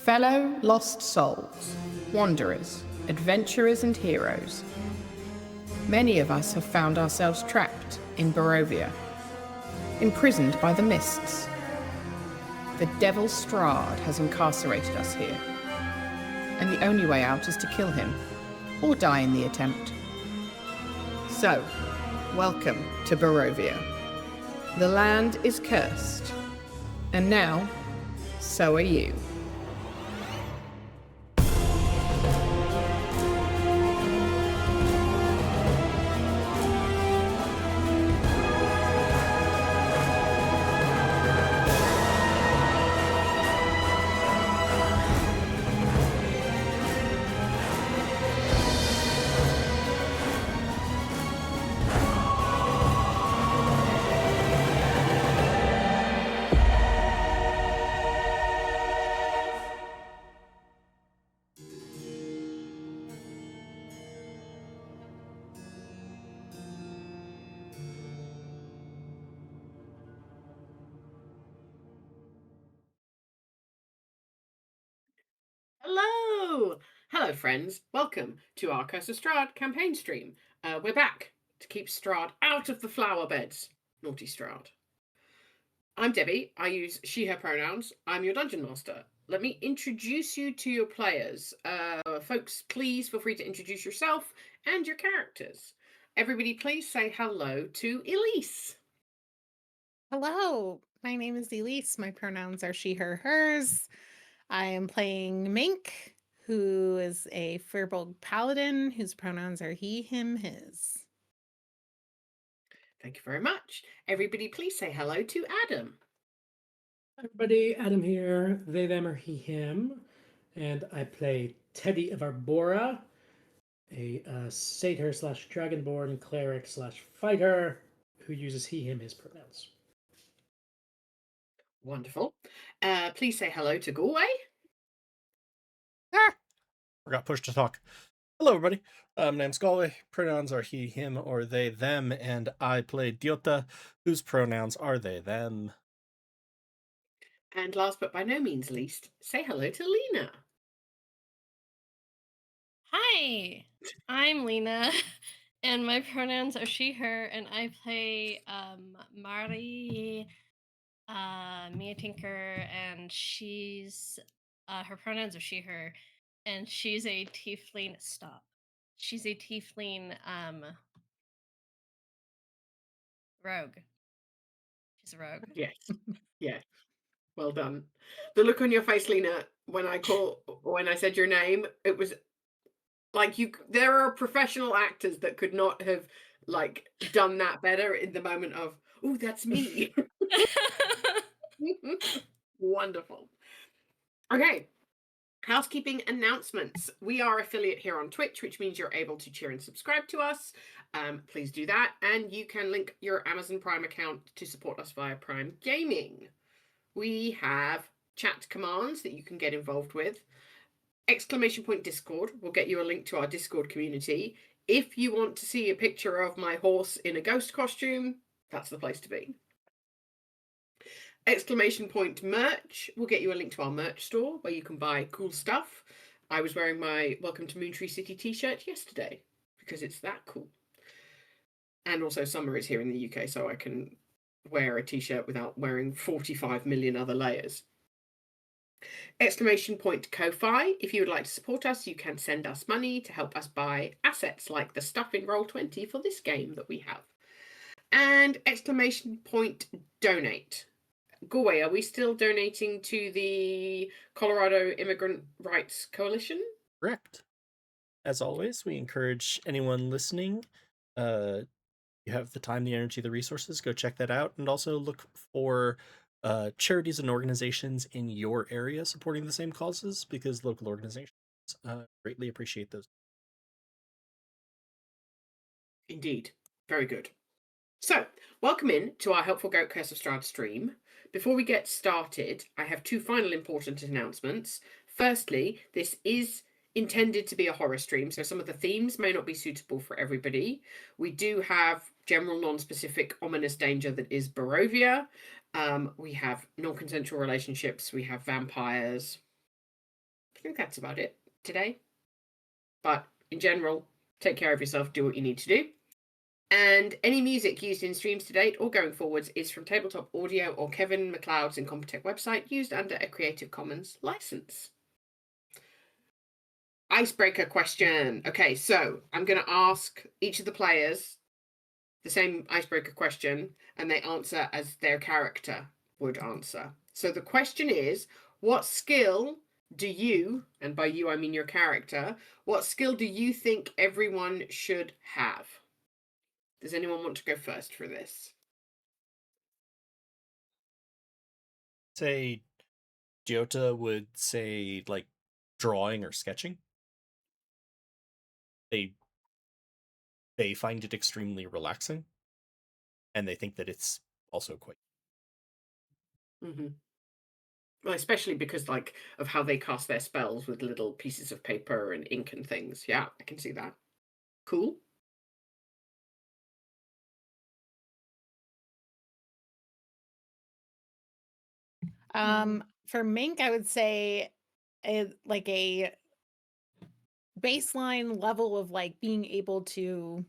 Fellow lost souls, wanderers, adventurers, and heroes. Many of us have found ourselves trapped in Barovia, imprisoned by the mists. The devil Strahd has incarcerated us here, and the only way out is to kill him, or die in the attempt. So, welcome to Barovia. The land is cursed, and now, so are you. Hello, friends. Welcome to our Curse of Strahd campaign stream. We're back to keep Strahd out of the flower beds. Naughty Strahd. I'm Debbie. I use she, her pronouns. I'm your dungeon master. Let me introduce you to your players. Folks, please feel free to introduce yourself and your characters. Everybody, please say hello to Elise. Hello, my name is Elise. My pronouns are she, her, hers. I am playing Mink, who is a Firbolg paladin whose pronouns are he, him, his. Thank you very much. Everybody, please say hello to Adam. Hi everybody, Adam here. They, them, or he, him. And I play Teddy of Arbora, a satyr slash dragonborn cleric slash fighter who uses he, him, his pronouns. Wonderful. Please say hello to Galway. Forgot push to talk. Hello, everybody. My name's Galway. Pronouns are he, him, or they, them, and I play Diota, whose pronouns are they, them. And last but by no means least, say hello to Lena. Hi, I'm Lena, and my pronouns are she, her, and I play Mari Mia Tinker, and she's her pronouns are she, her, and she's a tiefling. Stop. She's a tiefling rogue. She's a rogue. Yes. Yes. Well done. The look on your face, Lena, when I said your name, it was like there are professional actors that could not have like done that better in the moment of, oh, that's me. Wonderful. Okay. Housekeeping announcements. We are affiliate here on Twitch, which means you're able to cheer and subscribe to us. Please do that. And you can link your Amazon Prime account to support us via Prime Gaming. We have chat commands that you can get involved with. Exclamation point Discord will get you a link to our Discord community. If you want to see a picture of my horse in a ghost costume, that's the place to be. Exclamation point merch will get you a link to our merch store where you can buy cool stuff. I was wearing my Welcome to Moontree City t-shirt yesterday because it's that cool. And also summer is here in the UK, so I can wear a t-shirt without wearing 45 million other layers. Exclamation point Ko-Fi. If you would like to support us, you can send us money to help us buy assets like the stuff in Roll20 for this game that we have. And exclamation point donate. Galway, are we still donating to the Colorado Immigrant Rights Coalition? Correct. As always, we encourage anyone listening, you have the time, the energy, the resources, go check that out, and also look for charities and organizations in your area supporting the same causes, because local organizations greatly appreciate those. Indeed. Very good. So, welcome in to our Helpful Goat Curse of Strahd stream. Before we get started, I have two final important announcements. Firstly, this is intended to be a horror stream, so some of the themes may not be suitable for everybody. We do have general non-specific ominous danger that is Barovia. We have non-consensual relationships, we have vampires, think that's about it today. But in general, take care of yourself, do what you need to do. And any music used in streams to date or going forwards is from Tabletop Audio or Kevin MacLeod's Incompetech website, used under a Creative Commons license. Icebreaker question. Okay, so I'm going to ask each of the players the same icebreaker question, and they answer as their character would answer. So the question is, what skill do you, and by you I mean your character, what skill do you think everyone should have? Does anyone want to go first for this? Say Giota would say like drawing or sketching. They find it extremely relaxing, and they think that it's also quite. Mm-hmm. Well, especially because like of how they cast their spells with little pieces of paper and ink and things. Yeah, I can see that. Cool. For Mink, I would say like a baseline level of like being able to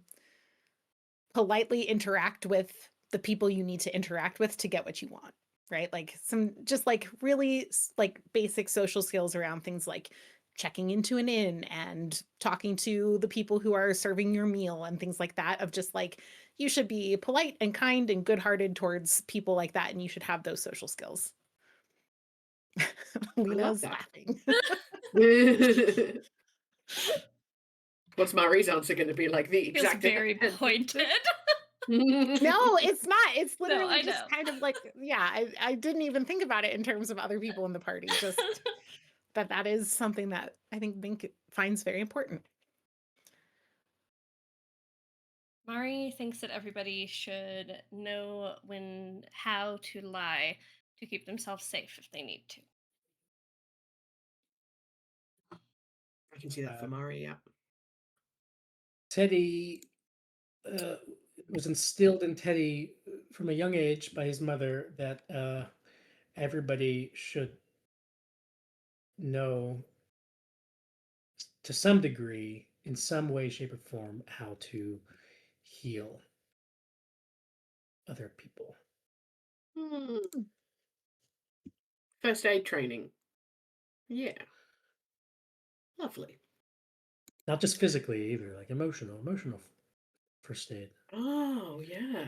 politely interact with the people you need to interact with to get what you want, right? Like some just like really like basic social skills around things like checking into an inn and talking to the people who are serving your meal and things like that, of just like you should be polite and kind and good-hearted towards people like that, and you should have those social skills. Lena's laughing. What's Mari's answer going to be like? The Feels exact very pointed. No, it's not. It's No, literally I just know. kind of like, yeah, I didn't even think about it in terms of other people in the party. Just that is something that I think Bink finds very important. Mari thinks that everybody should know how to lie to keep themselves safe if they need to. I can see that for Mari, yeah. Teddy was instilled in Teddy from a young age by his mother that everybody should know to some degree, in some way, shape, or form, how to heal other people. First aid training. Yeah. Lovely. Not just physically either, like emotional first aid. Oh, yeah.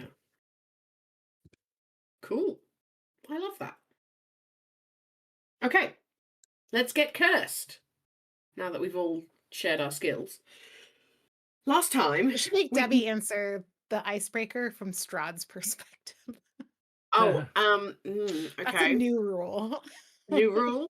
Cool. I love that. Okay. Let's get cursed. Now that we've all shared our skills. Last time. We should make Debbie answer the icebreaker from Strahd's perspective. Oh, That's a okay. new rule. New rule?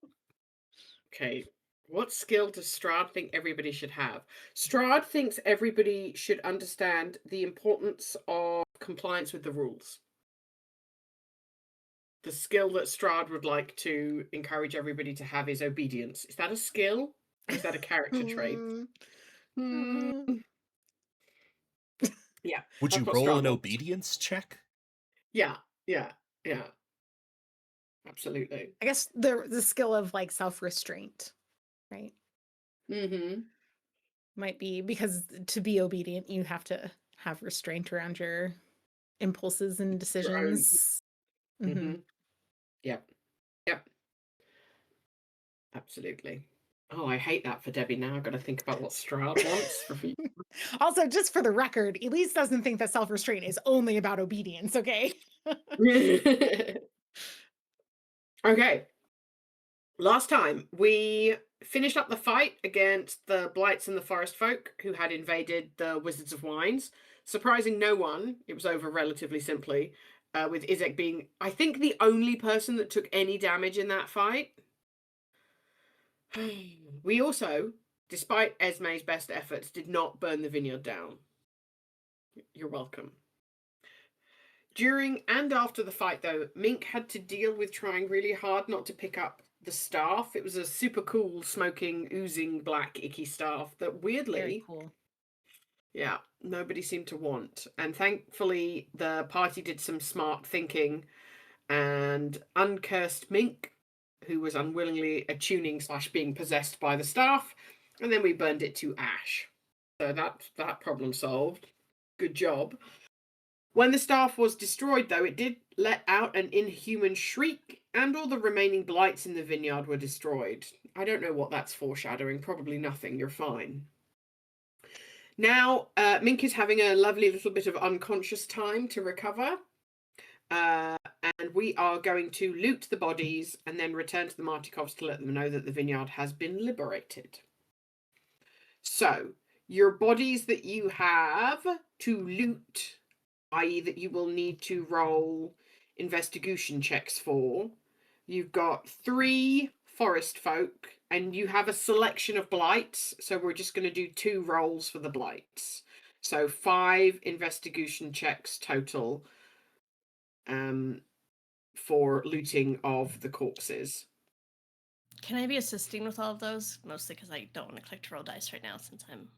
Okay. What skill does Strahd think everybody should have? Strahd thinks everybody should understand the importance of compliance with the rules. The skill that Strahd would like to encourage everybody to have is obedience. Is that a skill? Or is that a character trait? Yeah. Would you that's what roll Strahd an wants. obedience check? Yeah. Absolutely. I guess the skill of like self-restraint, right? Mm-hmm. Might be because to be obedient, you have to have restraint around your impulses and decisions. Mm-hmm. Yep. Absolutely. Oh, I hate that for Debbie now. I've got to think about what Strahd wants for me. Also, just for the record, Elise doesn't think that self-restraint is only about obedience, okay? Okay. Last time we finished up the fight against the Blights and the Forest Folk who had invaded the Wizards of Wines. Surprising no one, it was over relatively simply, with Izek being, I think, the only person that took any damage in that fight. We also, despite Esme's best efforts, did not burn the vineyard down. You're welcome. During and after the fight, though, Mink had to deal with trying really hard not to pick up the staff. It was a super cool, smoking, oozing, black, icky staff that weirdly, Very cool. Yeah, nobody seemed to want. And thankfully, the party did some smart thinking and uncursed Mink who was unwillingly attuning / being possessed by the staff, and then we burned it to ash. So that problem solved. Good job. When the staff was destroyed, though, it did let out an inhuman shriek, and all the remaining blights in the vineyard were destroyed. I don't know what that's foreshadowing. Probably nothing. You're fine. Now, Mink is having a lovely little bit of unconscious time to recover. And we are going to loot the bodies and then return to the Martikovs to let them know that the vineyard has been liberated. So, your bodies that you have to loot, i.e. that you will need to roll investigation checks for, you've got 3 forest folk, and you have a selection of blights, so we're just going to do 2 rolls for the blights. So 5 investigation checks total for looting of the corpses. Can I be assisting with all of those? Mostly because I don't want to click to roll dice right now since I'm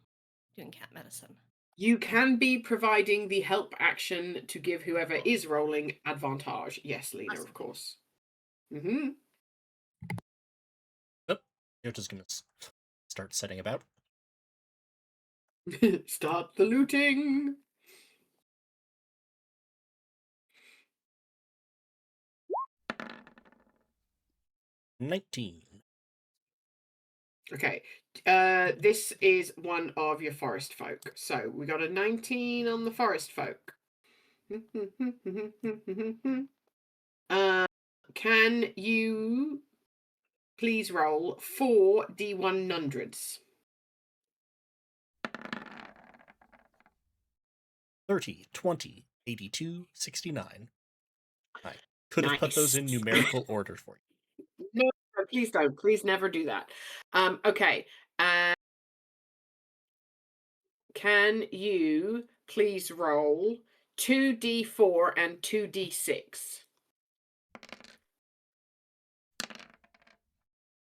doing cat medicine. You can be providing the help action to give whoever is rolling advantage. Yes, Lena, Awesome. of course. Mm-hmm. Oh, you're just gonna start setting about. Start the looting. $19. Okay. This is one of your forest folk. So we got a 19 on the forest folk. Can you please roll 4 D100s? 30, 20, 82, 69. I could have put those in Nice. numerical order for you. No, please don't. Please never do that. Okay. Can you please roll 2d4 and 2d6?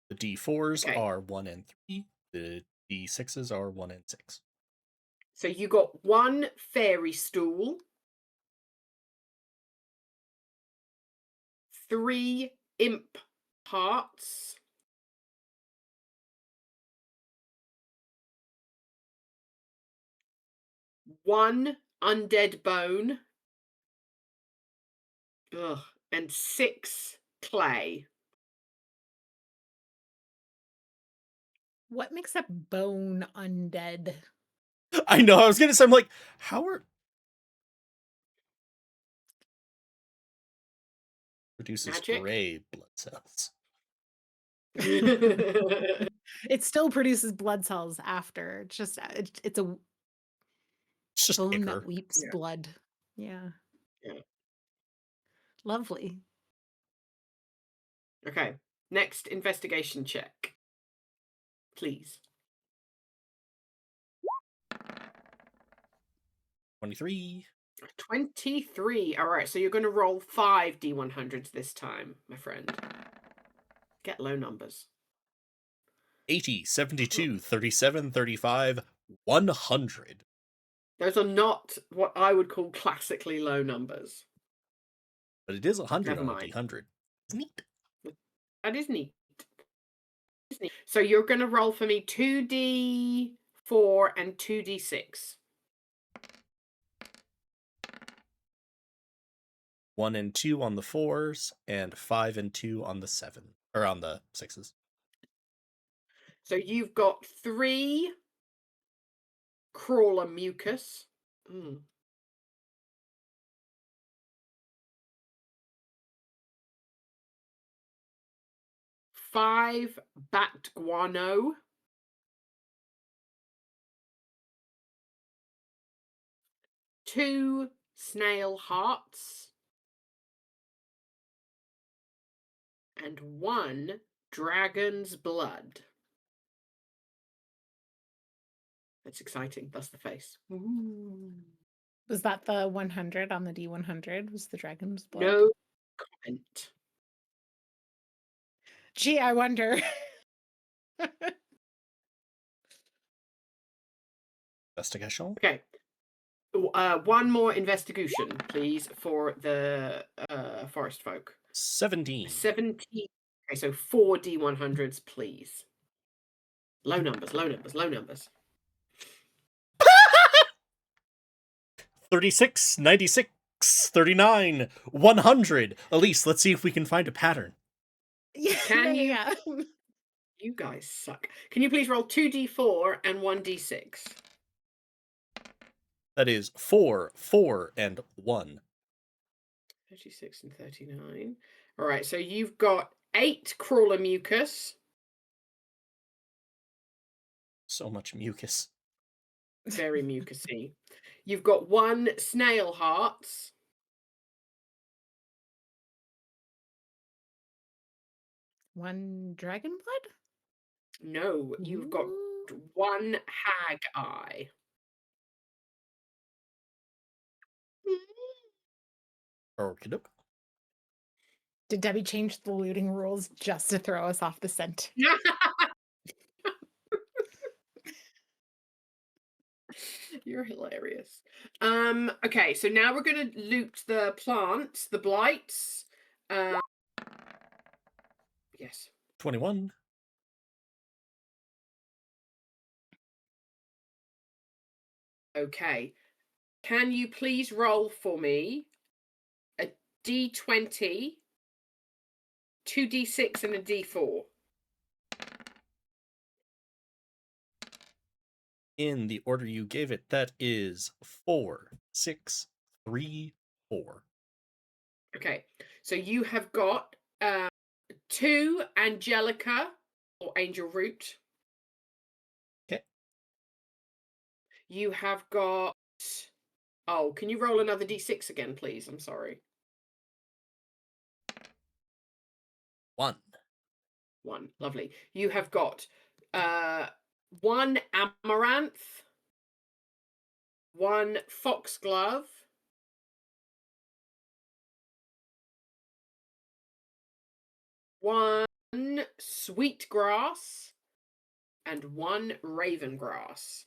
The D4s Okay. are 1 and 3. The D6s are 1 and 6. So you got 1 fairy stool, 3 imp hearts, 1 undead bone, and 6 clay. What makes a bone undead? I know, I was gonna say, I'm like, how are... Produces Magic? gray blood cells. It still produces blood cells after. It's just it's a It's just bone ichor. that weeps Yeah. blood. Yeah. Yeah. Lovely. Okay. Next investigation check. Please. 23. 23. All right, so you're going to roll 5 D100s this time, my friend. Get low numbers. 80, 72, 37, 35, 100. Those are not what I would call classically low numbers. But it is 100 Never on a mind. D100. It's neat. That is neat. So you're going to roll for me 2d4 and 2d6. 1 and 2 on the 4s, and 5 and 2 on the 7. Or on the 6s. So you've got 3 crawler mucus. 5 bat guano. 2 snail hearts. And 1 dragon's blood. That's exciting. That's the face. Ooh. Was that the 100 on the D100? Was the dragon's blood? No comment. Gee, I wonder. Investigation. Okay. 1 more investigation, please, for the forest folk. 17. 17. Okay, so 4 D100s, please. Low numbers, low numbers, low numbers. 36, 96, 39, 100. Elise, let's see if we can find a pattern. Yeah, Can yeah, you- yeah. You guys suck. Can you please roll 2d4 and 1d6? That is 4, 4, and 1. 36 and 39. All right, so you've got 8 crawler mucus. So much mucus. Very mucusy. You've got 1 snail hearts. One dragon blood? No, you've got Ooh. 1 hag eye. Okey-doke. Did Debbie change the looting rules just to throw us off the scent? You're hilarious. Okay, so now we're gonna loot the plants, the blights. Yes. 21. Okay. Can you please roll for me a D20, 2d6, and a D4? In the order you gave it, that is 4, 6, 3, 4. Okay, so you have got 2 Angelica or Angel Root. Okay. You have got. Oh, can you roll another D6 again, please? I'm sorry. 1. 1. Lovely. You have got 1 Amaranth, 1 Foxglove, 1 Sweetgrass, and 1 Ravengrass.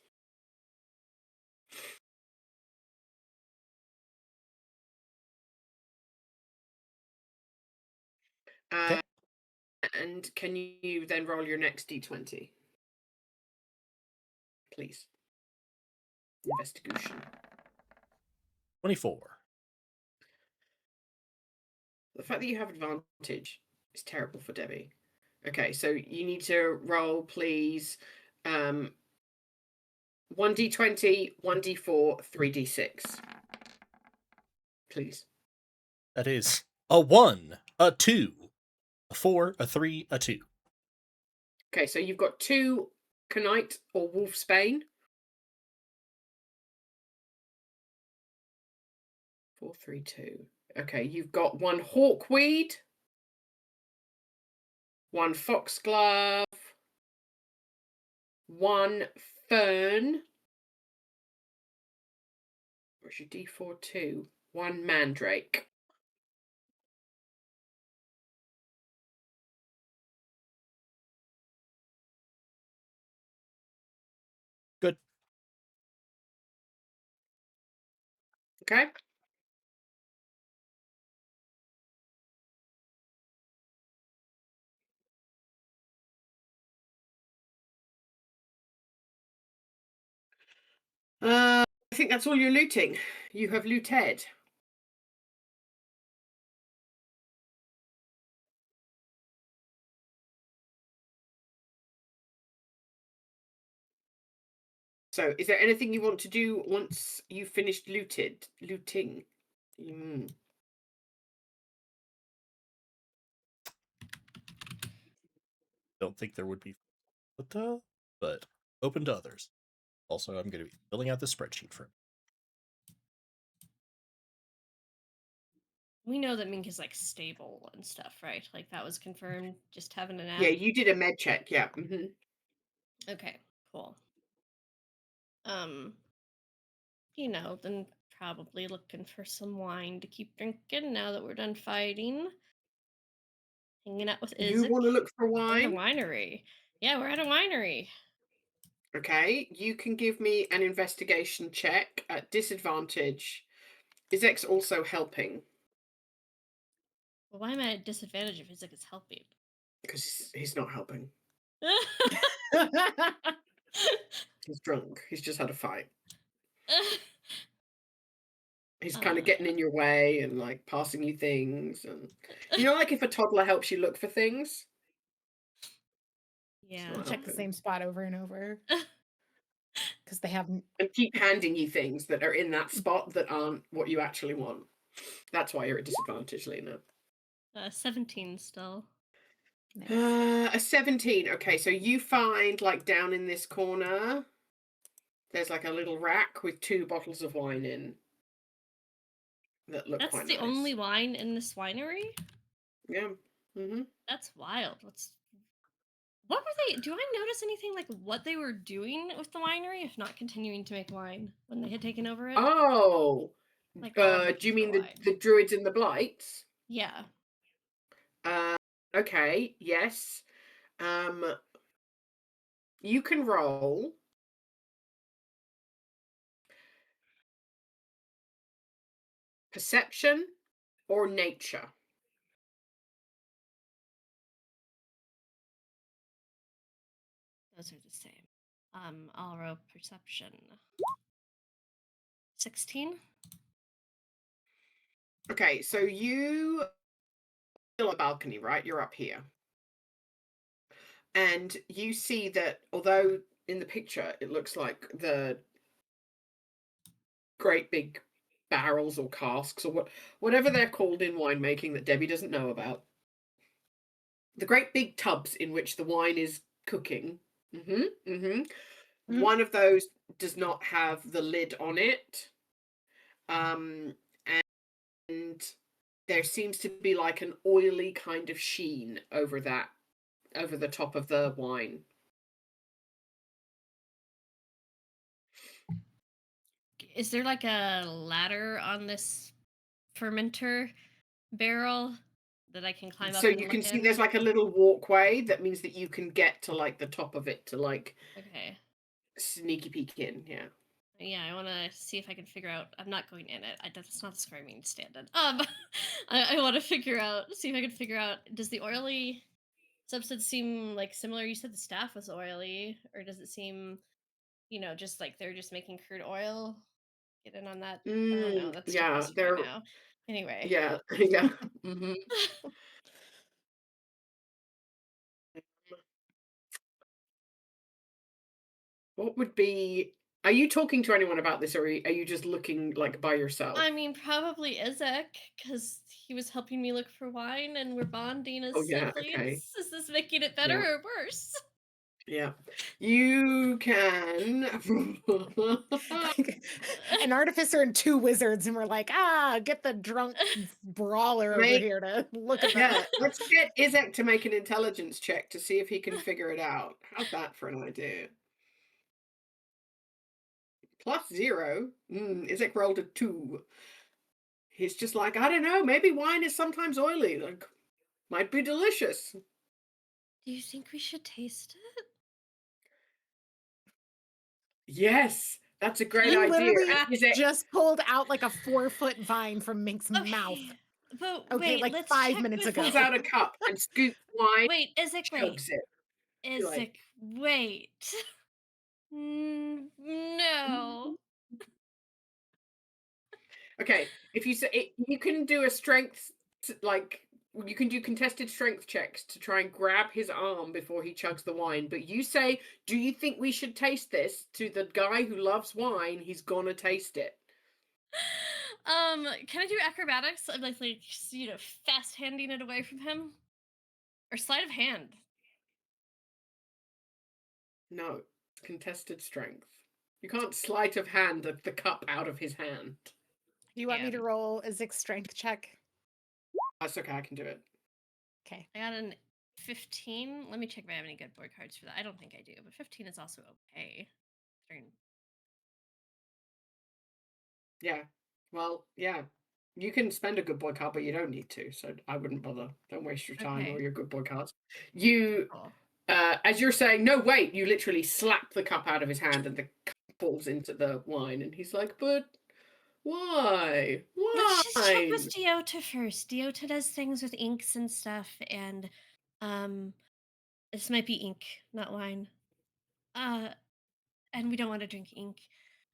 Okay. And can you then roll your next D20? Please. Investigation. 24. The fact that you have advantage is terrible for Debbie. Okay, so you need to roll, please. 1d20, 1d4, 3d6. Please. That is a 1, a 2, a 4, a 3, a 2. Okay, so you've got 2 Knight or Wolfsbane. 4, 3, 2. Okay, you've got 1 Hawkweed, 1 Foxglove, 1 Fern. Where's your D4 2? 1 Mandrake. Good. Okay. I think that's all you're looting. You have looted. So, is there anything you want to do once you've finished looting? Don't think there would be, but open to others. Also, I'm going to be filling out the spreadsheet for him. We know that Mink is like stable and stuff, right? Like that was confirmed. Just having an app. Yeah, you did a med check. Yeah. Okay, cool. Then probably looking for some wine to keep drinking now that we're done fighting. Hanging out with You Isaac want to look for at a wine? winery. Yeah, we're at a winery. Okay, you can give me an investigation check at disadvantage. Isaac's also helping. Well, why am I at a disadvantage if Isaac is helping? Because he's not helping. He's drunk. He's just had a fight. He's kind of getting in your way and like passing you things, and like if a toddler helps you look for things. Yeah. It's not Check the helping. same spot over and over because they have. And keep handing you things that are in that spot that aren't what you actually want. That's why you're at disadvantage, Lena. 17 still. Nice. A 17. Okay, so you find like down in this corner, there's like a little rack with 2 bottles of wine in that look That's quite the nice. only wine in this winery? Yeah. Mm-hmm. That's wild. What were they? Do I notice anything like what they were doing with the winery, if not continuing to make wine when they had taken over it? Oh, Like all of do you mean wine. the druids and the blights? Yeah. Okay, yes. You can roll perception or nature. Those are the same. I'll roll perception. 16. Okay, so you still on a balcony, right? You're up here. And you see that although in the picture it looks like the great big barrels or casks or whatever they're called in winemaking that Debbie doesn't know about, the great big tubs in which the wine is cooking. One of those does not have the lid on it. And there seems to be like an oily kind of sheen over the top of the wine. Is there like a ladder on this fermenter barrel that I can climb up So and you look can see in? there's like a little walkway that means that you can get to like the top of it to like Okay. sneaky peek in. Yeah. Yeah, I want to see if I can figure out. I'm not going in it. That's not the square I mean to stand in. I want to see if I can figure out. Does the oily substance seem like similar? You said the staff was oily, or does it seem, just like they're just making crude oil? Get in on that. I don't know. That's Yeah, depressing right now. Anyway. yeah, yeah. Mm-hmm. What would be? Are you talking to anyone about this, or are you just looking like by yourself? I mean, probably Izek, because he was helping me look for wine, and we're bonding as Oh yeah, siblings. okay. Is this making it better Yeah. or worse? Yeah, you can. An artificer and 2 wizards, and we're like, get the drunk brawler over here to look at Yeah, that. let's get Izek to make an intelligence check to see if he can figure it out. How's that for an idea? +0. Izek rolled a 2. He's just like, I don't know, maybe wine is sometimes oily. Like, might be delicious. Do you think we should taste it? Yes, that's a great He idea. literally Izek, just pulled out like a 4-foot vine from Mink's mouth. But Okay, wait, like let's 5 check minutes with ago. pulls out a cup and scoops wine, Wait, Izek, wait. chugs it. You're like, Izek, wait. No. okay, if you say it, you can do a strength, like you can do contested strength checks to try and grab his arm before he chugs the wine. But you say, do you think we should taste this? To the guy who loves wine, he's gonna taste it. Can I do acrobatics? I'm like fast handing it away from him? Or sleight of hand? No, contested strength. You can't sleight of hand the cup out of his hand. Do you want me to roll a Zix strength check? That's okay, I can do it. Okay. I got an 15. Let me check if I have any good board cards for that. I don't think I do, but 15 is also okay. Yeah. Well, yeah. You can spend a good boy card, but you don't need to, so I wouldn't bother. Don't waste your time or your good boy cards. You, as you're saying, no, wait, you literally slap the cup out of his hand and the cup falls into the wine, and he's like, but why? Why? Let's just check with Deota first. Deota does things with inks and stuff, and Um, this might be ink, not wine. And we don't want to drink ink.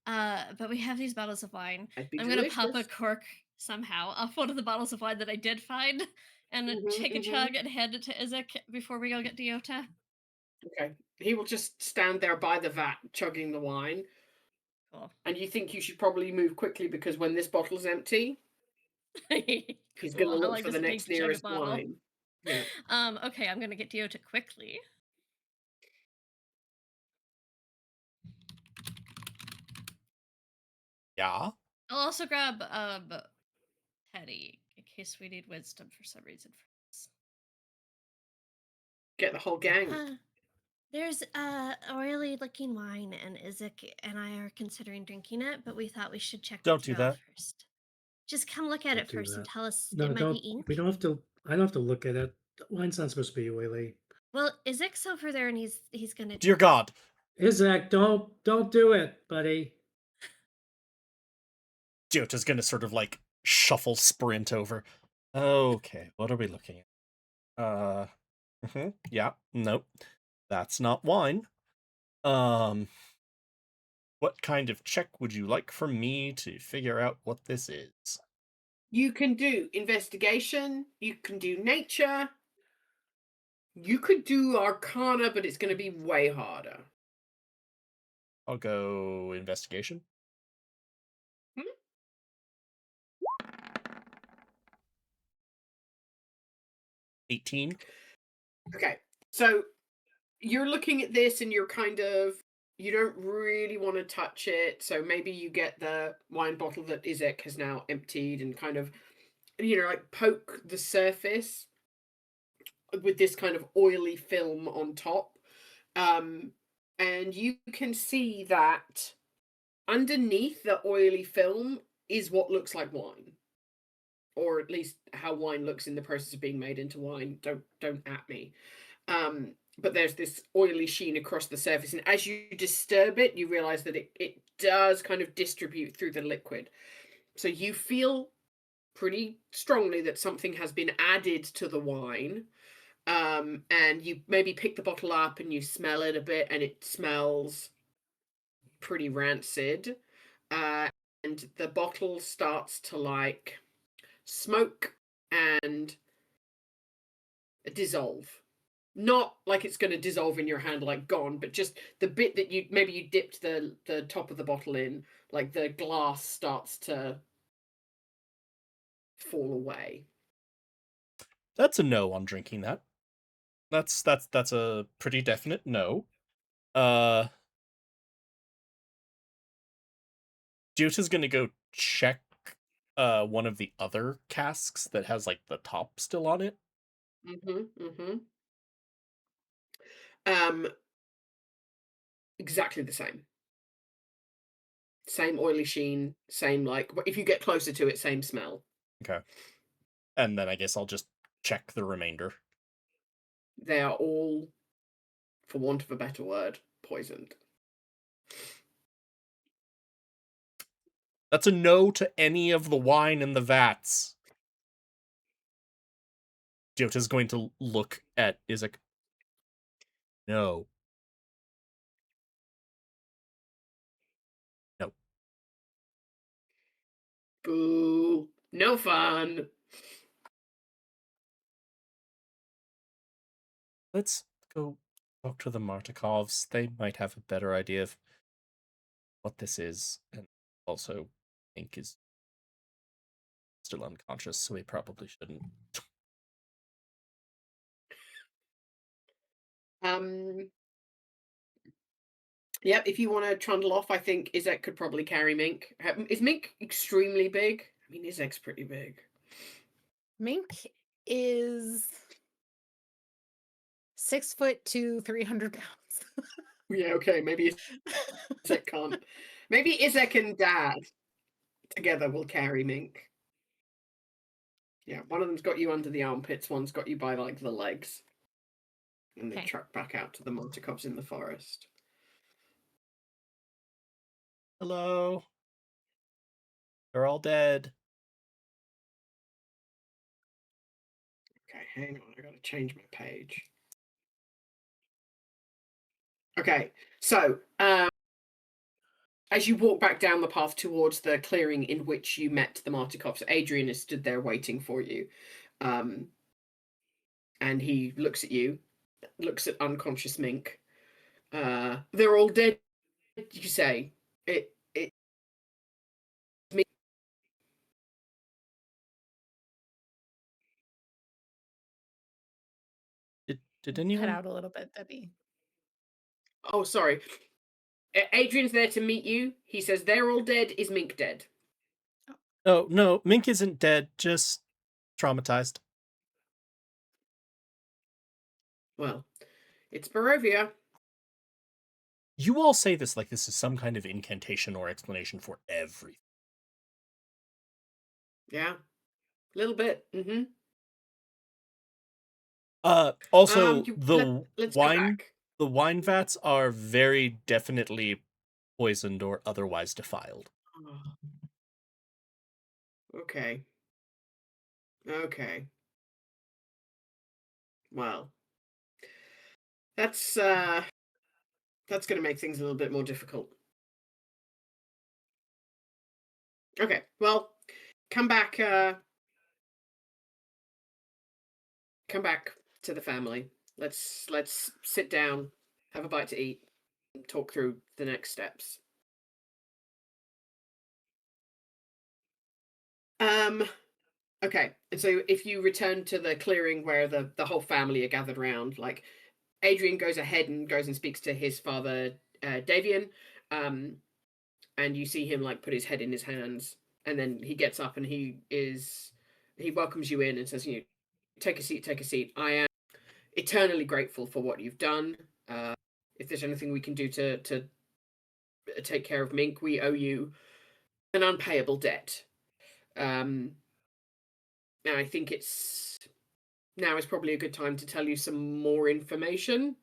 But we have these bottles of wine. That'd be I'm gonna pop a delicious. cork somehow off one of the bottles of wine that I did find, and take a Mhm. chug and hand it to Isaac before we go get Diota. Okay. He will just stand there by the vat chugging the wine. Cool. And you think you should probably move quickly because when this bottle's empty, he's going to Cool. How look long for does the it take next to chug a nearest bottle? wine. Yeah. Okay, I'm gonna get Diota quickly. Yeah. I'll also grab Teddy in case we need wisdom for some reason for this. Get the whole gang. There's a oily looking wine, and Isaac and I are considering drinking it, but we thought we should check Don't with do you that. first. Just come look at Don't it do first and that. tell us No, it might be don't. ink. We don't have to. I don't have to look at it. Wine's not supposed to be oily. Well, Isaac's over there, and he's gonna. Dear God. Isaac, don't do it, buddy. Diota's gonna sort of like shuffle sprint over. Okay, what are we looking at? Yeah, nope. That's not wine. What kind of check would you like from me to figure out what this is? You can do investigation. You can do nature. You could do arcana, but it's going to be way harder. I'll go investigation. Hmm? 18. Okay. So you're looking at this and you're kind of, you don't really want to touch it. So maybe you get the wine bottle that Isaac has now emptied and kind of, like poke the surface with this kind of oily film on top. And you can see that underneath the oily film is what looks like wine, or at least how wine looks in the process of being made into wine. Don't at me. But there's this oily sheen across the surface, and as you disturb it, you realize that it does kind of distribute through the liquid. So you feel pretty strongly that something has been added to the wine. And you maybe pick the bottle up and you smell it a bit, and it smells pretty rancid. Uh, and the bottle starts to like smoke and dissolve. Not like it's going to dissolve in your hand, like gone, but just the bit that you dipped the top of the bottle in, like the glass starts to fall away. That's a no on drinking that. That's a pretty definite no. Diota's gonna go check one of the other casks that has like the top still on it. Um, exactly the same. Same oily sheen, same like if you get closer to it, same smell. Okay. And then I guess I'll just check the remainder. They are all, for want of a better word, poisoned. That's a no to any of the wine in the vats. Diota's going to look at Isaac. No. No. Boo. No fun. Let's go talk to the Martikovs. They might have a better idea of what this is. And also, Ink is still unconscious, so he probably shouldn't. Yep, if you want to trundle off, I think Izek could probably carry Mink. Is Mink extremely big? I mean, Izek's pretty big. Mink is 6 foot to 300 pounds. Yeah, okay, maybe Izek can't. Maybe Izek and Dad together will carry Mink. Yeah, one of them's got you under the armpits, one's got you by like the legs. And they Okay. truck back out to the Montikovs in the forest. Hello. They're all dead. Okay, hang on, I gotta change my page. Okay, so as you walk back down the path towards the clearing in which you met the Martikovs, Adrian is stood there waiting for you. And he looks at you, looks at unconscious Mink. They're all dead, you say. It me. Did Cut anyone? out a little bit, Debbie. Oh, sorry. Adrian's there to meet you. He says they're all dead. Is Mink dead? Oh no, Mink isn't dead. Just traumatized. Well, it's Barovia. You all say this like this is some kind of incantation or explanation for everything. Yeah, a little bit. Mm-hmm. Also, the let's go back. vats are very definitely poisoned or otherwise defiled. Oh. Okay. Okay. Well, that's going to make things a little bit more difficult. Okay. Well, come back. Come back to the family. Let's sit down, have a bite to eat, and talk through the next steps. Okay. And so if you return to the clearing where the whole family are gathered around, like Adrian goes ahead and goes and speaks to his father, Davian, and you see him like put his head in his hands, and then he gets up and he welcomes you in and says, "You take a seat, take a seat. I am eternally grateful for what you've done. If there's anything we can do to take care of Mink, we owe you an unpayable debt. And I think now is probably a good time to tell you some more information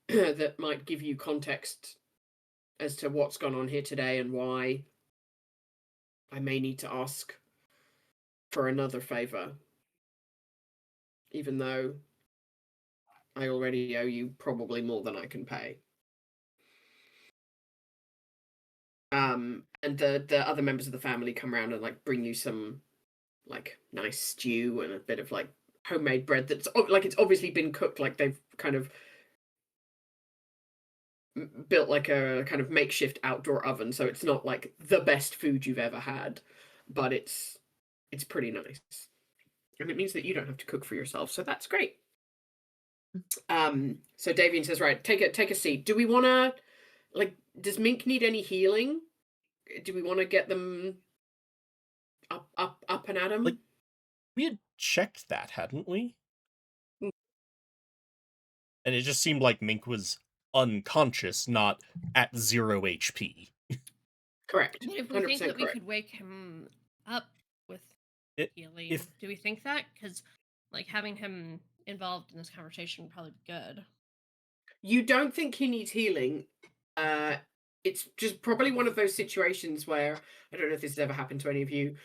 that might give you context as to what's gone on here today and why I may need to ask for another favor, even though I already owe you probably more than I can pay." And the other members of the family come around and like bring you some like nice stew and a bit of like homemade bread that's like it's obviously been cooked, like they've kind of built like a kind of makeshift outdoor oven, so it's not like the best food you've ever had, but it's pretty nice, and it means that you don't have to cook for yourself, so that's great. So Davian says, right, take a seat. Do we want to, like, does Mink need any healing? Do we want to get them up and at him? Like, we had checked that, hadn't we? Mm. And it just seemed like Mink was unconscious, not at 0 HP. Correct. I mean, if we think 100% that we correct. could wake him up with healing, if- do we think that? Because, like, having him involved in this conversation would probably be good. You don't think he needs healing. It's just probably one of those situations where, I don't know if this has ever happened to any of you.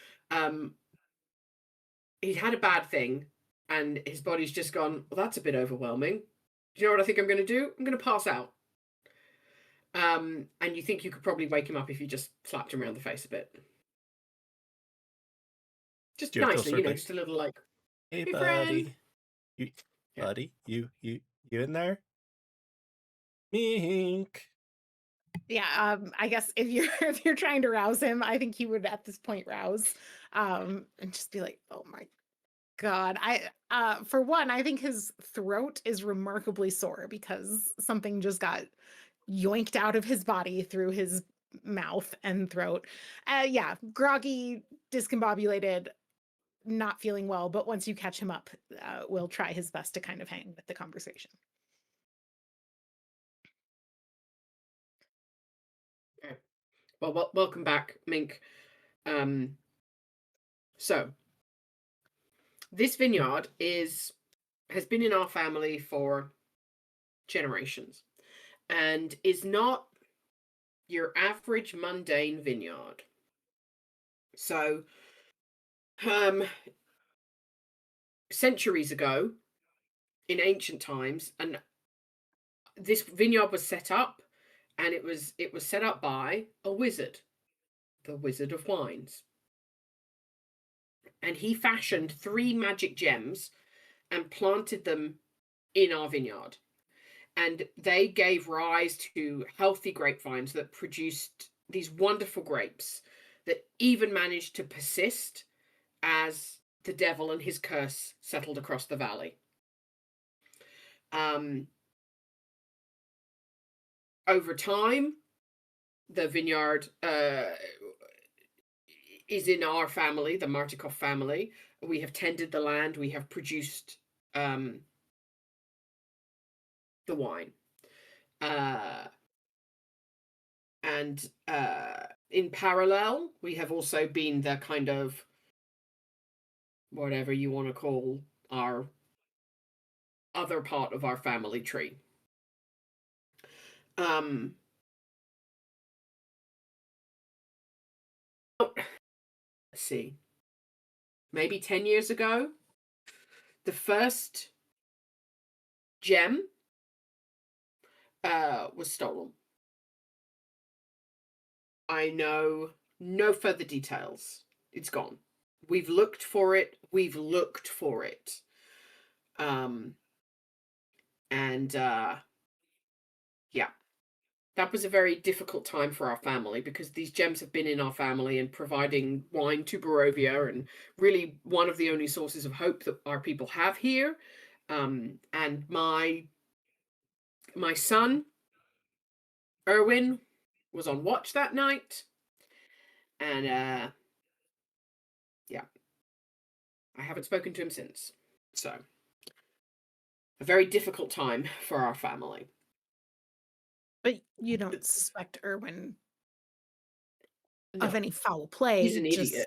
He's had a bad thing and his body's just gone, well, that's a bit overwhelming. Do you know what I think I'm going to do? I'm going to pass out. And you think you could probably wake him up if you just slapped him around the face a bit. Just nicely, you know, just a little like, hey "Hey, buddy. friend." Yeah. Buddy, you in there? Mink. Yeah, I guess if you're trying to rouse him, I think he would at this point rouse, and just be like, "Oh my God!" For one, I think his throat is remarkably sore because something just got yoinked out of his body through his mouth and throat. Yeah, groggy, discombobulated, not feeling well. But once you catch him up, will try his best to kind of hang with the conversation. Okay. Well, welcome back, Mink. So this vineyard has been in our family for generations and is not your average mundane vineyard. So centuries ago, in ancient times, and this vineyard was set up, and it was set up by a wizard, the Wizard of Wines. And he fashioned 3 magic gems and planted them in our vineyard. And they gave rise to healthy grapevines that produced these wonderful grapes that even managed to persist as the devil and his curse settled across the valley. Over time, the vineyard is in our family, the Martikov family. We have tended the land. We have produced the wine. And in parallel, we have also been the kind of, whatever you want to call, our other part of our family tree. Let's see, maybe 10 years ago, the first gem was stolen. I know no further details. It's gone. We've looked for it. And yeah, that was a very difficult time for our family, because these gems have been in our family and providing wine to Barovia, and really one of the only sources of hope that our people have here. And my son, Erwin, was on watch that night. And yeah, I haven't spoken to him since. So, a very difficult time for our family. But you don't suspect Erwin No, of any foul play. he's an idiot.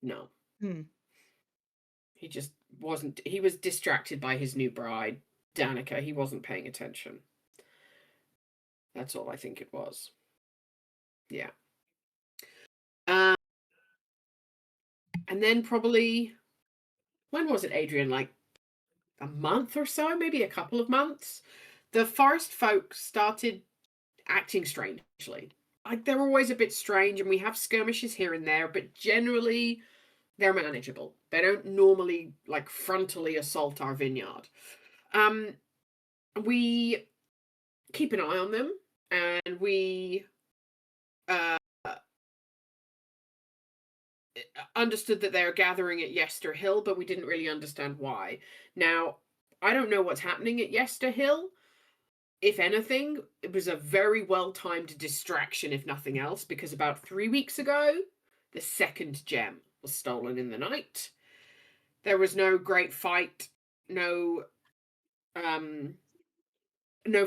No. Hmm. He just wasn't. He was distracted by his new bride, Danica. He wasn't paying attention. That's all I think it was. Yeah. And then probably, when was it, Adrian? Like a month or so, maybe a couple of months, the forest folk started acting strangely. Like, they're always a bit strange, and we have skirmishes here and there, but generally they're manageable. They don't normally like frontally assault our vineyard. We keep an eye on them, and we understood that they're gathering at Yester Hill, but we didn't really understand why. Now, I don't know what's happening at Yester Hill. If anything, it was a very well-timed distraction, if nothing else, because about 3 weeks ago, the second gem was stolen in the night. There was no great fight, no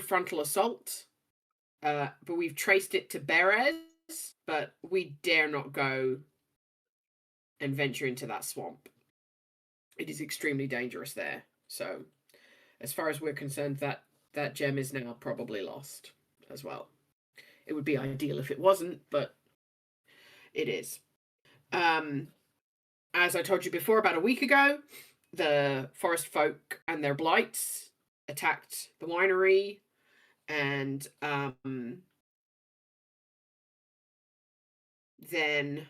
frontal assault, but we've traced it to Berez, but we dare not go and venture into that swamp. It is extremely dangerous there. So, as far as we're concerned, that gem is now probably lost as well. It would be ideal if it wasn't, but it is. As I told you before, about a week ago, the forest folk and their blights attacked the winery, and then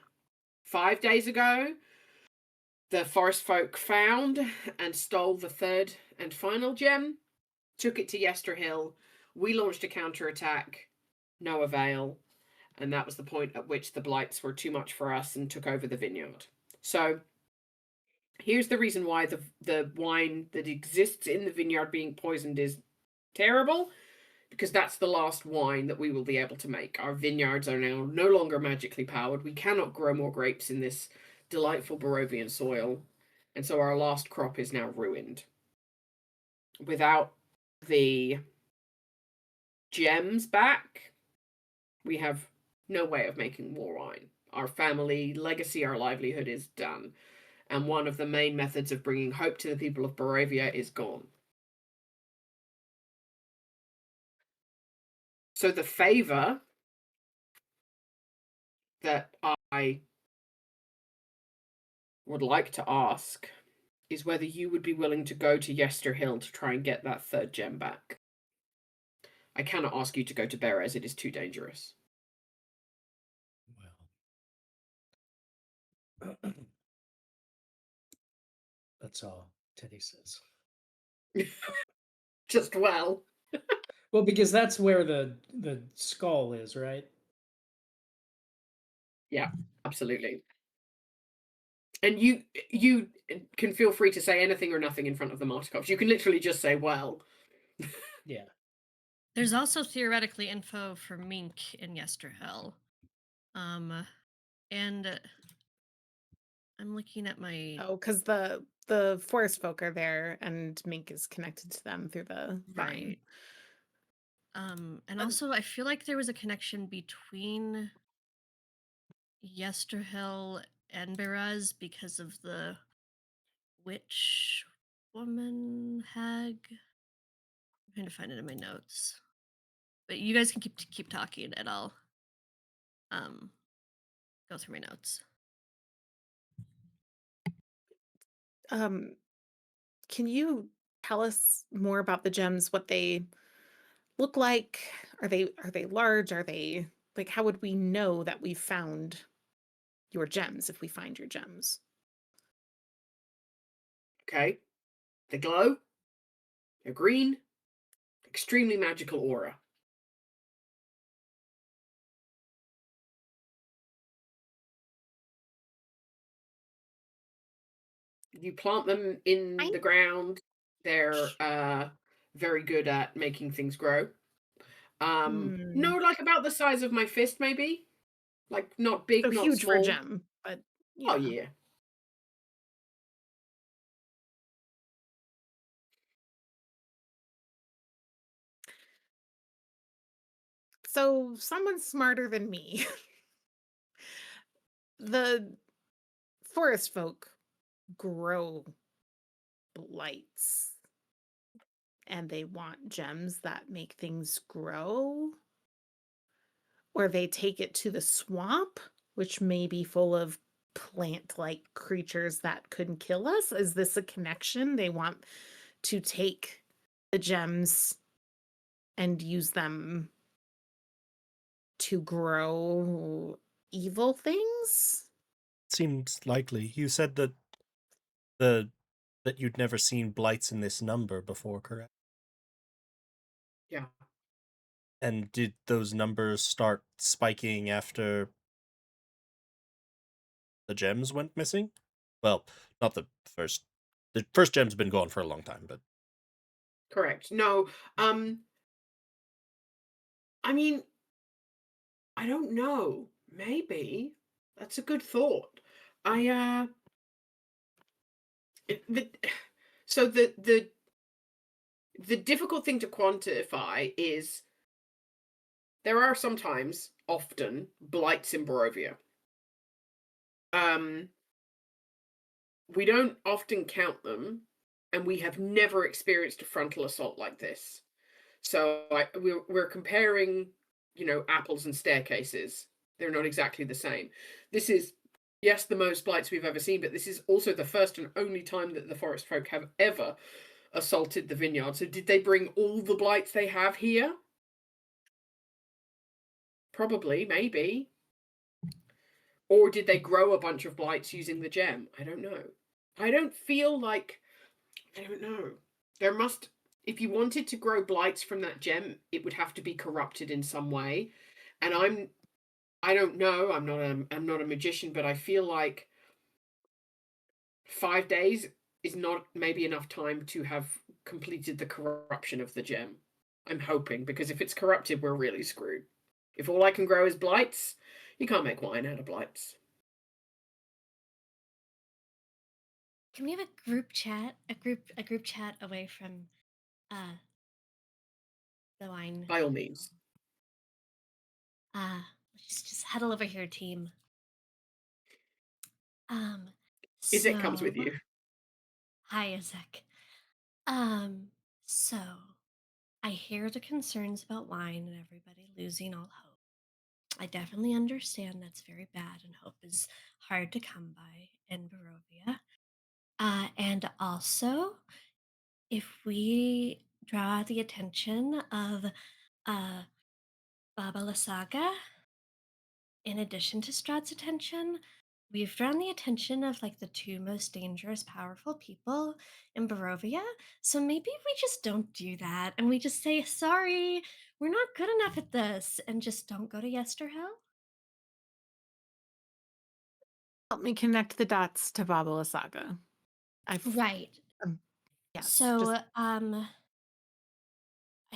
5 days ago, the forest folk found and stole the third and final gem, took it to Yester Hill. We launched a counterattack, no avail, and that was the point at which the blights were too much for us and took over the vineyard. So here's the reason why the wine that exists in the vineyard being poisoned is terrible, because that's the last wine that we will be able to make. Our vineyards are now no longer magically powered. We cannot grow more grapes in this delightful Barovian soil, and so our last crop is now ruined. Without the gems back, we have no way of making more wine. Our family legacy, our livelihood is done. And one of the main methods of bringing hope to the people of Barovia is gone. So the favor that I would like to ask is whether you would be willing to go to Yester Hill to try and get that third gem back. I cannot ask you to go to Berez, it is too dangerous. Well, that's all Teddy says. Just well. Well, because that's where the skull is, right? Yeah, absolutely. And you can feel free to say anything or nothing in front of the Martikovs. You can literally just say, well. Yeah. There's also theoretically info for Mink in Yesterhill. And I'm looking at my Oh, because the forest folk are there, and Mink is connected to them through the vine. right. And also I feel like there was a connection between Yesterhill and Beraz because of the witch woman hag. I'm trying to find it in my notes. But you guys can keep talking and I'll go through my notes. Can you tell us more about the gems? What they look like? Are they large? Are they like, how would we know that we found your gems if we find your gems? Okay. They glow. They're green. Extremely magical aura. You plant them in the ground. They're very good at making things grow. No, like about the size of my fist, maybe. Like not big, So not huge for a small. gem, but Oh yeah. yeah. So someone smarter than me. The forest folk grow blights, and they want gems that make things grow, or they take it to the swamp, which may be full of plant-like creatures that could kill us. Is this a connection? They want to take the gems and use them to grow evil things? Seems likely. You said that the that you'd never seen blights in this number before, correct? Yeah. And did those numbers start spiking after the gems went missing? Well, not the first. The first gem's been gone for a long time, but Correct. No. I mean, I don't know. Maybe. That's a good thought. I the, so the difficult thing to quantify is there are sometimes, often, blights in Barovia. We don't often count them, and we have never experienced a frontal assault like this. So we're comparing, apples and staircases. They're not exactly the same. This is, yes, the most blights we've ever seen, but this is also the first and only time that the forest folk have ever assaulted the vineyard. So did they bring all the blights they have here? Probably, maybe. Or did they grow a bunch of blights using the gem? I don't know. I don't feel like, I don't know. There must, if you wanted to grow blights from that gem, it would have to be corrupted in some way. And I don't know. I'm not a magician, but I feel like 5 days is not maybe enough time to have completed the corruption of the gem. I'm hoping, because if it's corrupted, we're really screwed. If all I can grow is blights, you can't make wine out of blights. Can we have a group chat? A group chat away from uh the wine. By all means. Let's just huddle over here, team. Um Izek comes so with you. hi Isaac. Um so I hear the concerns about wine and everybody losing all hope. I definitely understand that's very bad and hope is hard to come by in Barovia. And also, if we draw the attention of uh, Baba Lysaga, in addition to Strahd's attention, we've drawn the attention of like the two most dangerous, powerful people in Barovia. So maybe we just don't do that and we just say, sorry, we're not good enough at this, and just don't go to Yesterhill. Help me connect the dots to Babala Saga. I've Right. yes, So, just I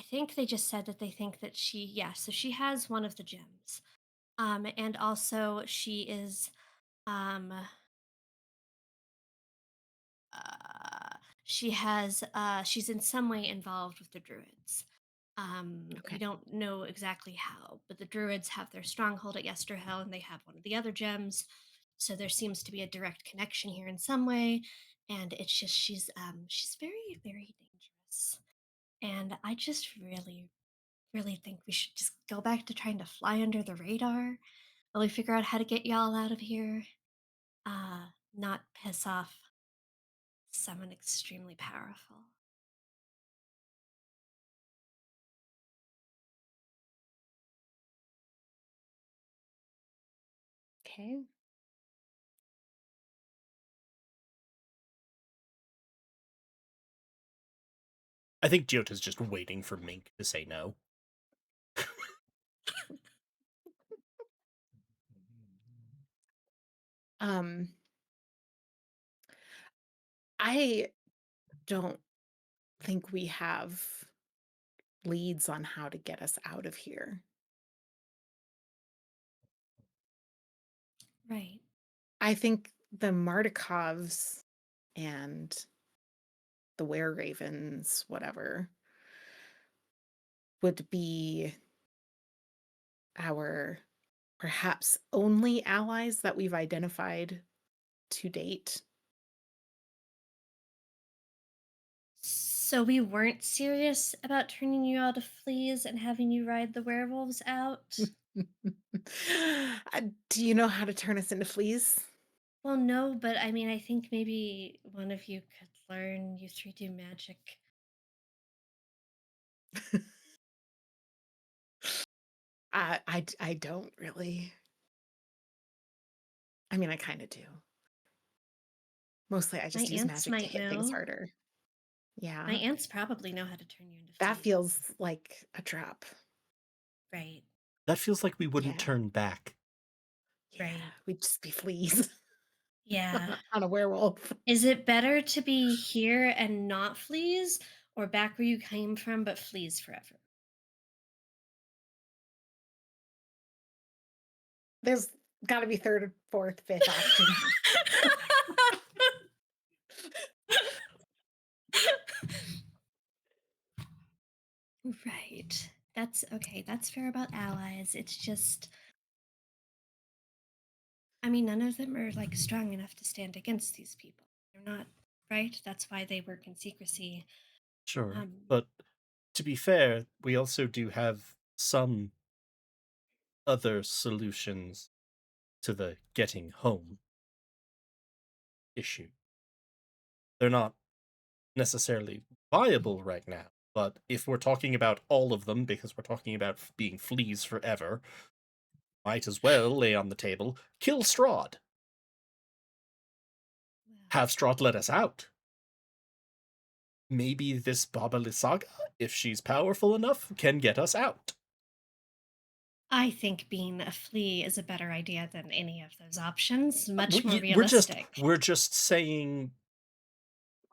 think they just said that they think that so she has one of the gems. And also she is, um, she's in some way involved with the druids. We okay. don't know exactly how, but the druids have their stronghold at Yesterhill and they have one of the other gems. So there seems to be a direct connection here in some way. And it's just she's very, very dangerous. And I just really, really think we should just go back to trying to fly under the radar while we figure out how to get y'all out of here. Not piss off someone extremely powerful. Okay. I think Gyota's just waiting for Mink to say no. Um I don't think we have leads on how to get us out of here. Right. I think the Mardikovs and the Were-Ravens, whatever, would be our perhaps only allies that we've identified to date. So we weren't serious about turning you out of fleas and having you ride the werewolves out? Do you know how to turn us into fleas? Well, no, but I mean, I think maybe one of you could learn you three do magic. I don't really. I mean, I kind of do. Mostly, I My just use aunts magic to might hit things know. harder. My Yeah, aunts probably know how to turn you into that fleas. feels like a trap. Right. That feels like we wouldn't Yeah, turn back. yeah, Right. we'd just be fleas Yeah. on a werewolf. Is it better to be here and not fleas, or back where you came from but fleas forever? There's got to be third, fourth, fifth options. Right. That's okay. That's fair about allies. It's just, I mean, none of them are like strong enough to stand against these people. They're not, right? That's why they work in secrecy. Sure. Um, But to be fair, we also do have some other solutions to the getting home issue. They're not necessarily viable right now, but if we're talking about all of them, because we're talking about being fleas forever, might as well lay on the table, kill Strahd. well, Have Strahd let us out. Maybe this Baba Lysaga, if she's powerful enough, can get us out. I think being a flea is a better idea than any of those options. Much more We're just realistic. we're just saying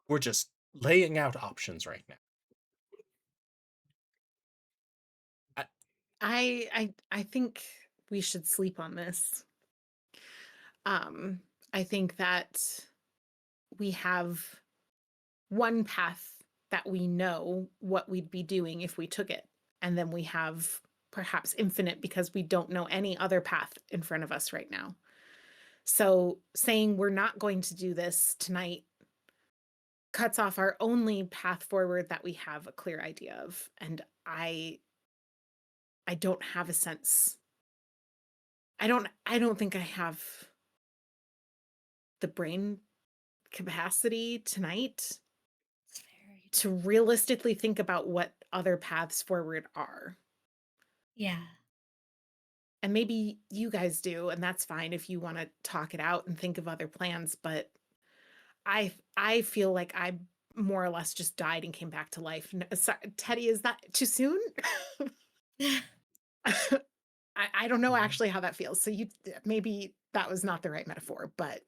we're just laying out options right now. I think we should sleep on this. I think that we have one path that we know what we'd be doing if we took it, and then we have perhaps infinite because we don't know any other path in front of us right now. So saying we're not going to do this tonight cuts off our only path forward that we have a clear idea of, and I don't have a sense. I don't think I have the brain capacity tonight It's very to realistically think about what other paths forward are. yeah. And maybe you guys do, and that's fine if you want to talk it out and think of other plans, but I feel like I more or less just died and came back to life. Teddy, is that too soon? I don't know actually how that feels. So maybe that was not the right metaphor, but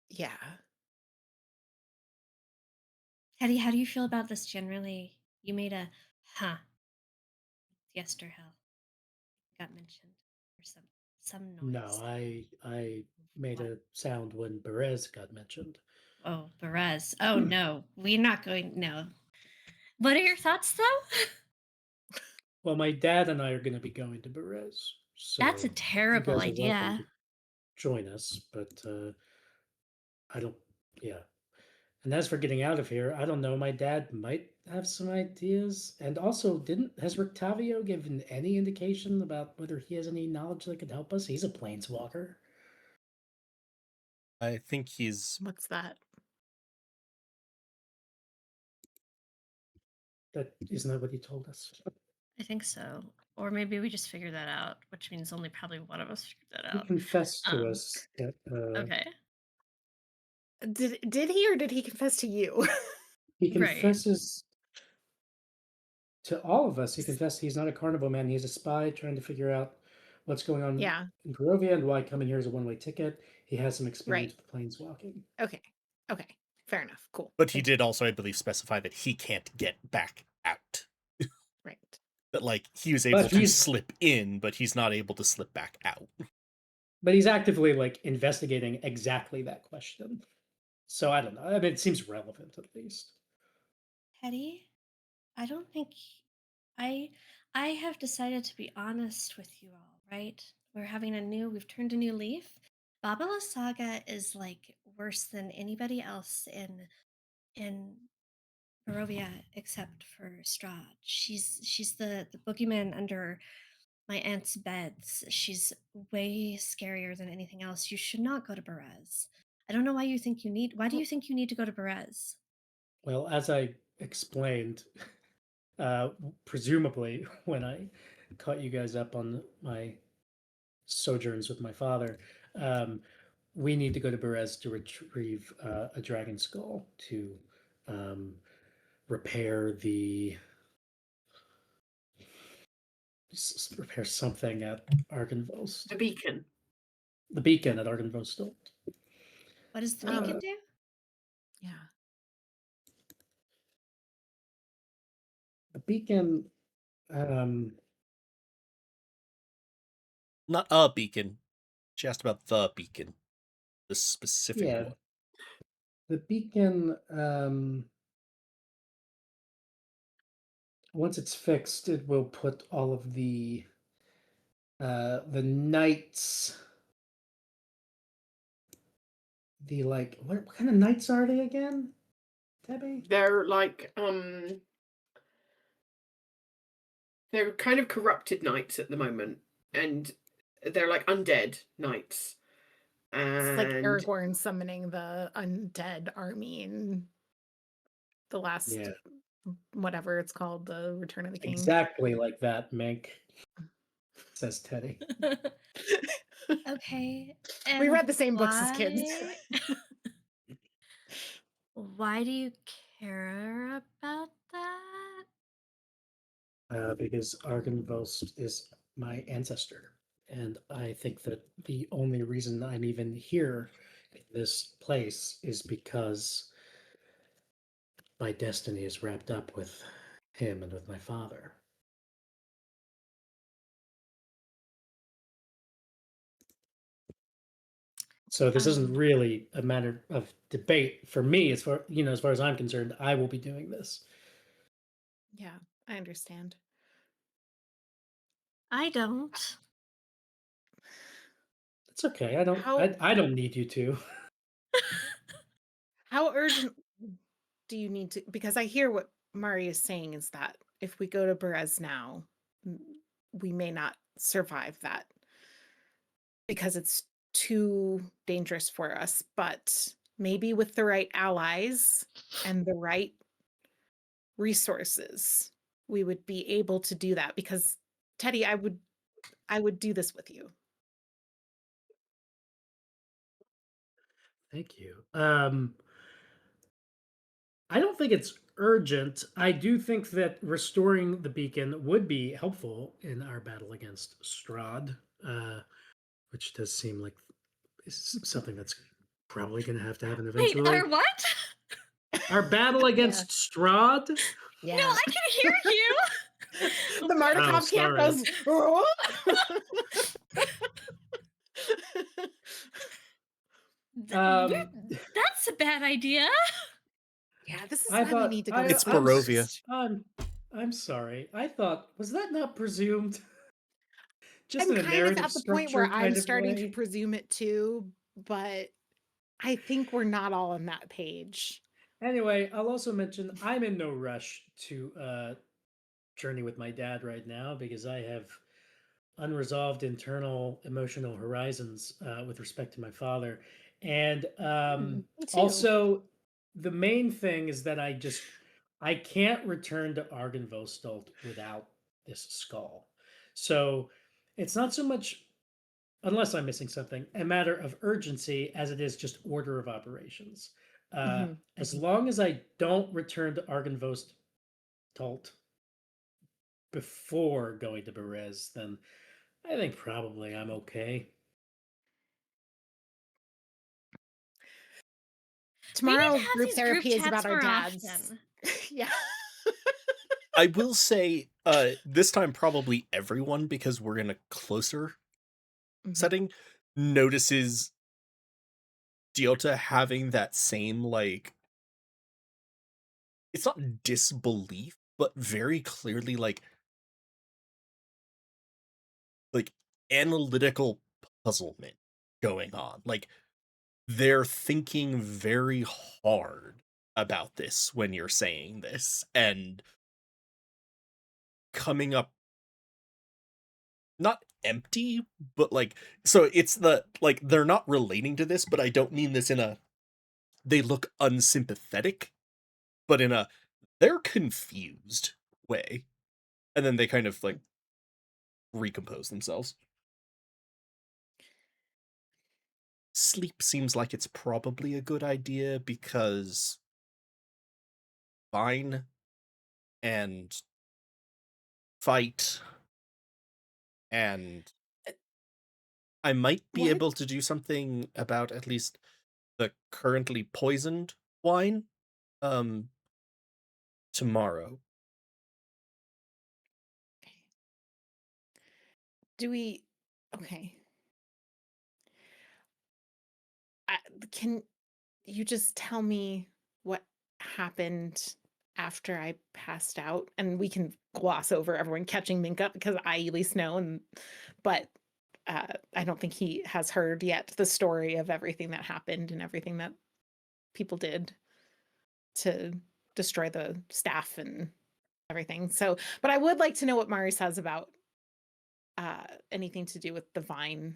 yeah. Teddy, how do you feel about this generally? You made a huh yesterday got mentioned or some No, noise. I made What? a sound when Perez got mentioned. Oh, Perez. Oh no, we're not going. No. What are your thoughts though? Well, my dad and I are going to be going to Perez, That's a so you terrible guys are welcome idea. to join us. But I don't. Yeah. And as for getting out of here, I don't know. My dad might have some ideas. And also, didn't has Rictavio given any indication about whether he has any knowledge that could help us? He's a planeswalker. I think he's What's that? That isn't that what he told us? I think so. Or maybe we just figured that out, which means only probably one of us figured that He out. confessed to us that Okay. Did he or did he confess to you? he Right. confesses to all of us. He confessed he's not a carnival man. He's a spy trying to figure out what's going on Yeah, in Barovia and why coming here is a one-way ticket. He has some experience right. with planeswalking. Okay. Okay. Fair enough. Cool. but he Thank you. did also, I believe, specify that he can't get back out. Right. That like he was able But to he's slip in, but he's not able to slip back out. but he's actively like investigating exactly that question. So I don't know. I mean, it seems relevant at least. Teddy, I don't think I I have decided to be honest with you all, right? We've turned a new leaf. Babala Saga is like worse than anybody else in Barovia except for Strahd. She's the boogeyman under my aunt's beds. She's way scarier than anything else. You should not go to Berez. I don't know why you think you need. Why do you think you need to go to Berez? Well, as I explained, presumably when I caught you guys up on my sojourns with my father, um, we need to go to Berez to retrieve a dragon skull to um, repair repair something at Arkenvost. The beacon. The beacon at Arkenvost. What does the Uh, beacon do? Yeah. The beacon. Not a beacon. She asked about the beacon, the specific Yeah, one. the beacon. Once it's fixed, it will put all of the knights. The like, what kind of knights are they again, Debbie? They're like they're kind of corrupted knights at the moment, and they're like undead knights. It's like And Aragorn summoning the undead army in the last Yeah, whatever it's called, the Return of the King. exactly like that, Mink. Says Teddy. Okay. We And read the same books as kids. why do you care about that? Because Argenvost is my ancestor, and I think that the only reason I'm even here in this place is because my destiny is wrapped up with him and with my father. So this isn't really a matter of debate for me, as far as far as I'm concerned. I will be doing this. Yeah, I understand. I don't. It's okay. I don't. How I don't need you to. how urgent do you need to, because I hear what Mari is saying is that if we go to Perez now, we may not survive that because it's too dangerous for us, but maybe with the right allies and the right resources, we would be able to do that because Teddy, I would do this with you. Thank you. I don't think it's urgent. I do think that restoring the beacon would be helpful in our battle against Strahd, which does seem like something that's probably going to happen Wait, eventually. our what? Our battle against Strahd? No, Yeah. I can hear you. The Martikov camp sorry. goes. "Oh." That's a bad idea. Yeah, this is I why we thought need to go It's I'm, Barovia. first. I'm sorry. I thought, was that not presumed? Just I'm in a kind of narrative at the point where structure I'm kind of starting to way. presume it too, but I think we're not all on that page. Anyway, I'll also mention I'm in no rush to journey with my dad right now because I have unresolved internal emotional horizons with respect to my father. And Me too. also, the main thing is that I can't return to Argynvostholt without this skull. So it's not so much, unless I'm missing something, a matter of urgency as it is just order of operations. Mhm, As mhm. long as I don't return to Argynvostholt before going to Berez, then I think probably I'm okay. We need to Tomorrow, have group these group therapy is about chats our more dads. often. Yeah. I will say, this time probably everyone, because we're in a closer Mhm. setting, notices Diota having that same, like, it's not disbelief, but very clearly like analytical puzzlement going on. Like, they're thinking very hard about this when you're saying this and coming up not empty, but like, so it's the like they're not relating to this, but I don't mean this in a they look unsympathetic, but in a they're confused way. And then they kind of like recompose themselves. Sleep seems like it's probably a good idea because Vine and fight, and I might be What? able to do something about at least the currently poisoned wine um tomorrow. Do we? Okay. I, can you just tell me what happened after I passed out? And we can gloss over everyone catching Mink up because I at least know, and but I don't think he has heard yet the story of everything that happened and everything that people did to destroy the staff and everything. So, but I would like to know what Mari says about anything to do with the vine.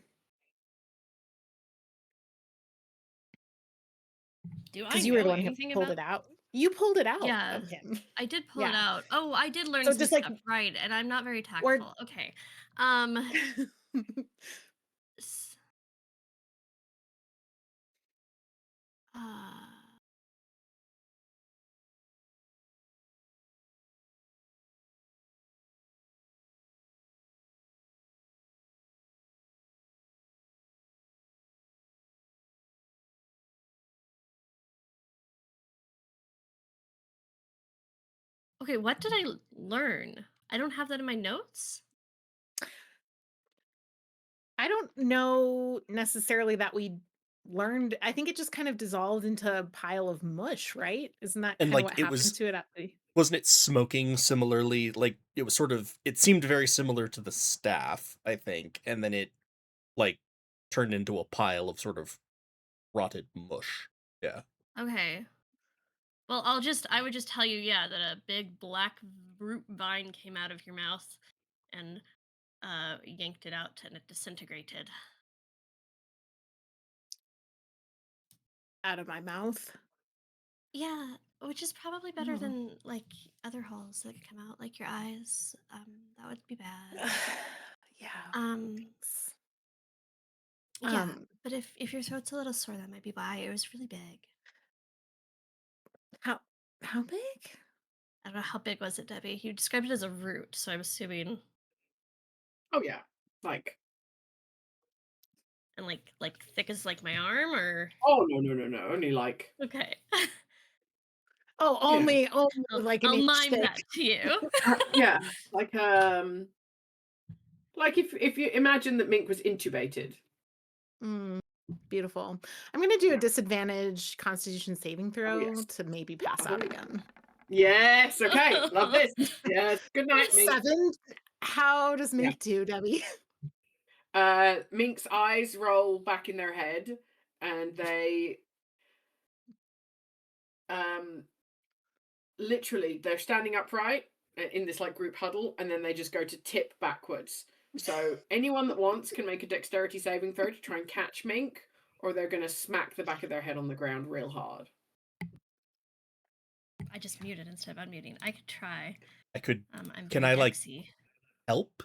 Do I Because you were the know one who anything pulled about? it out. You pulled it out Yeah, of him. I did pull it Yeah. out. Oh, I did learn So some just like, stuff, right? And I'm not very or tactful. Okay. Um. s- Uh, okay, what did I learn? I don't have that in my notes. I don't know necessarily that we learned. I think it just kind of dissolved into a pile of mush, right? Isn't that And kind of like what it happened was to it at the wasn't it smoking similarly? Like it was sort of it seemed very similar to the staff, I think, and then it like turned into a pile of sort of rotted mush. Yeah. Okay. Well, I would just tell you, yeah, that a big black root vine came out of your mouth and yanked it out and it disintegrated. out of my mouth. Yeah, which is probably better Oh. than like other holes that could come out, like your eyes. That would be bad. Yeah. Um, Thanks. yeah, Um, but if your throat's a little sore, that might be why. It was really big. how big? I don't know how big was it, Debbie? You described it as a root, so I'm assuming, Oh yeah, like and like thick as like my arm, or oh no, only like okay. Oh, you know, only I'll, like an I'll inch mime thick. that to you. yeah, like if you imagine that Mink was intubated. Mm, beautiful. I'm gonna do a Yeah. disadvantage Constitution saving Oh throw yes. to maybe pass out again. Yes. Okay. Love this. Yes. Good night, Mink. 7. How does Yeah. Mink do, Debbie? Mink's eyes roll back in their head, and they um literally they're standing upright in this like group huddle, and then they just go to tip backwards. So anyone that wants can make a dexterity saving throw to try and catch Mink, or they're going to smack the back of their head on the ground real hard. I just muted instead of unmuting. I could try. I could. I'm Can very I like dexy. help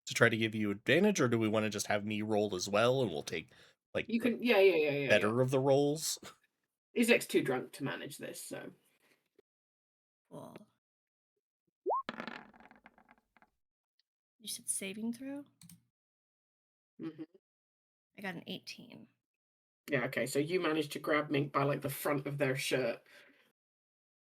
to try to give you advantage, or do we want to just have me roll as well, and we'll take like You the can, yeah. better of the rolls? Izek's too drunk to manage this, so Cool. You said saving throw? mhm. I got an 18. Yeah. Okay, so you managed to grab Mink by like the front of their shirt,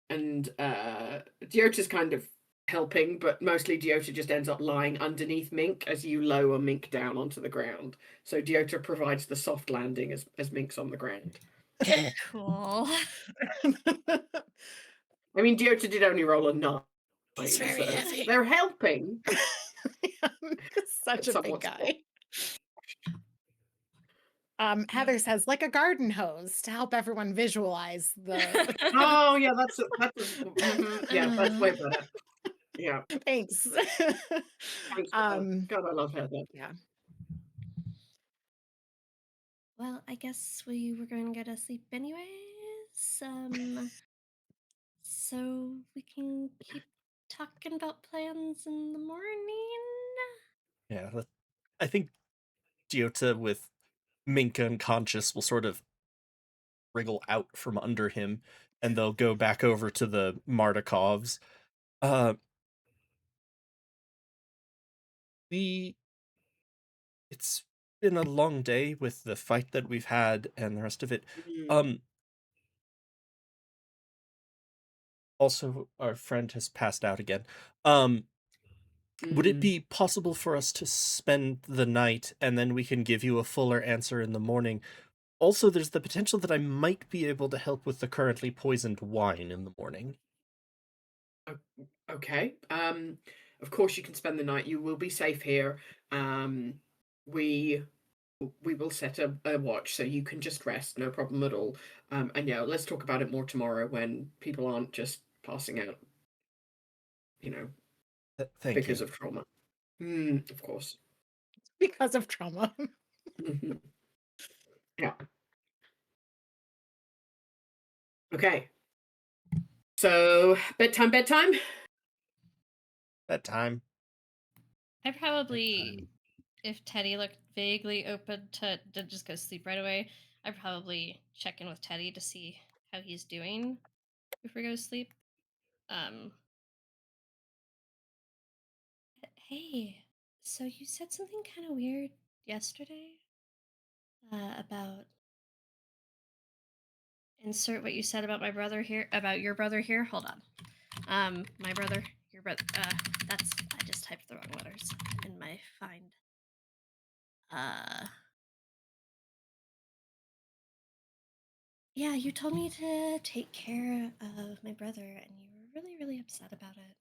and Diota's kind of helping, but mostly Diota just ends up lying underneath Mink as you lower Mink down onto the ground. So Diota provides the soft landing as Mink's on the ground. Cool. I mean, Diota did only roll a 9. He's very So heavy. they're helping. Such It's a big somewhat small. guy. Heather says, like a garden hose to help everyone visualize the. Oh yeah, yeah, that's way better. Yeah, Thanks. thanks for that. God, I love Heather. Yeah. Well, I guess we were going to go to sleep anyways. So we can keep talking about plans in the morning. Yeah, I think Diota with Mink unconscious will sort of wriggle out from under him, and they'll go back over to the Mardikovs. Uh, we it's been a long day with the fight that we've had and the rest of it. Mm, Also, our friend has passed out again. Um, would it mm. be possible for us to spend the night and then we can give you a fuller answer in the morning? Also, there's the potential that I might be able to help with the currently poisoned wine in the morning. Okay. Of course you can spend the night. You will be safe here. We we will set a watch so you can just rest, no problem at all. And yeah, let's talk about it more tomorrow when people aren't just passing out, you know, Thank because you. of trauma. Of course. Because of trauma. Mhm. Yeah. Okay. So bedtime. Bedtime. I probably, if Teddy looked vaguely open to just go sleep right away, I'd probably check in with Teddy to see how he's doing before he goes to sleep. Um, hey, so you said something kind of weird yesterday about insert what you said about my brother here, about your brother here. Hold on. My brother, your brother. That's I just typed the wrong letters in my find. Yeah, you told me to take care of my brother, and you were really, really upset about it.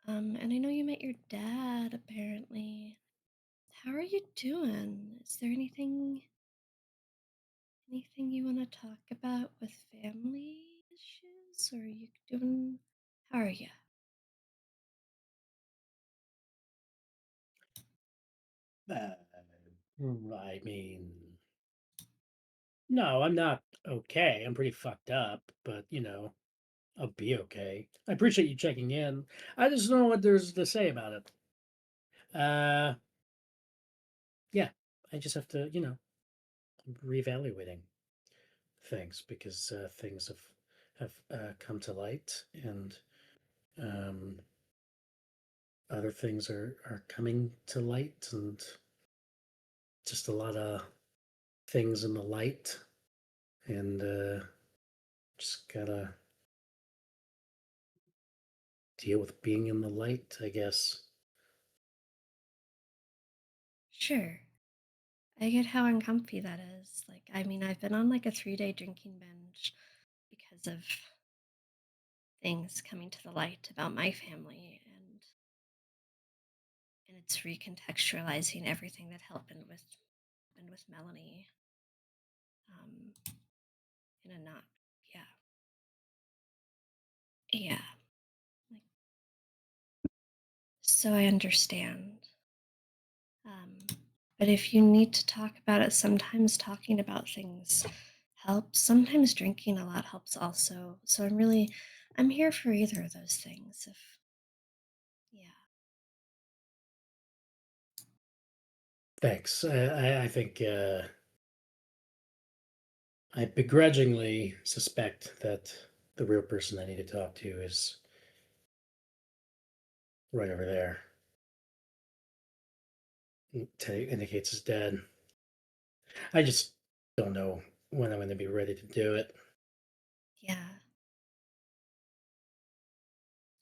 And I know you met your dad, apparently. How are you doing? Is there anything you want to talk about with family issues, or are you doing? How are you? I mean, No, I'm not okay. I'm pretty fucked up, but I'll be okay. I appreciate you checking in. I just don't know what there's to say about it. Uh, yeah, I just have to, reevaluating things because things have come to light, and um, other things are coming to light, and just a lot of things in the light, and just gotta deal with being in the light, I guess. Sure. I get how uncomfy that is. Like, I mean, I've been on like a 3-day drinking binge because of things coming to the light about my family, and it's recontextualizing everything that happened with Melanie. Um, in a not, yeah, yeah. Like, so I understand. Um, but if you need to talk about it, sometimes talking about things helps. Sometimes drinking a lot helps also. So I'm here for either of those things. If yeah, Thanks. I think I begrudgingly suspect that the real person I need to talk to is right over there. Indicates his dead. I just don't know when I'm going to be ready to do it. yeah,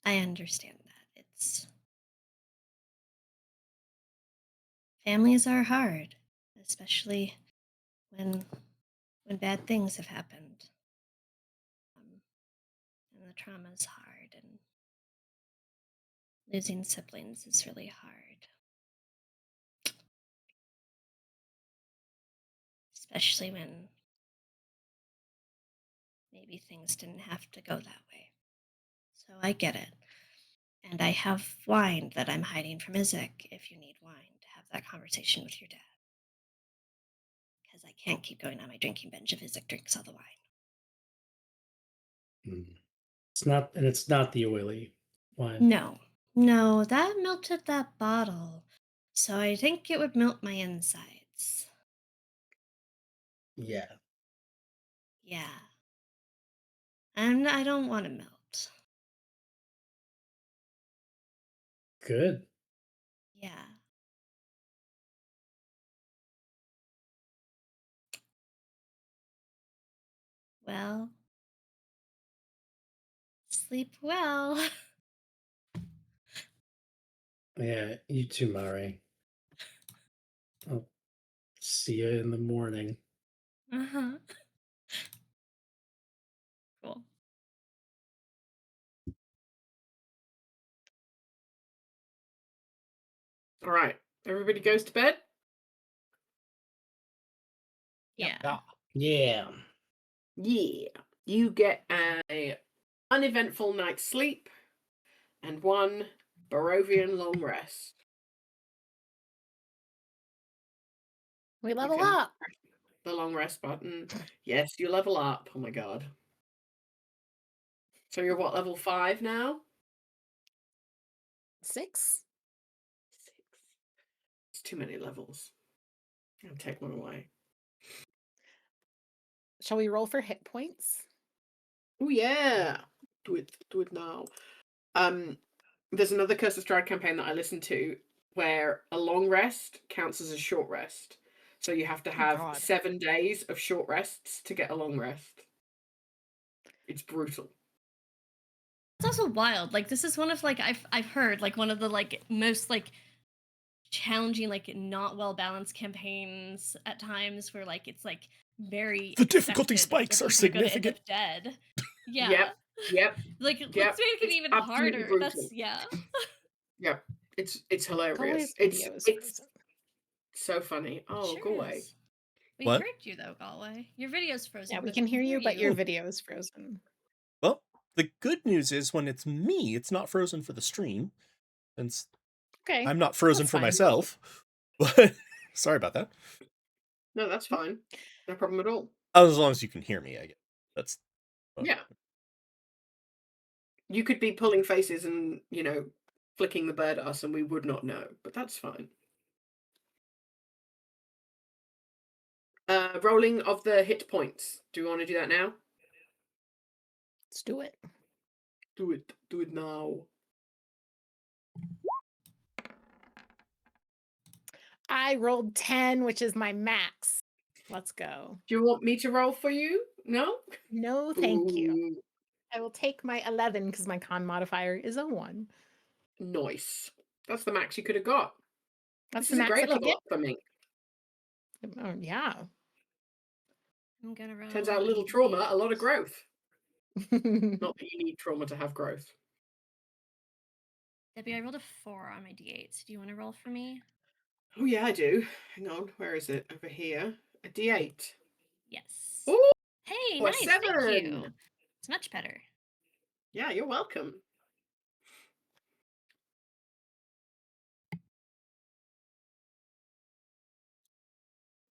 I understand that. Families are hard, especially when when bad things have happened, um, and the trauma is hard, and losing siblings is really hard, especially when maybe things didn't have to go that way. So I get it. And I have wine that I'm hiding from Izek if you need wine to have that conversation with your dad. Because I can't keep going on my drinking binge if Izek drinks all the wine. Mm. It's not the oily wine. No, no, that melted that bottle. So I think it would melt my insides. Yeah. Yeah. And I don't want to melt. Good. Yeah. Well, sleep well. Yeah. You too, Mari. I'll see you in the morning. Uh huh. Cool. All right. Everybody goes to bed. Yeah. Yeah. Yeah. You get a uneventful night's sleep and one Barovian long rest. We You level can up. press the long rest button. Yes, you level up. Oh my god. So you're what, level 5 now? 6. 6. It's too many levels. I'll take one away. Shall we roll for hit points? Oh yeah. Do it now. There's another Curse of Strahd campaign that I listened to where a long rest counts as a short rest. So you have to Oh, have God. 7 days of short rests to get a long rest. It's brutal. It's also wild. Like this is one of like I've heard like one of the like most like challenging like not well balanced campaigns at times where like it's like very The difficulty accepted spikes that are people are going to end significant. up dead. Yeah. Yep. Yep. Like Yep. let's make it It's even absolutely harder. brutal. That's yeah. Yep. It's hilarious. Galway's video is It's frozen. so funny. Oh, Sure go away. is. We What? heard you though, Galway. Your video's frozen. Yeah, we but can hear you, but your you. video is frozen. Well, the good news is when it's me, it's not frozen for the stream. Since Okay. I'm not frozen that's for fine. myself. But sorry about that. No, that's fine. No problem at all. As long as you can hear me, I guess. That's Yeah. You could be pulling faces and, flicking the bird at us and we would not know, but that's fine. Rolling of the hit points. Do we want to do that now? Let's do it. Do it. Do it now. I rolled 10, which is my max. Let's go. Do you want me to roll for you? No? No, thank you. Ooh, I will take my 11 because my con modifier is a 1. nice. That's the max you could have got. That's This the is a max I great could level get. up for me. Oh, yeah. I'm gonna roll. Turns out a little a trauma, a lot of D8. growth. Not that you need trauma to have growth. Debbie, I rolled a 4 on my D8. Do you want to roll for me? Oh yeah, I do. Hang on, where is it? Over here. A D8. Yes. Ooh, Hey, a nice. Thank 7. you. It's much better. Yeah, you're welcome.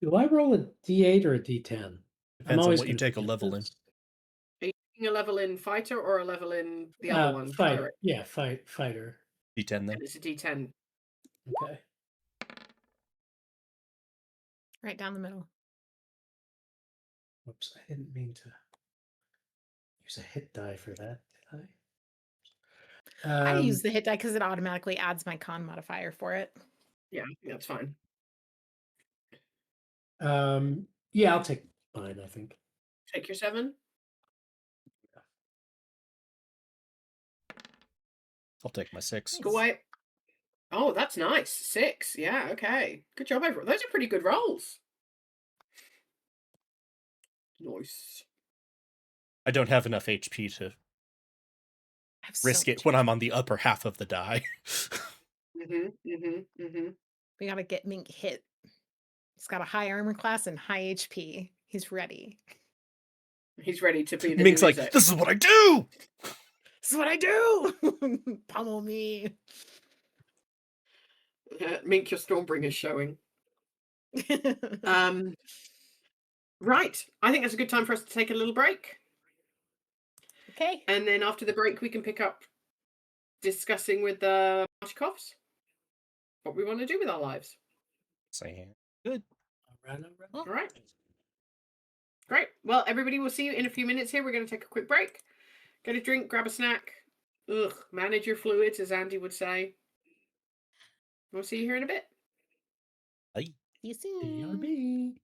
Do I roll a D8 or a D10? Depends on what you take a level in. Are you taking a level in fighter or a level in the other one? Fighter. Cleric? Yeah, fighter. D10 then. And it's a D10. Okay. Right down the middle. Whoops, I didn't mean to use a hit die for that, did I? I use the hit die because it automatically adds my con modifier for it. Yeah, I think that's fine. Yeah, I'll take mine, I think. Take your 7. I'll take my 6. Go away. Oh, that's nice. 6. Yeah, okay. Good job, everyone. Those are pretty good rolls. Nice. I don't have enough HP to I have so risk it much- when I'm on the upper half of the die. We gotta get Mink hit. He's got a high armor class and high HP. He's ready. He's ready to be the Mink's new like, Izek. this is what I do! This is what I do. Pummel me. Mink, your Stormbringer's showing. Right. I think that's a good time for us to take a little break. Okay. And then after the break, we can pick up discussing with the Marshkovs what we want to do with our lives. Saying good. All right. Great. Well, everybody, we'll see you in a few minutes here. We're going to take a quick break. Get a drink, grab a snack. Manage your fluids, as Andy would say. We'll see you here in a bit. Bye. See you soon. BRB.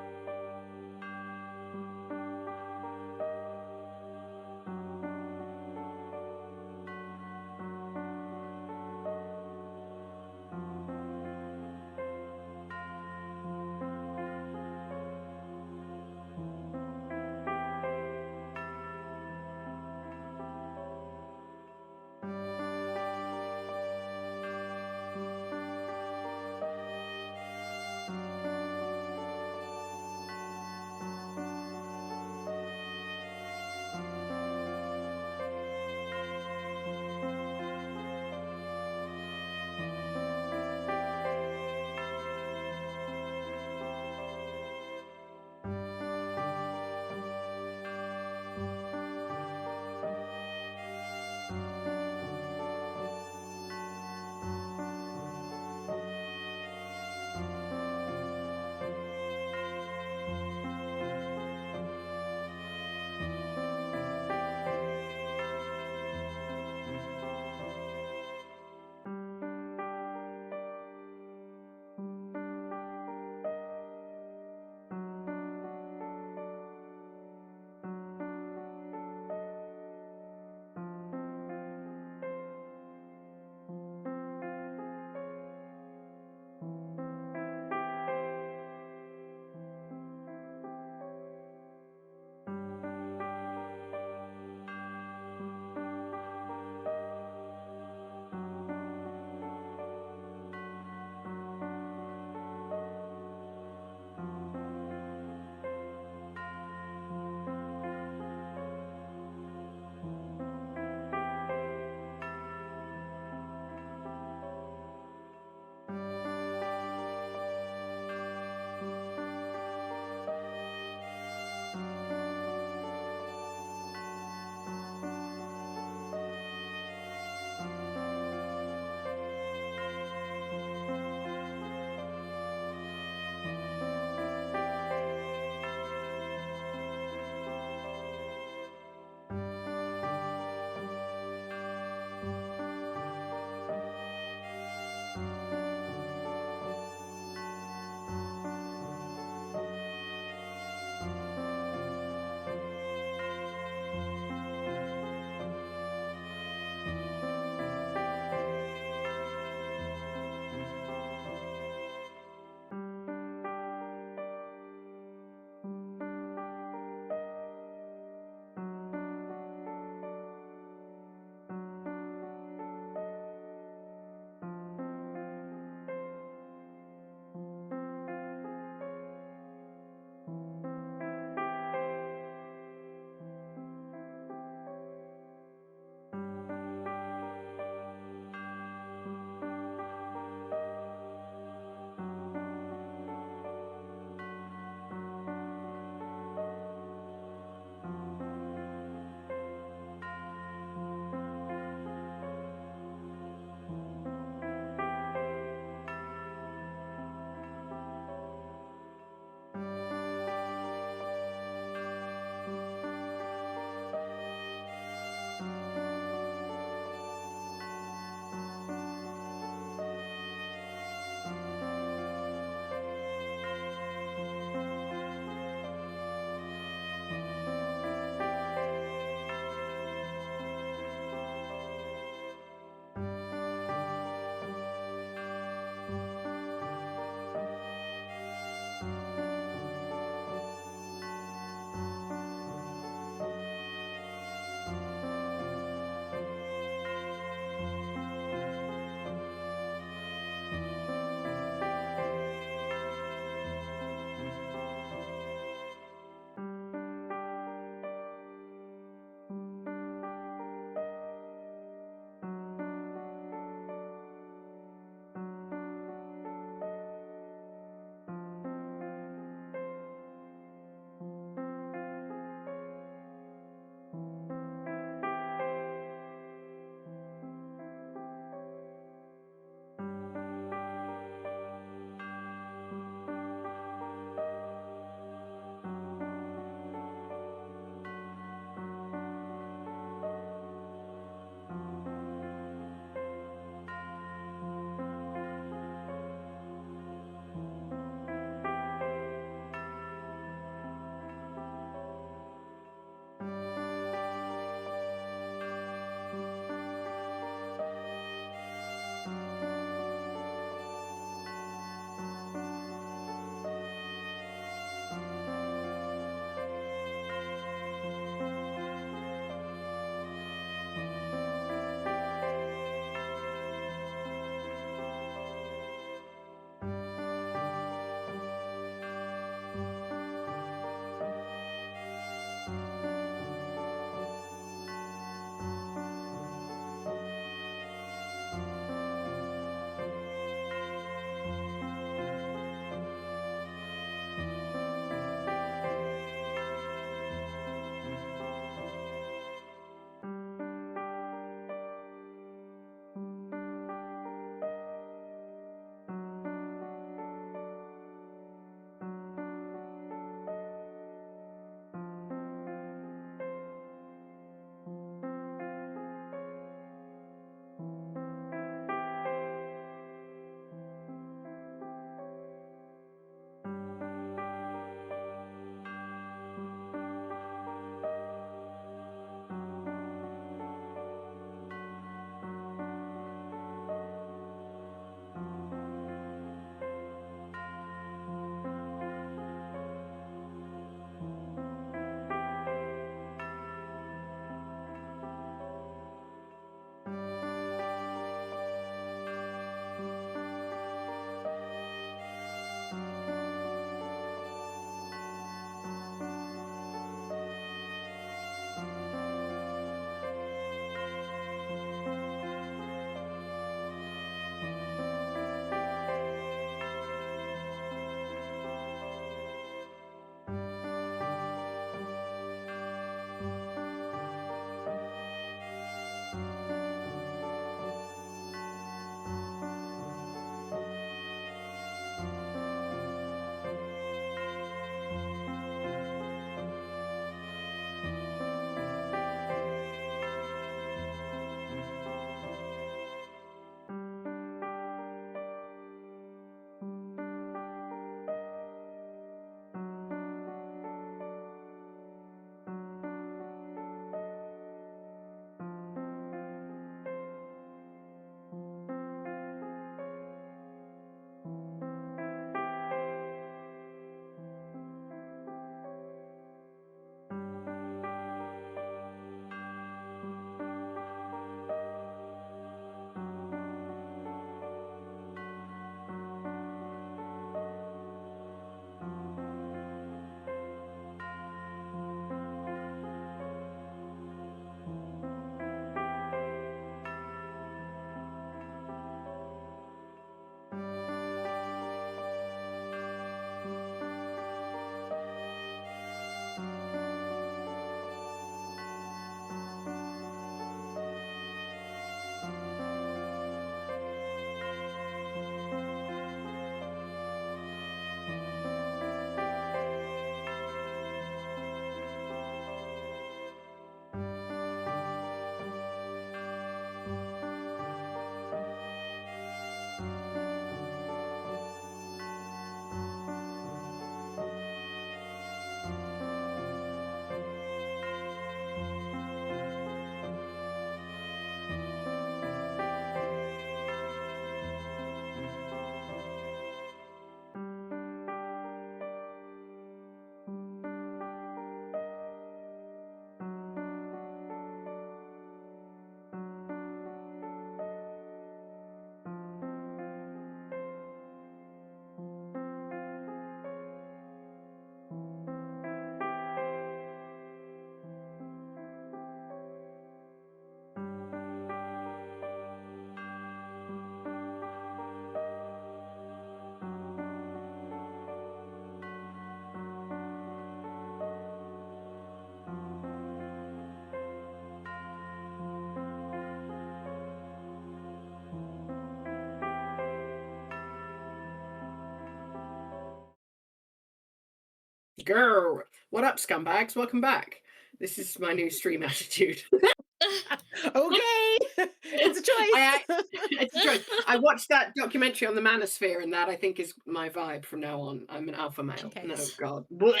Grr. What up, scumbags? Welcome back. This is my new stream attitude. Okay, it's a choice. It's a choice. I watched that documentary on the manosphere, and that I think is my vibe from now on. I'm an alpha male. Okay. No, God. Blech.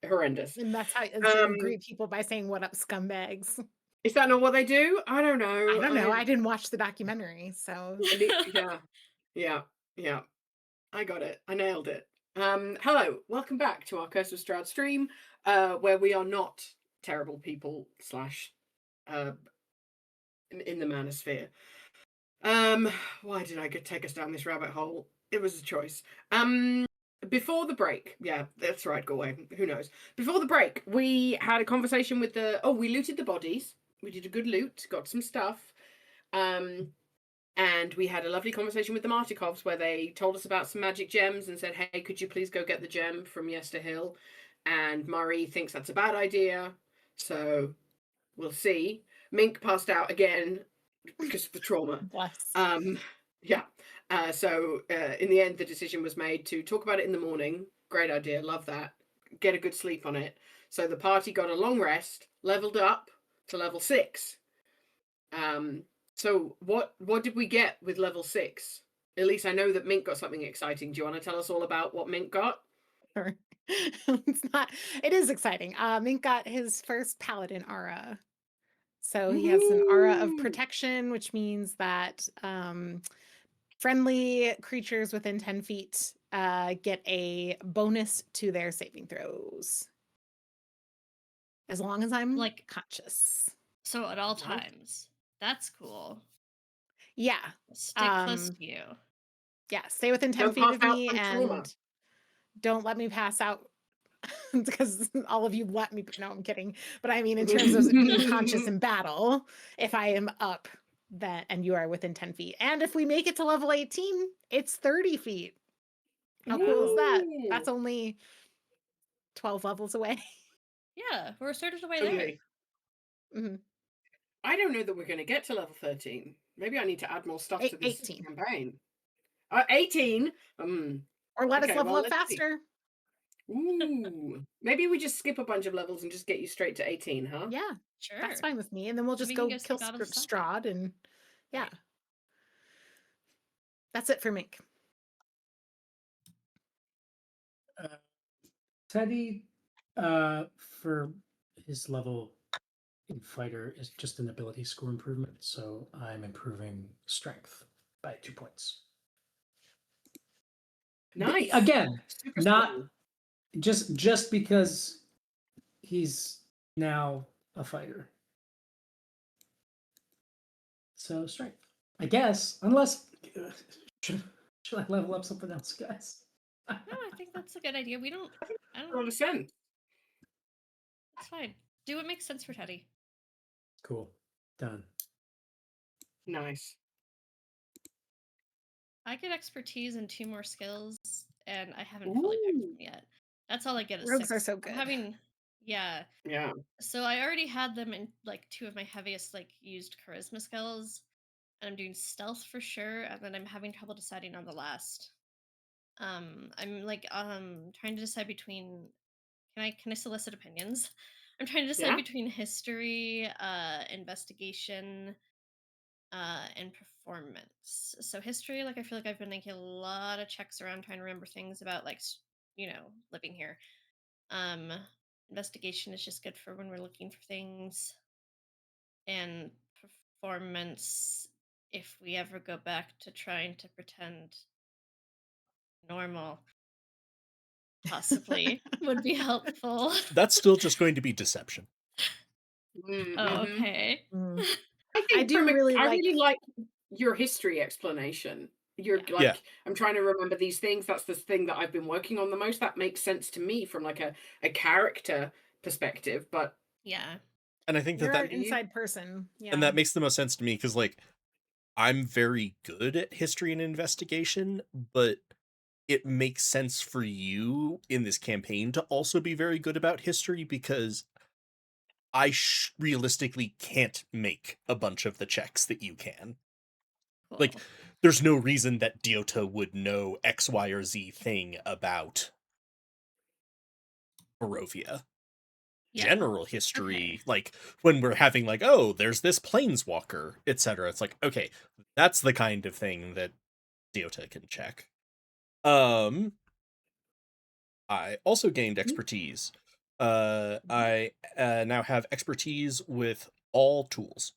Horrendous. And that's how you greet people, by saying "What up, scumbags." Is that not what they do? I don't know. I don't know. I didn't watch the documentary, so Yeah. I got it. I nailed it. Hello, welcome back to our Curse of Strahd stream, where we are not terrible people slash in the manosphere. Why did I take us down this rabbit hole? It was a choice. Before the break, yeah, that's right, go away. Who knows? Before the break, we had a conversation with we looted the bodies. We did a good loot, got some stuff. And we had a lovely conversation with the Martikovs where they told us about some magic gems and said, hey, could you please go get the gem from Yester Hill? And Murray thinks that's a bad idea. So we'll see. Mink passed out again because of the trauma. bless. Yeah. So in the end, the decision was made to talk about it in the morning. Great idea. Love that. Get a good sleep on it. So the party got a long rest, leveled up to level 6. So what did we get with level 6? At least I know that Mink got something exciting. Do you want to tell us all about what Mink got? Sure. It is exciting. Mink got his first paladin aura. So he has an aura of protection, which means that friendly creatures within 10 feet get a bonus to their saving throws. As long as I'm conscious. So at all times. That's cool. Yeah. Stick close to you. Yeah, stay within 10 feet of me and don't let me pass out. Because all of you let me. No, I'm kidding. But I mean, in terms of being conscious in battle, if I am up and you are within 10 feet. And if we make it to level 18, it's 30 feet. How cool is that? That's only 12 levels away. Yeah, we're sort of the way there. Mm-hmm. I don't know that we're going to get to level 13. Maybe I need to add more stuff to this 18. campaign. 18? Or let us level up faster. Ooh. Maybe we just skip a bunch of levels and just get you straight to 18, huh? Yeah, sure. That's fine with me. And then we'll just go kill Strahd and yeah. That's it for Mink. Teddy, for his level in fighter is just an ability score improvement, so I'm improving strength by 2 points. Nice. Again, Super not strong. just because he's now a fighter. So strength, I guess, unless should I level up something else, guys? No, I think that's a good idea. I don't understand. It's fine. Do what makes sense for Teddy. Cool. Done. Nice. I get expertise in 2 more skills, and I haven't fully picked them yet. That's all I get. Rogues 6. are so good. Yeah. So I already had them in 2 of my heaviest used charisma skills, and I'm doing stealth for sure, and then I'm having trouble deciding on the last. I'm trying to decide between. Can I solicit opinions? I'm trying to decide between history, investigation, and performance. So history, I feel like I've been making a lot of checks around trying to remember things about living here. Investigation is just good for when we're looking for things. And performance, if we ever go back to trying to pretend normal, possibly would be helpful. That's still just going to be deception. Oh, okay. I really like your history explanation. I'm trying to remember these things. That's the thing that I've been working on the most. That makes sense to me from a character perspective. But yeah, and I think you're an inside person. Yeah, and that makes the most sense to me because I'm very good at history and investigation, but it makes sense for you in this campaign to also be very good about history because I realistically can't make a bunch of the checks that you can. Cool. There's no reason that Diota would know X, Y, or Z thing about Barovia. Yeah. General history, like when we're having like, oh, there's this planeswalker, etc. It's like, okay, that's the kind of thing that Deota can check. I also gained expertise. I now have expertise with all tools.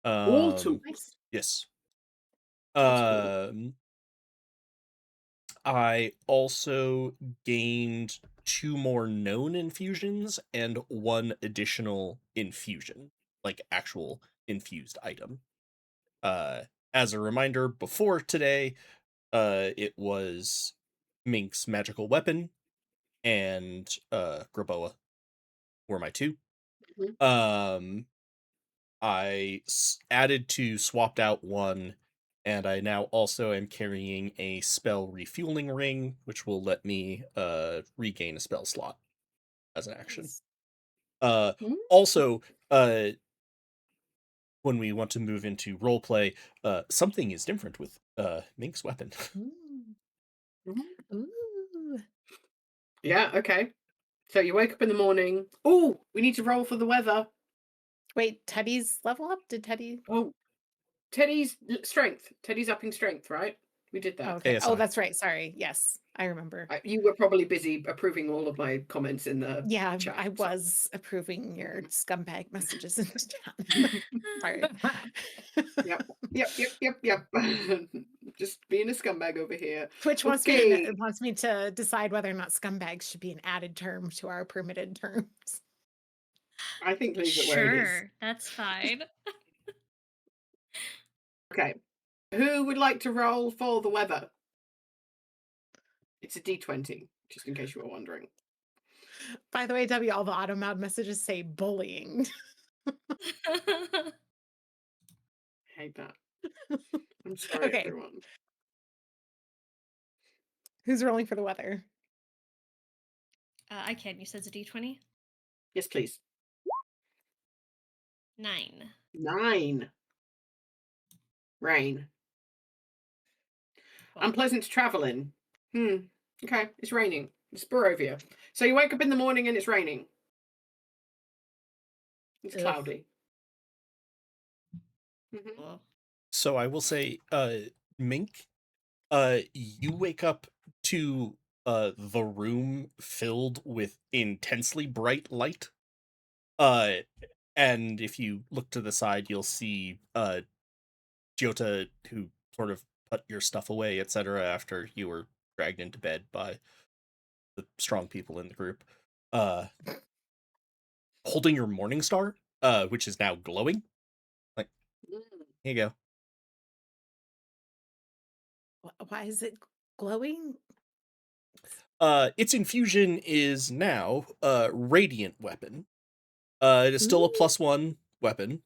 All tools. Nice. Yes. That's cool. I also gained 2 more known infusions and 1 additional infusion, like actual infused item. As a reminder, before today, it was Mink's magical weapon and Graboa were my 2. Mhm. Added 2, swapped out 1, and I now also am carrying a spell refueling ring, which will let me regain a spell slot as an action. Nice. Also, when we want to move into roleplay, something is different with Mink's weapon. Ooh. Yeah, okay. So you wake up in the morning. Oh, we need to roll for the weather. Wait, Teddy's level up? Did Teddy? Oh, Teddy's strength. Teddy's upping strength, right? We did Oh, that. okay. Oh, ASI. that's right. Sorry. Yes, I remember. You were probably busy approving all of my comments in the Yeah, chat. I so- was approving your scumbag messages in the chat. Sorry. Yep. Just being a scumbag over here. Twitch wants Okay. me to decide whether or not scumbags should be an added term to our permitted terms. I think leave it where it is. Sure, that's fine. Okay. Who would like to roll for the weather? It's a D20, just in case you were wondering. By the way, W, all the auto-mod messages say bullying. Hate that. I'm sorry, Okay. everyone. Who's rolling for the weather? I can. You said it's a D20? Yes, please. 9. 9. Rain. Cool. Unpleasant to travel in. Okay, it's raining. It's Barovia. So you wake up in the morning and it's raining. It's Ugh. cloudy. Mhm. Cool. So I will say, Mink, you wake up to the room filled with intensely bright light. And if you look to the side, you'll see Jota, who sort of put your stuff away, etc., after you were dragged into bed by the strong people in the group. Holding your morning star, which is now glowing. Like, Mm. here you go. Why is it glowing? Its infusion is now radiant weapon. It is still a Ooh. +1 weapon.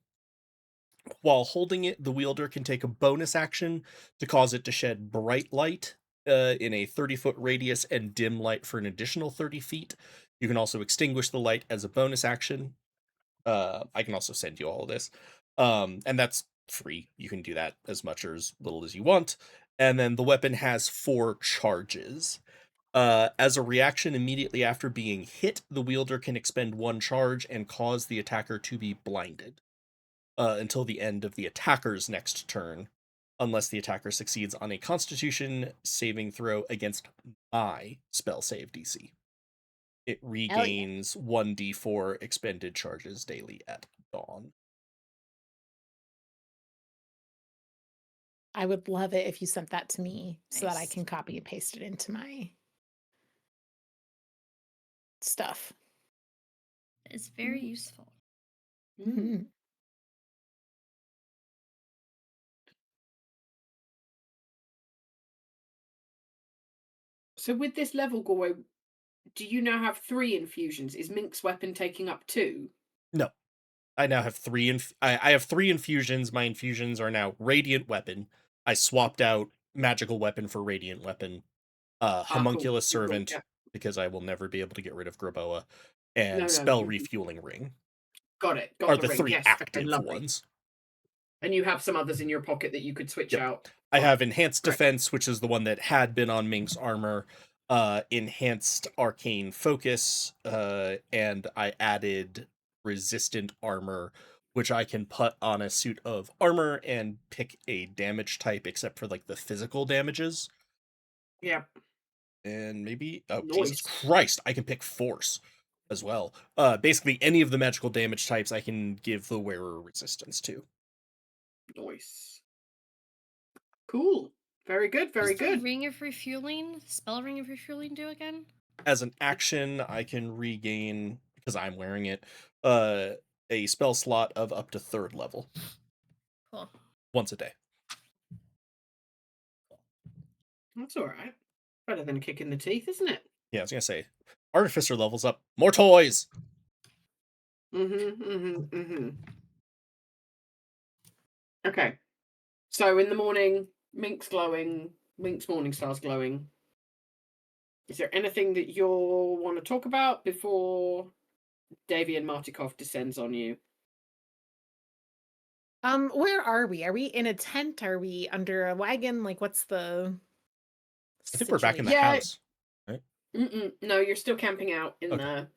While holding it, the wielder can take a bonus action to cause it to shed bright light in a 30-foot radius and dim light for an additional 30 feet. You can also extinguish the light as a bonus action. I can also send you all of this. And that's free. You can do that as much or as little as you want. And then the weapon has 4 charges. As a reaction immediately after being hit, the wielder can expend 1 charge and cause the attacker to be blinded until the end of the attacker's next turn, unless the attacker succeeds on a Constitution saving throw against my spell save DC. It regains 1d4 expended charges daily at dawn. I would love it if you sent that to me so that I Nice. can copy and paste it into my stuff. It's very useful. Mhm. So with this level, Goy, do you now have 3 infusions? Is Mink's weapon taking up 2? No. I now have 3 I have 3 infusions. My infusions are now Radiant Weapon. I swapped out Magical Weapon for Radiant Weapon. Homunculus Cool, Servant, yeah. because I will never be able to get rid of Graboa, and No. Spell Refueling Ring Got it. Got are the the ring. 3 Yes. Okay, active lovely. ones. And you have some others in your pocket that you could switch Yep. out. I Fine. have Enhanced Right. Defense, which is the one that had been on Mink's armor. enhanced arcane focus, and I added resistant armor, which I can put on a suit of armor and pick a damage type, except for like the physical damages. Yeah. And maybe, oh Jesus Noise. Christ, I can pick force as well. Basically any of the magical damage types I can give the wearer resistance to. Noise. Cool. Very good. Very Does the good. ring of refueling, spell ring of refueling, do again? As an action, I can regain, because I'm wearing it, a spell slot of up to 3rd level Cool. once a day. That's all right. Better than a kick in the teeth, isn't it? Yeah, I was gonna say, Artificer levels up. More toys. Okay. So in the morning, Mink's glowing. Mink's morning star's glowing. Is there anything that you'll want to talk about before Davian Martikov descends on you? Where are we? Are we in a tent? Are we under a wagon? Like, what's the I think we're back in the Yeah. house. Right? No, you're still camping out in Okay. the At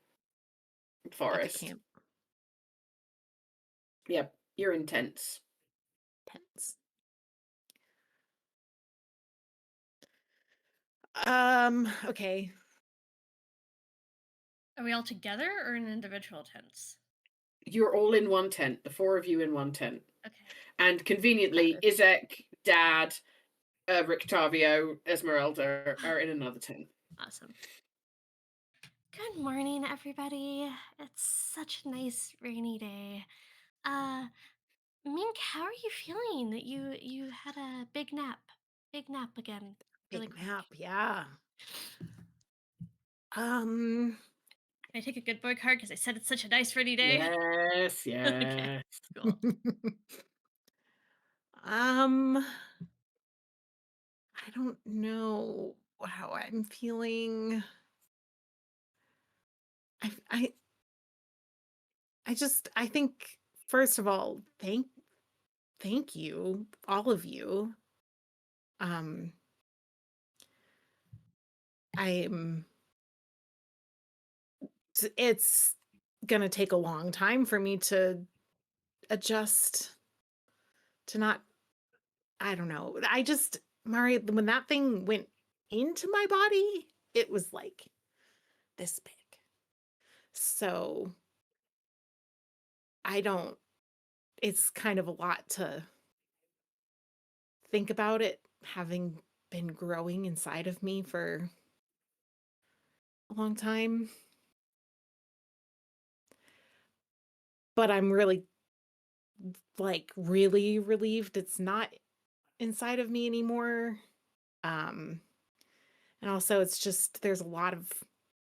the forest. camp Yep, you're in tents. tents? Okay. Are we all together or in individual tents? You're all in one tent, the 4 of you in one tent. Okay. And conveniently, Perfect. Izek, Dad, Rictavio, Esmeralda are in another tent. Awesome. Good morning, everybody. It's such a nice rainy day. Mink, how are you feeling? You had a big nap. Big nap again. Really Big quick. nap, yeah. Can I take a good boy card because I said it's such a nice rainy day? Yes, Okay, yes. cool. I don't know how I'm feeling. I I I think first of all, thank you, all of you. Um I'm it's gonna take a long time for me to adjust to not, I don't know. Mari, when that thing went into my body, it was like this big. So I don't, it's kind of a lot to think about it having been growing inside of me for a long time. But I'm really, like, really relieved it's not inside of me anymore. Um, and also it's just there's a lot of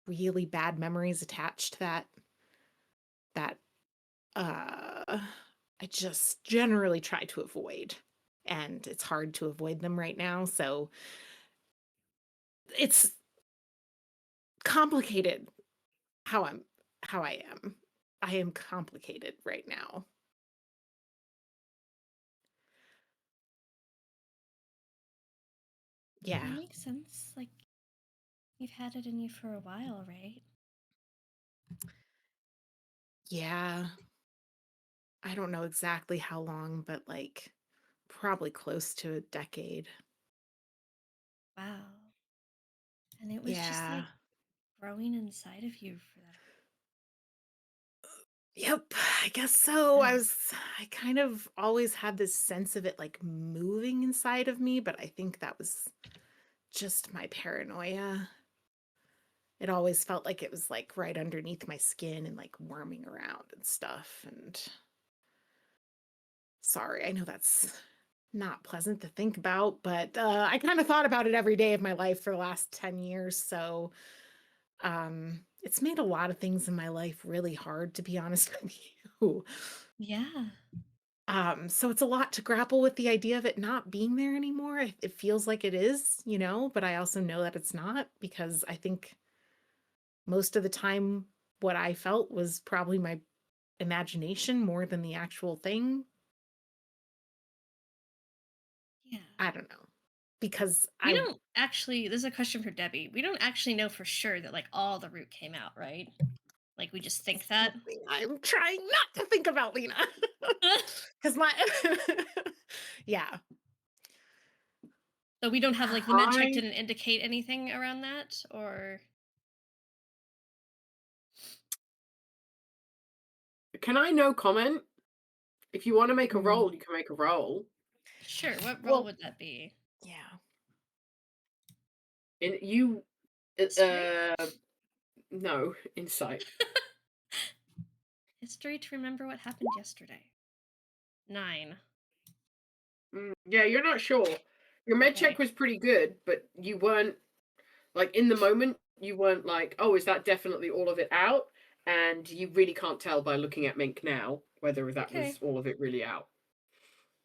really bad memories attached to that I just generally try to avoid. And it's hard to avoid them right now. So it's complicated how I am. I am complicated right now. That Yeah. makes sense. Like, you've had it in you for a while, right? Yeah. I don't know exactly how long, but like probably close to a decade. Wow. And it was just Yeah. like growing inside of you for that. Yep, I guess so. Wow. I kind of always had this sense of it like moving inside of me, but I think that was just my paranoia. It always felt like it was like right underneath my skin and like worming around and stuff. And sorry, I know that's not pleasant to think about, but I kind of thought about it every day of my life for the last 10 years. So it's made a lot of things in my life really hard, to be honest with you. Yeah. So it's a lot to grapple with the idea of it not being there anymore. It feels like it is, but I also know that it's not because I think most of the time what I felt was probably my imagination more than the actual thing. Yeah. I don't know. because We don't actually, this is a question for Debbie. We don't actually know for sure that like all the root came out, right? Like we just think that. I'm trying not to think about Lena. Because my yeah. So we don't have like the med check I didn't indicate anything around that, or can I no comment? If you want to make a Mm. roll, you can make a roll. sure, what role Well, would that be? yeah. And you, History? no insight. History to remember what happened yesterday. 9. Yeah, you're not sure. Your med check Okay. was pretty good, but you weren't like in the moment. You weren't like, oh, is that definitely all of it out? And you really can't tell by looking at Mink now whether that Okay. was all of it really out.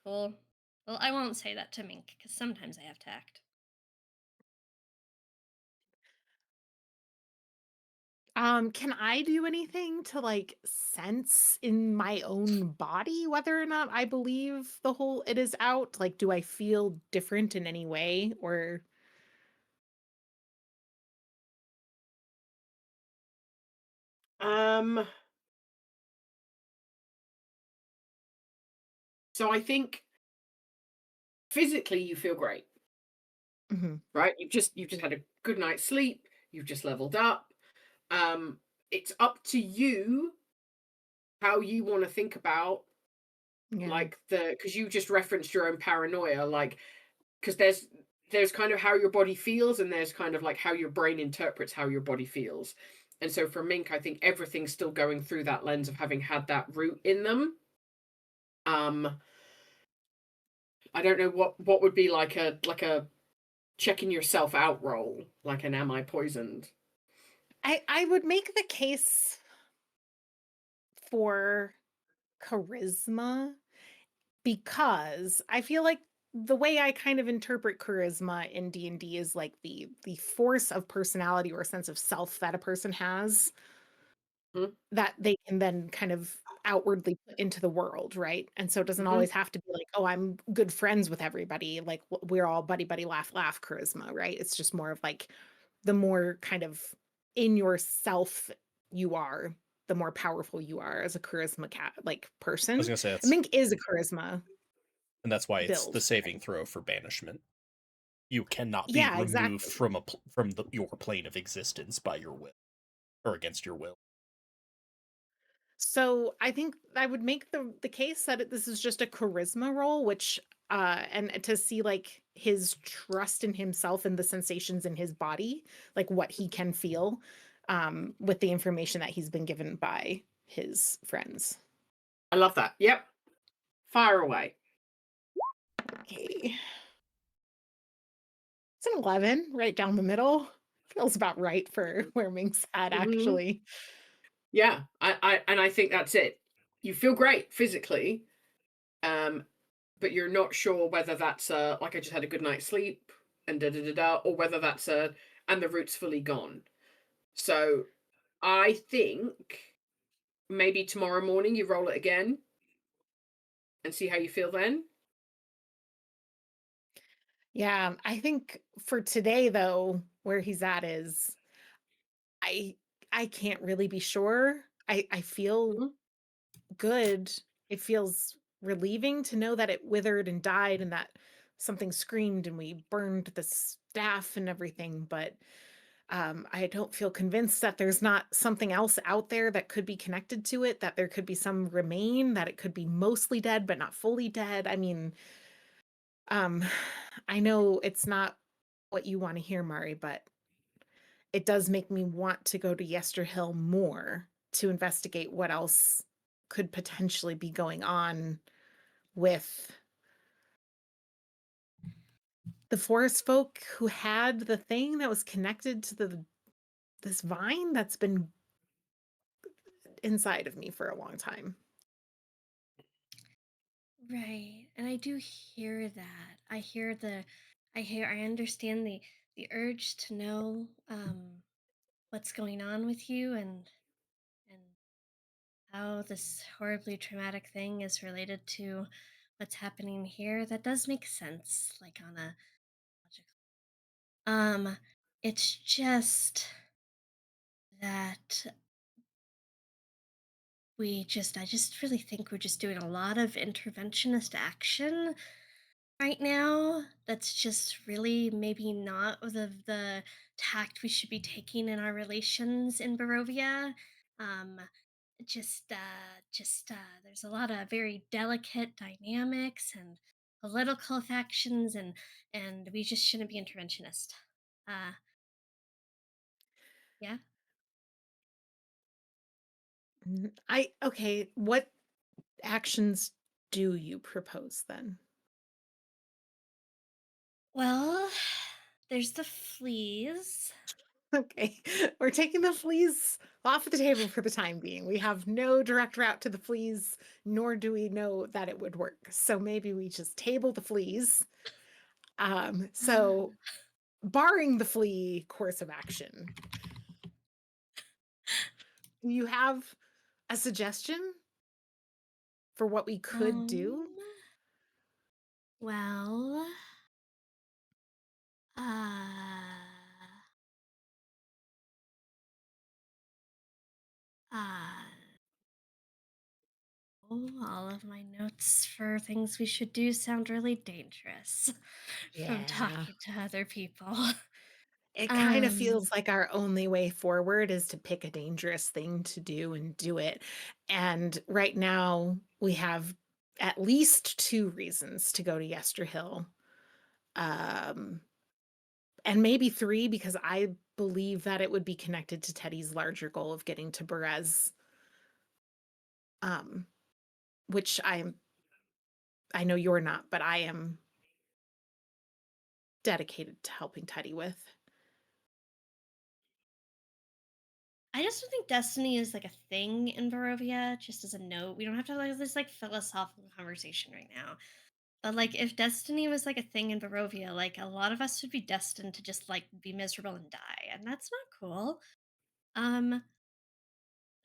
Cool. Well, I won't say that to Mink because sometimes I have tact. Can I do anything to like sense in my own body whether or not I believe the whole it is out? Like, do I feel different in any way or Um, so I think physically you feel great, Mhm. right? You've just had a good night's sleep. You've just leveled up. It's up to you how you want to think about Yeah. like because you just referenced your own paranoia, like because there's kind of how your body feels and there's kind of like how your brain interprets how your body feels. And so for Mink, I think everything's still going through that lens of having had that root in them. um I don't know what would be like a checking yourself out roll, like an am I poisoned. I would make the case for charisma because I feel like the way I kind of interpret charisma in D&D is like the force of personality or sense of self that a person has Hmm. that they can then kind of outwardly put into the world, right? And so it doesn't Hmm. always have to be like, oh, I'm good friends with everybody, like we're all buddy buddy laugh laugh charisma, right? It's just more of like the more kind of in yourself you are, the more powerful you are as a charisma like I was person. gonna say I think is a charisma and that's why it's build. the saving throw for banishment. You cannot be Yeah, removed exactly. from your plane of existence by your will or against your will. So I think I would make the case that this is just a charisma role, which and to see like his trust in himself and the sensations in his body, like what he can feel, with the information that he's been given by his friends. I love that. Yep. Fire away. Okay. It's an 11, right down the middle. Feels about right for where Mink's at, Hmm. actually. Yeah, I think that's it. You feel great physically, um, but you're not sure whether that's like I just had a good night's sleep and da da da da, or whether that's and the root's fully gone. So I think maybe tomorrow morning you roll it again and see how you feel then. Yeah, I think for today though, where he's at is I I can't really be sure. I feel Mhm. good. It feels relieving to know that it withered and died and that something screamed and we burned the staff and everything, but I don't feel convinced that there's not something else out there that could be connected to it, that there could be some remain, that it could be mostly dead but not fully dead. I mean, um, I know it's not what you want to hear, Mari, but it does make me want to go to Yester Hill more to investigate what else could potentially be going on with the forest folk who had the thing that was connected to this vine that's been inside of me for a long time. Right. And I do hear that. I understand the urge to know what's going on with you and how this horribly traumatic thing is related to what's happening here. That does make sense, like on a Um, it's just that I just really think we're just doing a lot of interventionist action right now. That's just really maybe not the tact we should be taking in our relations in Barovia. Um, there's a lot of very delicate dynamics and political factions, and we just shouldn't be interventionist. Uh, yeah. Okay, what actions do you propose then? Well, there's the fleas. Okay, we're taking the fleas off the table for the time being. We have no direct route to the fleas, nor do we know that it would work. So maybe we just table the fleas. So barring the flea course of action, do you have a suggestion for what we could do? Well, uh, uh, all of my notes for things we should do sound really dangerous from Yeah. talking to other people. It kind of Um, feels like our only way forward is to pick a dangerous thing to do and do it. And right now, we have at least two reasons to go to Yesterhill. Um, and maybe three, because I believe that it would be connected to Teddy's larger goal of getting to Berez, um, which I know you're not, but I am dedicated to helping Teddy with. I just don't think destiny is like a thing in Barovia. Just as a note, we don't have to have like this like philosophical conversation right now. But like, if destiny was like a thing in Barovia, like a lot of us would be destined to just like be miserable and die, and that's not cool. Um,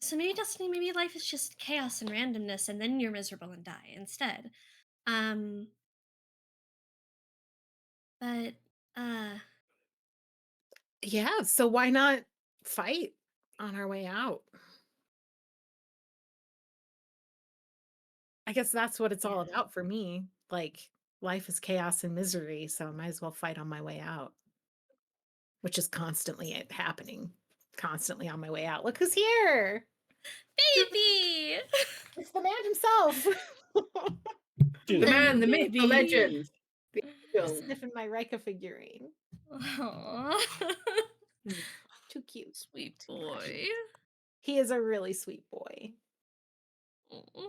so maybe destiny, maybe life is just chaos and randomness, and then you're miserable and die instead. Um, but uh, Yeah, so why not fight on our way out? I guess that's what it's all yeah. about for me. Like, life is chaos and misery, so I might as well fight on my way out, which is constantly happening, constantly on my way out. Look who's here! Baby! It's the man himself. The Dude, man, the myth, the Baby! legend, the angel. Sniffing my Rika figurine. Aw. Mm, too cute. Sweet Too boy. precious. He is a really sweet boy. Aw.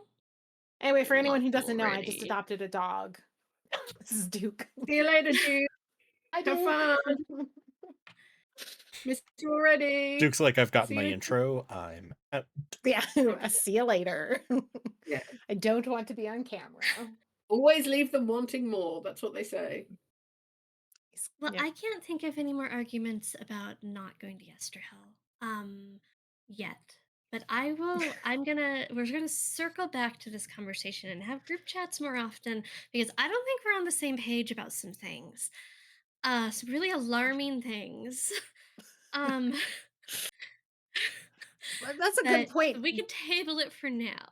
Anyway, for anyone Love who him doesn't know, I just already. adopted a dog. This is Duke. See you later, dude. Hi, Have Duke. fun. Missed you already. Duke's like, I've gotten See my you. intro. I'm out. Yeah, see you later. Yeah. I don't want to be on camera. Always leave them wanting more. That's what they say. Well, Yep. I can't think of any more arguments about not going to Yesterhill. Yet. But we're gonna circle back to this conversation and have group chats more often because I don't think we're on the same page about some things. Some really alarming things. Um, Well, that's a good that point. we could table it for now.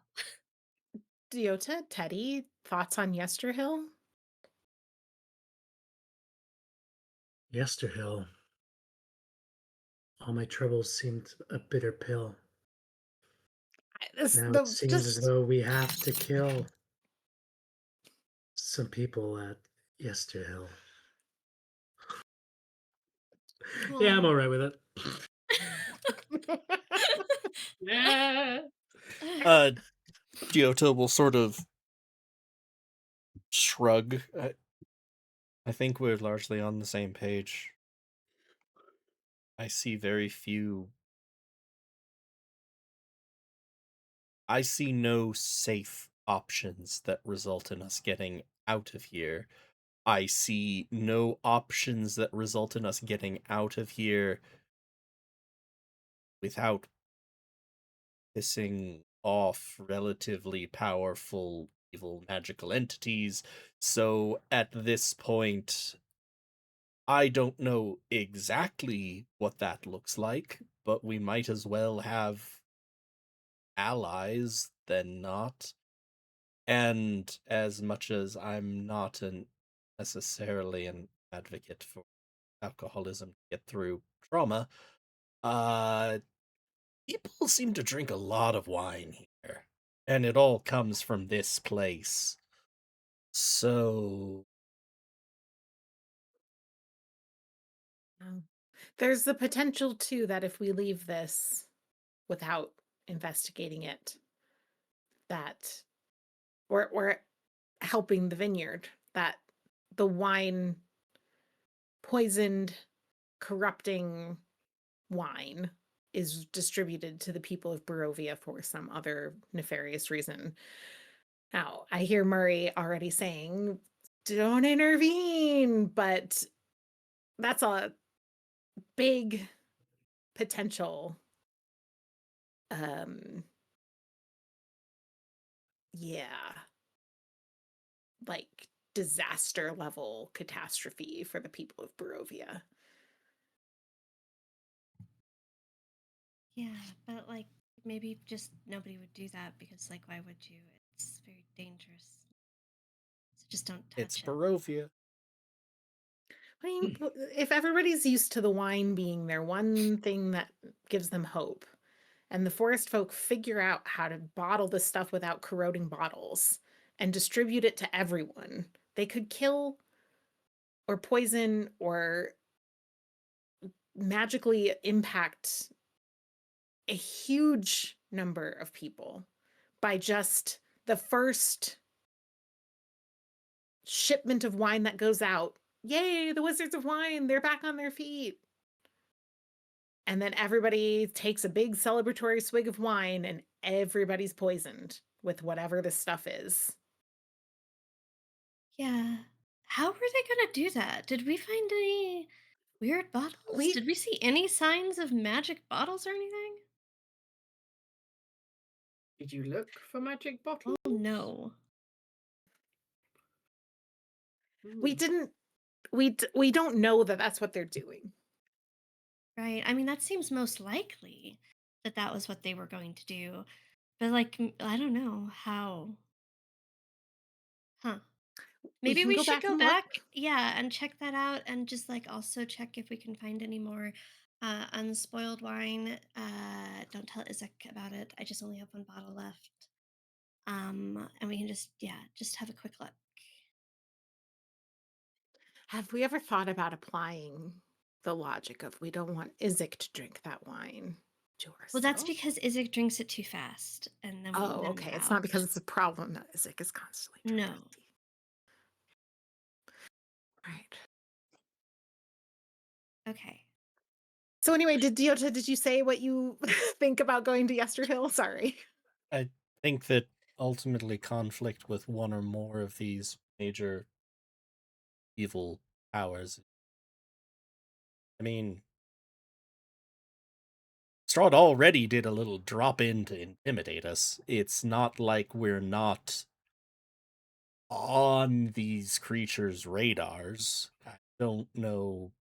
Diota, Teddy, thoughts on Yesterhill? Yesterhill. All my troubles seemed a bitter pill. Now it seems as though we have to kill some people at Yesterhill. Yeah, I'm Aw. alright with it. Yeah. Giotto will sort of shrug. I think we're largely on the same page. I see very few. I see no safe options that result in us getting out of here. I see no options that result in us getting out of here without pissing off relatively powerful evil magical entities. So at this point, I don't know exactly what that looks like, but we might as well have allies than not. And as much as I'm not necessarily an advocate for alcoholism to get through trauma, uh people seem to drink a lot of wine here. And it all comes from this place. So There's the potential too that if we leave this without investigating it, that we're helping the vineyard, that the wine, poisoned, corrupting wine, is distributed to the people of Barovia for some other nefarious reason. Now, I hear Murray already saying, don't intervene, but that's a big potential um yeah, like disaster level catastrophe for the people of Barovia. Yeah, but like maybe just nobody would do that because like why would you? It's very dangerous. So just don't it's touch it. Barovia. I mean, if everybody's used to the wine being their one thing that gives them hope, and the forest folk figure out how to bottle this stuff without corroding bottles and distribute it to everyone, they could kill or poison or magically impact a huge number of people by just the first shipment of wine that goes out. Yay, the Wizards of Wine, they're back on their feet. And then everybody takes a big celebratory swig of wine and everybody's poisoned with whatever this stuff is. Yeah. How were they gonna do that? Did we find any weird bottles? We Did we see any signs of magic bottles or anything? Did you look for magic bottles? Oh no. we didn't we don't know that that's what they're doing. Right. I mean, that seems most likely that that was what they were going to do. But like, I don't know how. Huh. We Maybe can we go should back go and back, look. yeah, and check that out and just like also check if we can find any more unspoiled wine. Don't tell Isaac about it. I just only have one bottle left. And we can just yeah, just have a quick look. Have we ever thought about applying the logic of we don't want Isaac to drink that wine to Well, that's ourselves? because Isaac drinks it too fast and then we Oh, thin okay. it It's not out. because it's a problem that Isaac is constantly drinking. No. Right. Okay. So anyway, Deota, did you say what you think about going to Yesterhill? Sorry. I think that ultimately conflict with one or more of these major evil powers. I mean, Strahd already did a little drop in to intimidate us. It's not like we're not on these creatures' radars. I don't know.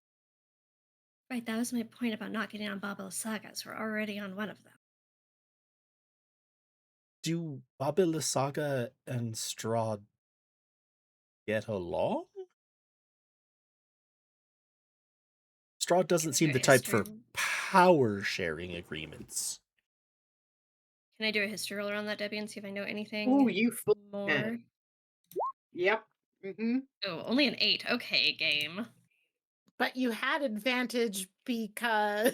Right, that was my point about not getting on Baba Sagas. We're already on one of them. Do Babila Saga and Strahd get along? Strahd doesn't Can I do seem a the type history? for power sharing agreements. Can I do a history roll around that, Debbie, and see if I know Oh, anything you full more? can. Yep. Mm-hmm. Oh, only an 8. Okay, game. But you had advantage because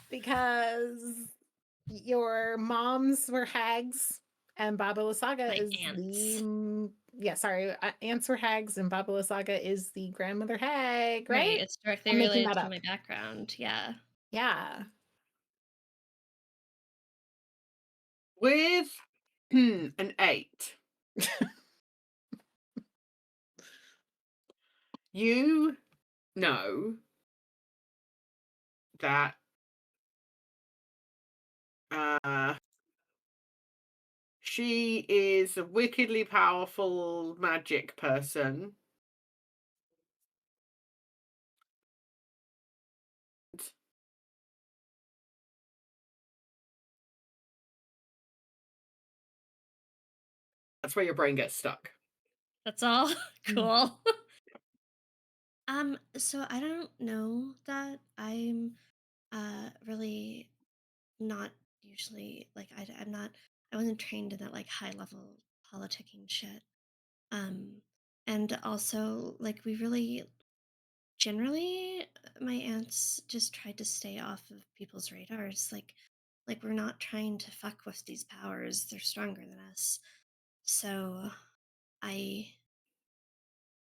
because your moms were hags and Baba Lysaga My is aunts. aunts were hags and Baba Lysaga is the grandmother hag, Right, right? it's directly I'm making related that to up. my background. Yeah. Yeah. With an 8. You know that she is a wickedly powerful magic person That's where your brain gets stuck. That's all. Mm. Cool. So I don't know that I'm really not usually like I'm not I wasn't trained in that like high level politicking shit. Um and also like we really generally my aunts just tried to stay off of people's radars. Like we're not trying to fuck with these powers. They're stronger than us. So I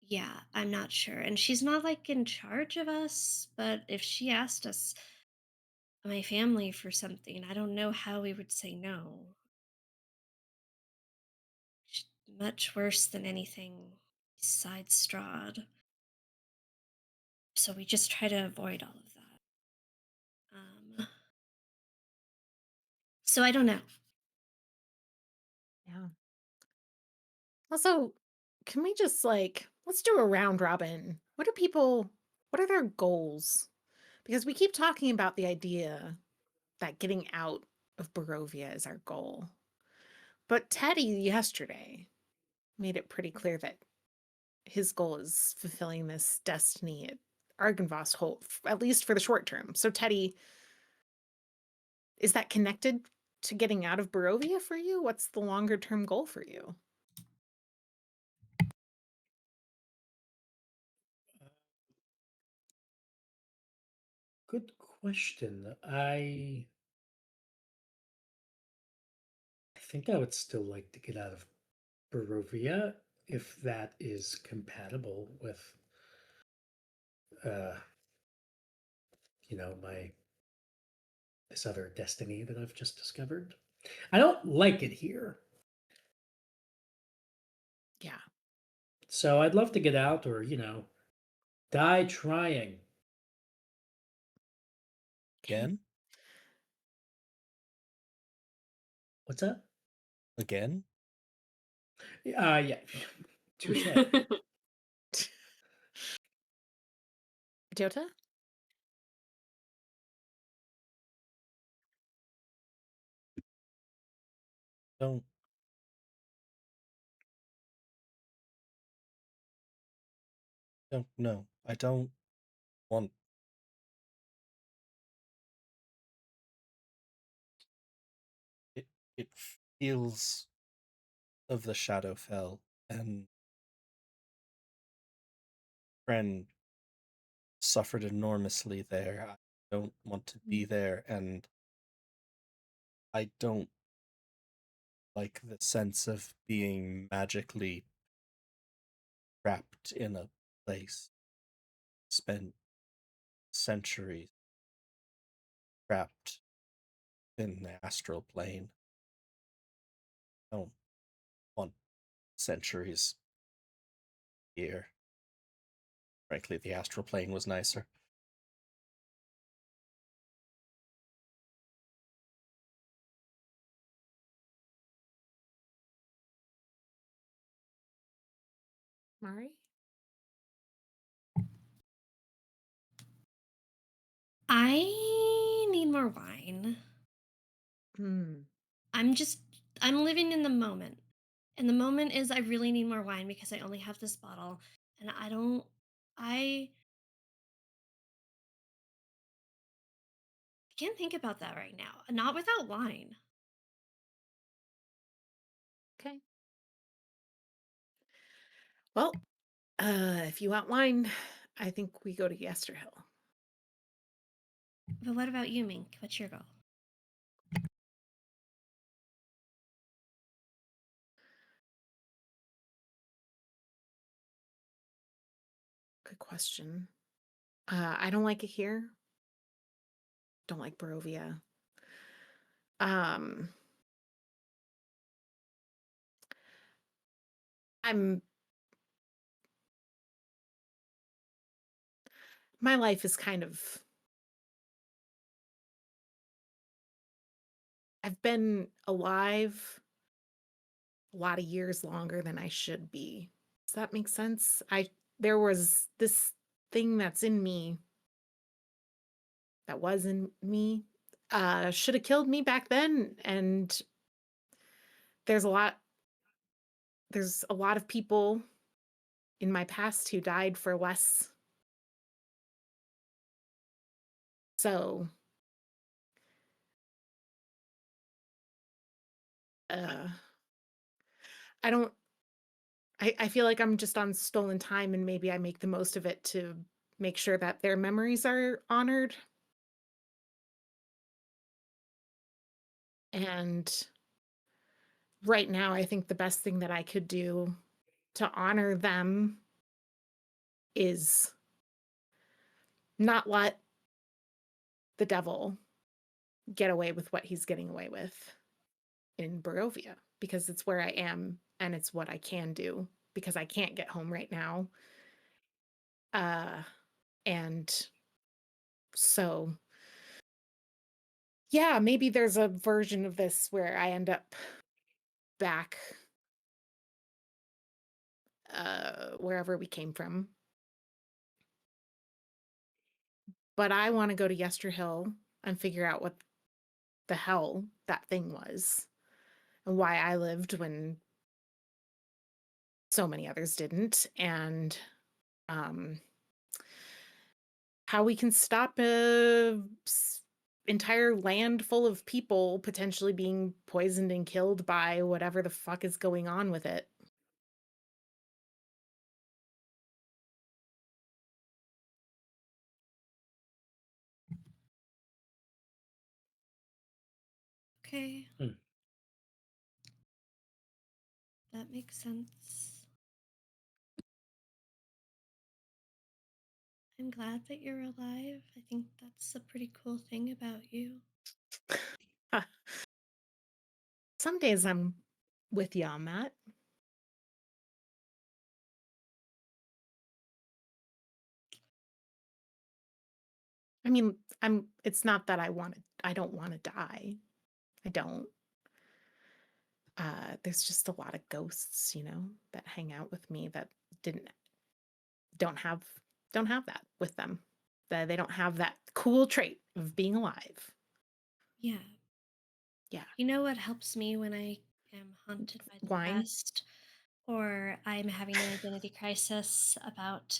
yeah, I'm not sure. And she's not like in charge of us, but if she asked us, my family, for something, I don't know how we would say no. Much worse than anything besides Strahd. So we just try to avoid all of that. So I don't know. Yeah. Also, can we just like let's do a round robin? What are their goals? Because we keep talking about the idea that getting out of Barovia is our goal. But Teddy yesterday made it pretty clear that his goal is fulfilling this destiny at Argynvost Holt, at least for the short term. So Teddy, is that connected to getting out of Barovia for you? What's the longer term goal for you? Good question. I think I would still like to get out of Barovia if that is compatible with uh my this other destiny that I've just discovered. I don't like it here. Yeah. So I'd love to get out or, die trying. Okay. Again? What's that? Again? Yeah. Touche. Jota? Don't don't know. I don't want it. It feels of the Shadowfell, and friend suffered enormously there. I don't want to be there, and I don't like the sense of being magically trapped in a place, spent centuries trapped in the astral plane. I don't want centuries here. Frankly, the astral plane was nicer. Mari? I need more wine. Hmm. I'm living in the moment. And the moment is I really need more wine because I only have this bottle and I can't think about that right now. Not without wine. Okay. Well, if you want wine, I think we go to Yesterhill. But what about you, Mink? What's your goal? Good question. I don't like it here. Don't like Barovia. Um, I'm my life is kind of I've been alive a lot of years longer than I should be. Does that make sense? There was this thing that's in me that was in me should have killed me back then, and there's a lot there's a lot of people in my past who died for less. So, uh, I don't, I feel like I'm just on stolen time, and maybe I make the most of it to make sure that their memories are honored. And right now, I think the best thing that I could do to honor them is not let the devil get away with what he's getting away with in Barovia, because it's where I am and it's what I can do, because I can't get home right now. And so, yeah, maybe there's a version of this where I end up back wherever we came from. But I want to go to Yesterhill and figure out what the hell that thing was and why I lived when so many others didn't, and how we can stop a entire land full of people potentially being poisoned and killed by whatever the fuck is going on with it. Okay. Hmm. That makes sense. I'm glad that you're alive. I think that's a pretty cool thing about you. Some days I'm with you on that. I mean, it's not that I don't want to die. I don't. There's just a lot of ghosts, that hang out with me that don't have that with them. They don't have that cool trait of being alive. Yeah. Yeah. You know what helps me when I am haunted by the Wine. past, or I'm having an identity crisis about,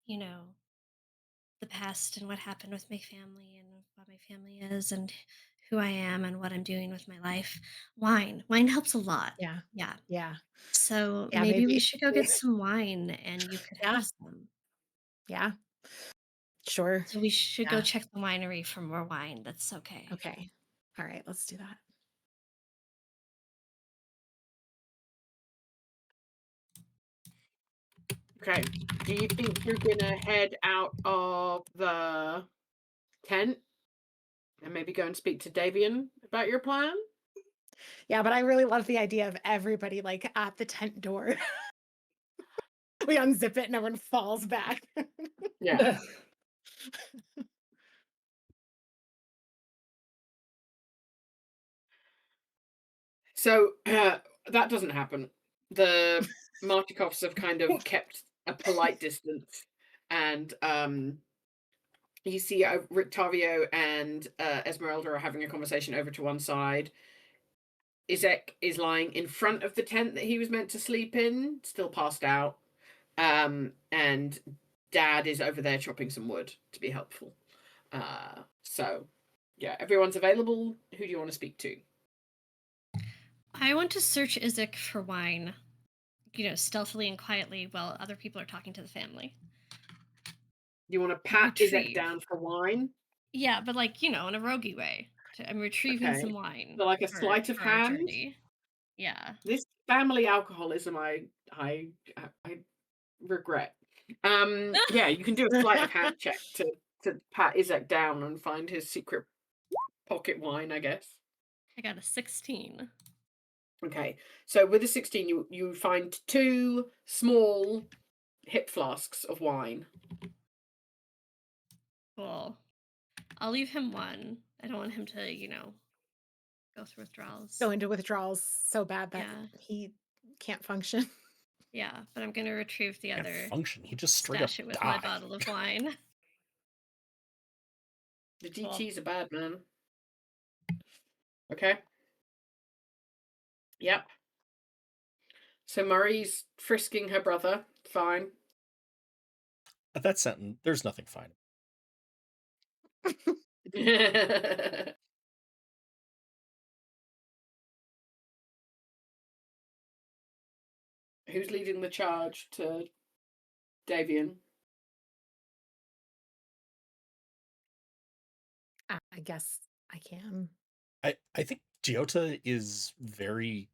the past and what happened with my family and what my family is and who I am and what I'm doing with my life? Wine. Wine helps a lot. Yeah. Yeah. Yeah. So Yeah, maybe we maybe. should go get some wine and you could Yeah. have some. Yeah. Sure. So we should go Yeah. check the winery for more wine. That's okay. Okay. All right, let's do that. Okay. Do you think you're gonna head out of the tent and maybe go and speak to Davian about your plan? Yeah, but I really love the idea of everybody like at the tent door. We unzip it and everyone falls back. Yeah. So that doesn't happen. The Martikovs have kind of kept a polite distance, and you see Rictavio and Esmeralda are having a conversation over to one side. Izek is lying in front of the tent that he was meant to sleep in, still passed out. And Dad is over there chopping some wood to be helpful. So, yeah, everyone's available. Who do you want to speak to? I want to search Izek for wine, stealthily and quietly while other people are talking to the family. You want to pat Izek Retrieve. down for wine? Yeah, but in a roguey way. I'm retrieving some wine. So like a sleight of for our hand? journey. Yeah. This family alcoholism, I regret. Yeah, you can do a sleight of hand check to pat Izek down and find his secret pocket wine, I guess. I got a 16. Okay, so with a 16, you find 2 small hip flasks of wine. Cool. I'll leave him one. I don't want him to, go through withdrawals. Go into withdrawals so bad that he can't function. Yeah, but I'm gonna retrieve the other. Function. He just straight up stash it with die. my bottle of wine. The DT's a bad man. Okay. Yep. So Murray's frisking her brother. Fine. At that sentence, there's nothing fine. Who's leading the charge to Davian? I guess I can. I think Giota is very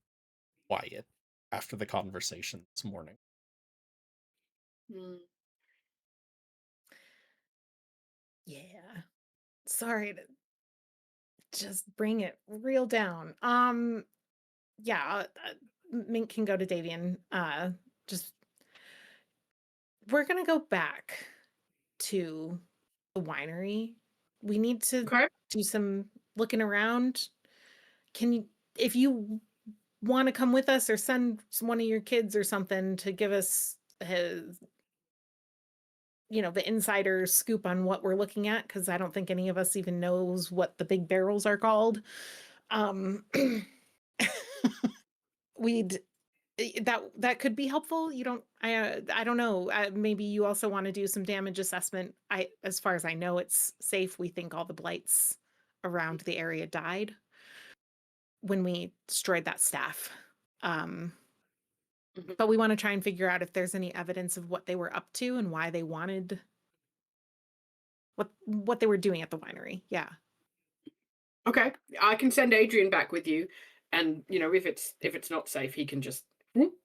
quiet after the conversation this morning. Hmm. Yeah. Sorry to just bring it real down. Yeah, Mink can go to Davian. Just we're gonna go back to the winery. We need to Okay. do some looking around. Can you, if you want to come with us or send one of your kids or something to give us his, the insider scoop on what we're looking at, because I don't think any of us even knows what the big barrels are called. We'd that could be helpful. You don't I don't know. Maybe you also want to do some damage assessment. As far as I know, it's safe. We think all the blights around the area died when we destroyed that staff. But we want to try and figure out if there's any evidence of what they were up to and why they wanted what they were doing at the winery. Yeah. Okay. I can send Adrian back with you, and if it's not safe, he can just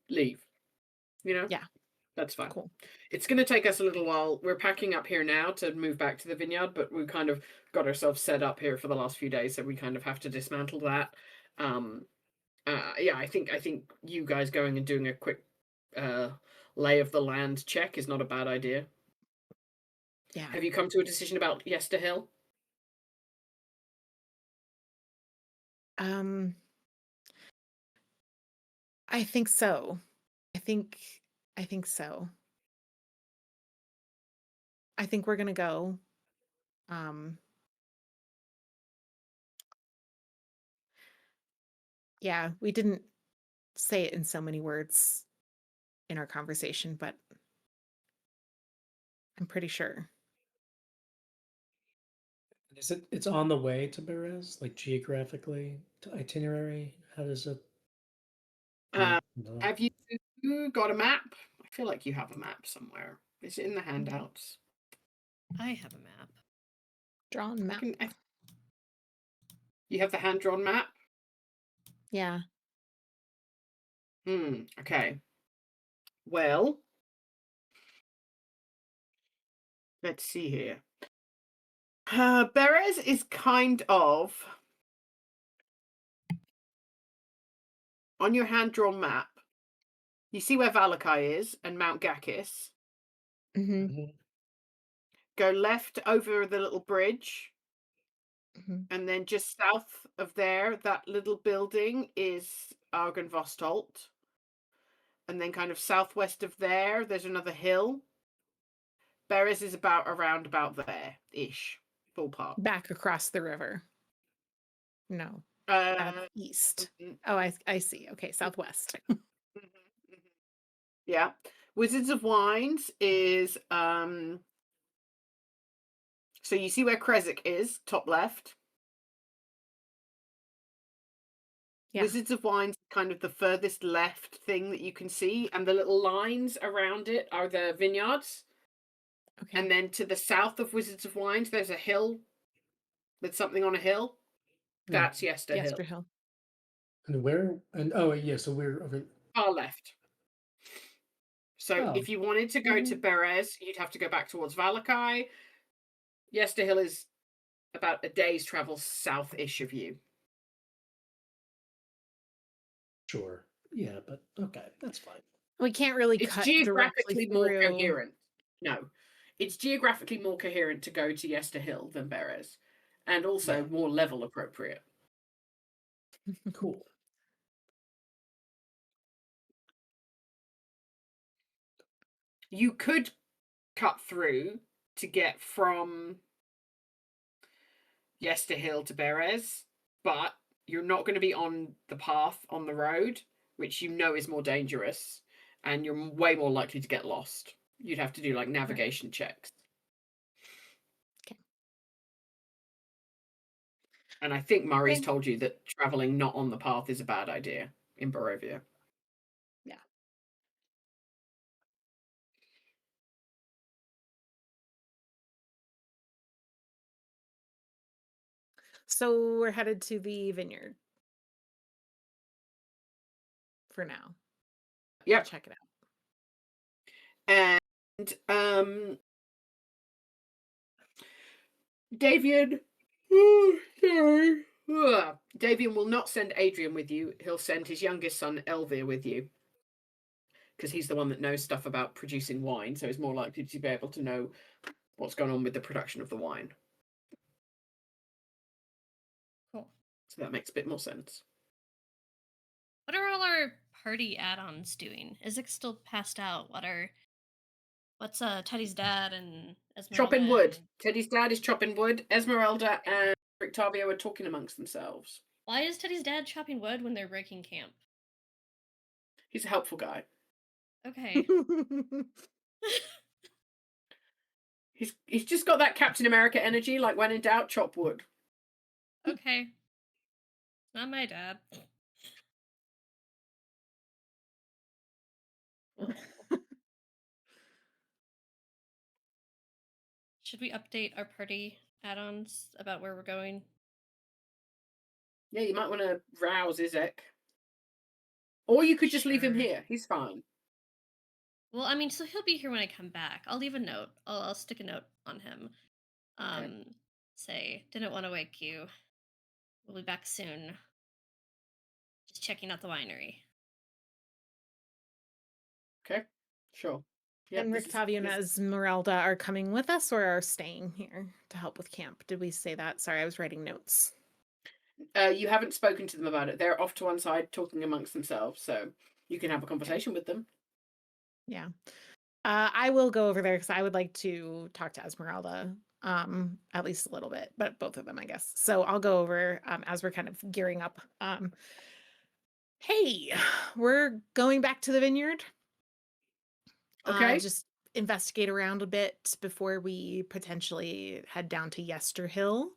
leave. Yeah. That's fine. Cool. It's going to take us a little while. We're packing up here now to move back to the vineyard, but we kind of got ourselves set up here for the last few days, so we kind of have to dismantle that. Yeah, I think you guys going and doing a quick lay of the land check is not a bad idea. Yeah. Have you come to a decision about Yester Hill? I think so. I think so. I think we're gonna go. Yeah, we didn't say it in so many words in our conversation, but I'm pretty sure. Is it's on the way to Perez, like geographically to itinerary? How does it? Have you got a map? I feel like you have a map somewhere. Is it in the handouts? I have a map. Drawn map. You have the hand-drawn map? Yeah. Okay. Well, let's see here. Beres is kind of on your hand-drawn map. You see where Valakai is and Mount Gakis. Mm-hmm. Go left over the little bridge. Mm-hmm. And then just south of there, that little building is Argenvostolt. And then kind of southwest of there, there's another hill. Beres is around about there-ish. Ballpark. Back across the river. No. East. Oh, I see. Okay, southwest. Yeah. Wizards of Wines is so you see where Kresik is, top left. Yeah. Wizards of Wines kind of the furthest left thing that you can see, and the little lines around it are the vineyards. Okay. And then to the south of Wizards of Wines, there's a hill. There's something on a hill. That's Yester Hill. Hill. And where? And oh yeah, so we're over. Far left. So if you wanted to go to Beres, you'd have to go back towards Valakai. Yester Hill is about a day's travel south-ish of you. Sure. Yeah, but okay, that's fine. We can't really It's cut geographically directly more through. coherent. No. It's geographically more coherent to go to Yester Hill than Beres. And also more level appropriate. Cool. You could cut through to get from Yester Hill to Beres, but you're not going to be on the path on the road, which you know is more dangerous, and you're way more likely to get lost. You'd have to do like navigation checks. Okay. And I think Murray's Okay. told you that traveling not on the path is a bad idea in Barovia. Yeah. So we're headed to the vineyard for now. Yep. Check it out. And Davian, oh, sorry. Davian will not send Adrian with you. He'll send his youngest son Elvir with you, because he's the one that knows stuff about producing wine, so he's more likely to be able to know what's going on with the production of the wine. Cool. So that makes a bit more sense. What are all our party add-ons doing? Isaac's still passed out. What's Teddy's dad and Esmeralda? Chopping wood. and- Teddy's dad is chopping wood. Esmeralda and Rictavio are talking amongst themselves. Why is Teddy's dad chopping wood when they're breaking camp? He's a helpful guy. Okay. He's just got that Captain America energy, like when in doubt, chop wood. Okay. Not my dad. Should we update our party add-ons about where we're going? Yeah, you might want to rouse Izek. Or you could just leave him Sure. here. He's fine. Well, I mean, so he'll be here when I come back. I'll leave a note. I'll stick a note on him. Okay. Say, didn't want to wake you. We'll be back soon. Just checking out the winery. Okay. Sure. Yeah, And Rictavio and Esmeralda are coming with us or are staying here to help with camp. Did we say that? Sorry, I was writing notes. You haven't spoken to them about it. They're off to one side talking amongst themselves, so you can have a conversation with them. Yeah. I will go over there because I would like to talk to Esmeralda at least a little bit, but both of them, I guess. So I'll go over as we're kind of gearing up. Hey, we're going back to the vineyard. Okay. Just investigate around a bit before we potentially head down to Yester Hill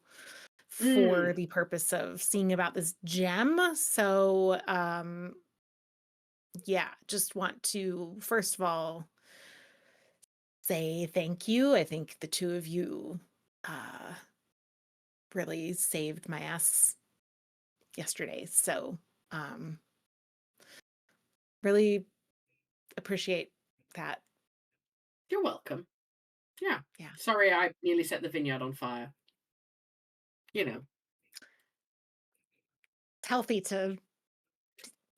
for the purpose of seeing about this gem. So yeah, just want to first of all say thank you. I think the two of you really saved my ass yesterday. So really appreciate that. You're welcome. Yeah. Yeah. Sorry I nearly set the vineyard on fire. You know. It's healthy to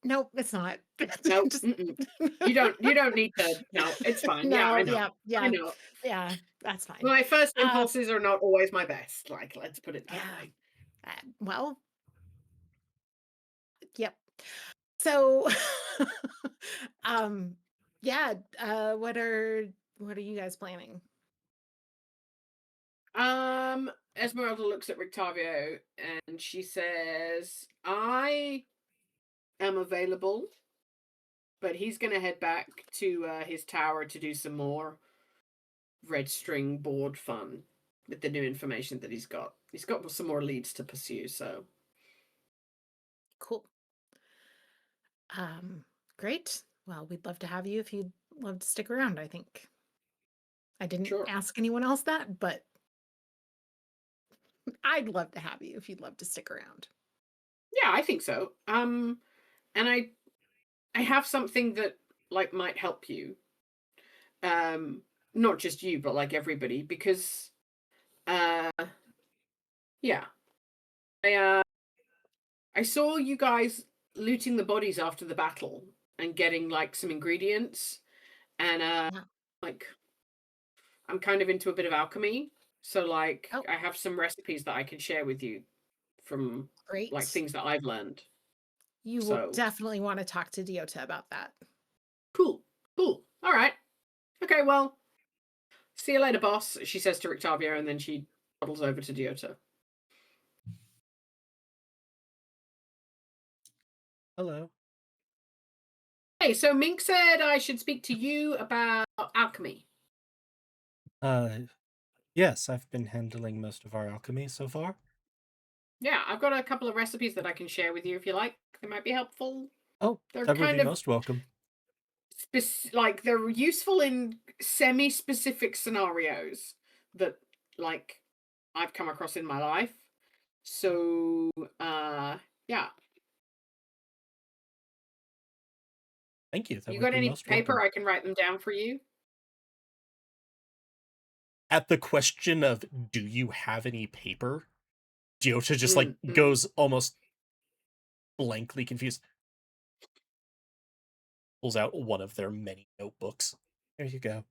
nope, it's not. No, Just... you don't need to. No, it's fine. No, Yeah, I know. yeah. I know. Yeah, that's fine. My first impulses are not always my best. Like, let's put it that way. Well, yep. So, yeah. What are you guys planning? Esmeralda looks at Rictavio and she says, "I am available, but he's going to head back to his tower to do some more red string board fun with the new information that he's got. He's got some more leads to pursue, so Cool. Great. Well, we'd love to have you if you'd love to stick around, I think. I didn't sure. ask anyone else that, but I'd love to have you if you'd love to stick around. Yeah, I think so. And I have something that like might help you. Not just you, but like everybody, because yeah. I saw you guys looting the bodies after the battle and getting like some ingredients, and Yeah. like I'm kind of into a bit of alchemy, so like Oh. I have some recipes that I can share with you from Great. like things that I've learned. You will definitely want to talk to Diota about that. Cool. All right. Okay, well, see you later, boss, she says to Rictavio, and then she toddles over to Diota. Hello. Hey, so Mink said I should speak to you about alchemy. Yes, I've been handling most of our alchemy so far. Yeah, I've got a couple of recipes that I can share with you if you like. They might be helpful. Oh, They're that would kind be of most welcome. like they're useful in semi-specific scenarios that like I've come across in my life. So, yeah. Thank you. That You would got be any most paper? welcome. I can write them down for you. At the question of, do you have any paper? Giota just Mm, mm. goes almost blankly confused. Pulls out one of their many notebooks. There you go.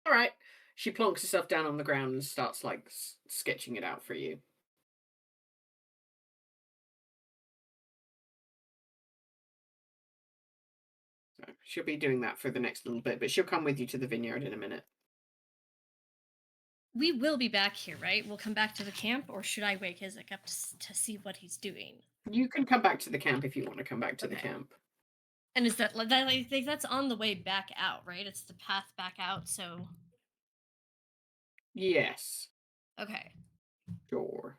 All right. She plonks herself down on the ground and starts like sketching it out for you. So she'll be doing that for the next little bit, but she'll come with you to the vineyard in a minute. We will be back here, right? We'll come back to the camp, or should I wake Isaac up to see what he's doing? You can come back to the camp if you want to come back to the Okay. camp. And is that I think that's on the way back out, right? It's the path back out, so Yes, okay. sure.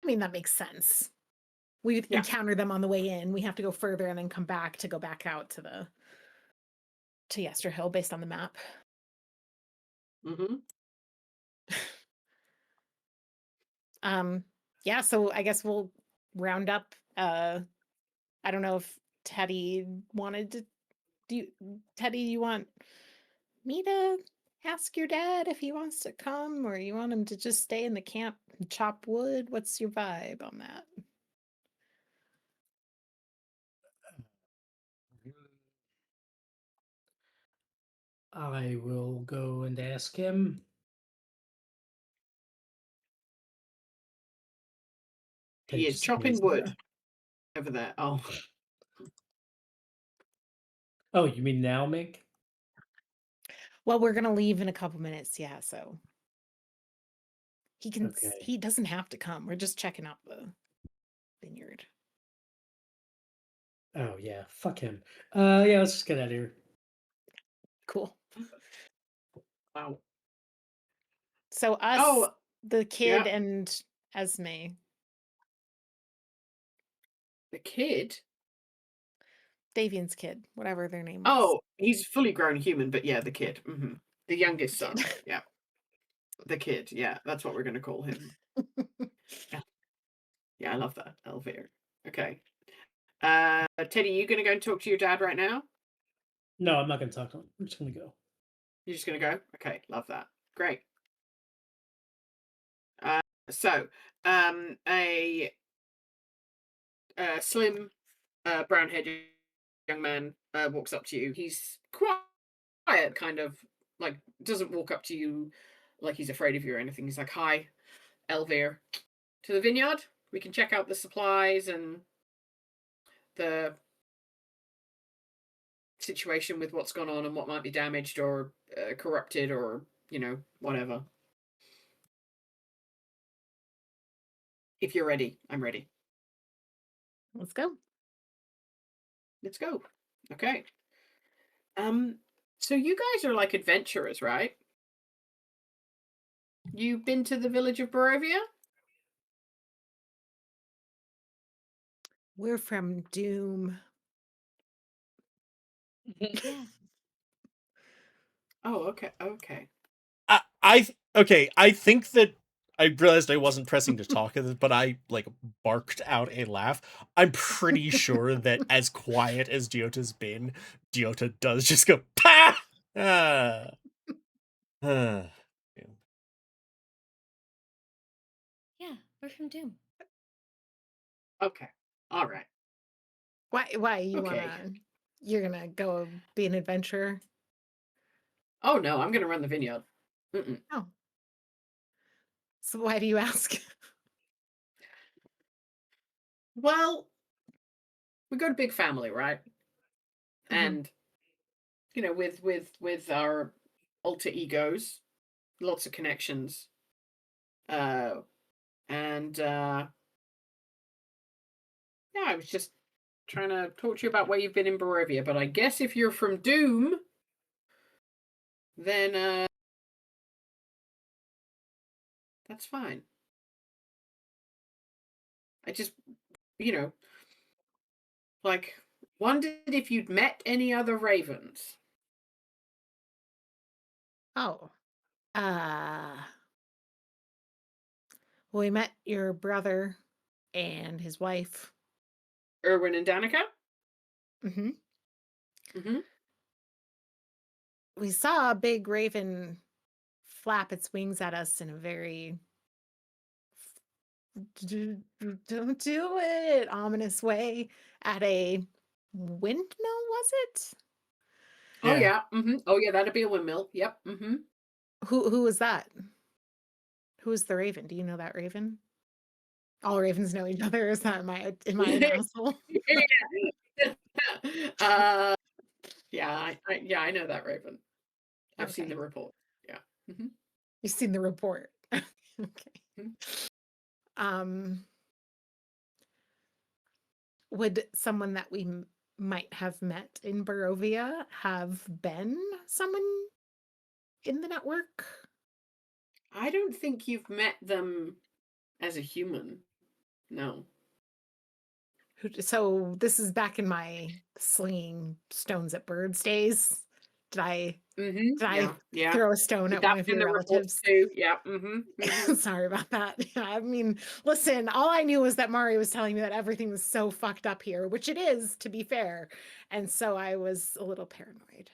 I mean, that makes sense. We Yeah. encounter them on the way in. We have to go further and then come back to go back out to Yesterhill based on the map. Mm-hmm. Yeah, so I guess we'll round up. I don't know if Teddy wanted to Teddy, you want me to ask your dad if he wants to come, or you want him to just stay in the camp and chop wood? What's your vibe on that? I will go and ask him. He is just chopping sneezed. wood over there. Oh, Oh, you mean now, Mink? Well, we're gonna leave in a couple minutes, yeah, so Okay. he doesn't have to come. We're just checking out the vineyard. Oh yeah, fuck him. Yeah, let's just get out of here. Cool. wow. So us, Oh, the kid yeah. and Esme. The kid. Davian's kid, whatever their name is. Oh, he's fully grown human, but yeah, the kid. Mm-hmm. The youngest son. Yeah. The kid. Yeah, that's what we're going to call him. Yeah, I love that. Elvira. Okay. Teddy, you going to go and talk to your dad right now? No, I'm not gonna talk to him. I'm just gonna go. You're just going to go? Okay, love that. Great. So, a slim, brown-headed young man walks up to you. He's quiet, kind of like doesn't walk up to you like he's afraid of you or anything. He's like, "Hi, Elvir, to the vineyard. We can check out the supplies and the situation with what's gone on and what might be damaged or corrupted or whatever. If you're ready, I'm ready. Let's go. Let's go. Okay. So you guys are like adventurers, right? You've been to the village of Barovia? We're from Doom. Yeah. Oh, okay. Okay. Okay. I think that I realized I wasn't pressing to talk, but I barked out a laugh. I'm pretty sure that as quiet as Giota's been, Giota does just go pa. Yeah. Yeah, we're from Doom. Okay. All right. Why you Okay. you're gonna go be an adventurer? Oh no, I'm gonna run the vineyard. Mm-mm. Oh. So why do you ask? Well, we got a big family, right? Mhm. And with our alter egos, lots of connections. And I was just trying to talk to you about where you've been in Barovia, but I guess if you're from Doom, then that's fine. I just, you know, like wondered if you'd met any other ravens. Oh. We met your brother and his wife. Erwin and Danica? Mm-hmm. Mm-hmm. We saw a big raven flap its wings at us in a very don't do it ominous way at a windmill, was it? Oh Yeah. yeah. Mm-hmm. Oh yeah, that'd be a windmill. Yep. Mm-hmm. Who was that? Who is the raven? Do you know that raven? All ravens know each other. Is that am I an asshole? uh yeah, I know that raven. I've seen Okay. the report. Yeah. Mm-hmm. You've seen the report. Okay. Mhm. Um, would someone that we might have met in Barovia have been someone in the network? I don't think you've met them as a human. No. So this is back in my slinging stones at birds days. Did I Mm-hmm. did I Yeah. Yeah. throw a stone at That one was of in your the report relatives? too. Yeah. Mm-hmm. Mm-hmm. Sorry about that. Yeah, I mean, listen, all I knew was that Mari was telling me that everything was so fucked up here, which it is, to be fair. And so I was a little paranoid.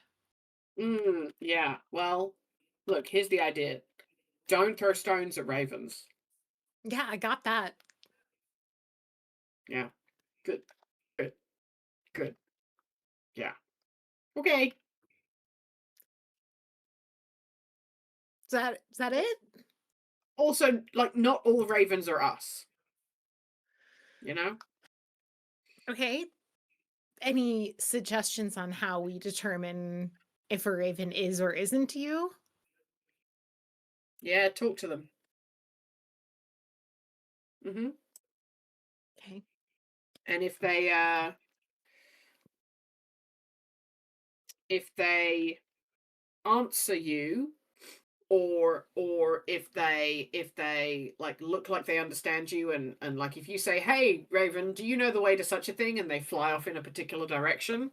Yeah. Well, look, here's the idea. Don't throw stones at ravens. Yeah, I got that. Yeah. Good. Good. Good. Yeah. Okay. Is that it? Also, like, not all ravens are us. You know? Okay. Any suggestions on how we determine if a raven is or isn't you? Yeah, talk to them. Mm-hmm. Okay. And if they answer you, or if they like look like they understand you, and like if you say, hey raven, do you know the way to such a thing, and they fly off in a particular direction,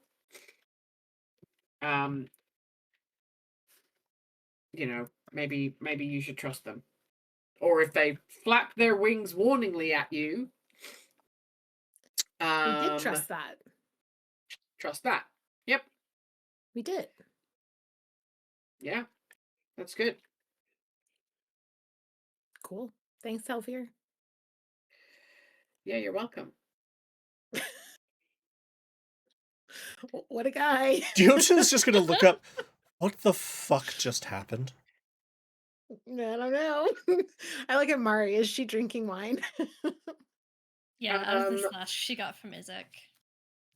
um maybe you should trust them. Or if they flap their wings warningly at you, We did um trust that. trust that. Yep. We did. Yeah, that's good. Cool. Thanks, Elvir. Yeah, you're welcome. What a guy. Diota's just gonna look up what the fuck just happened. I don't know. I like it, Mari. Is she drinking wine? Yeah, out of the Um, slash she got from Izek.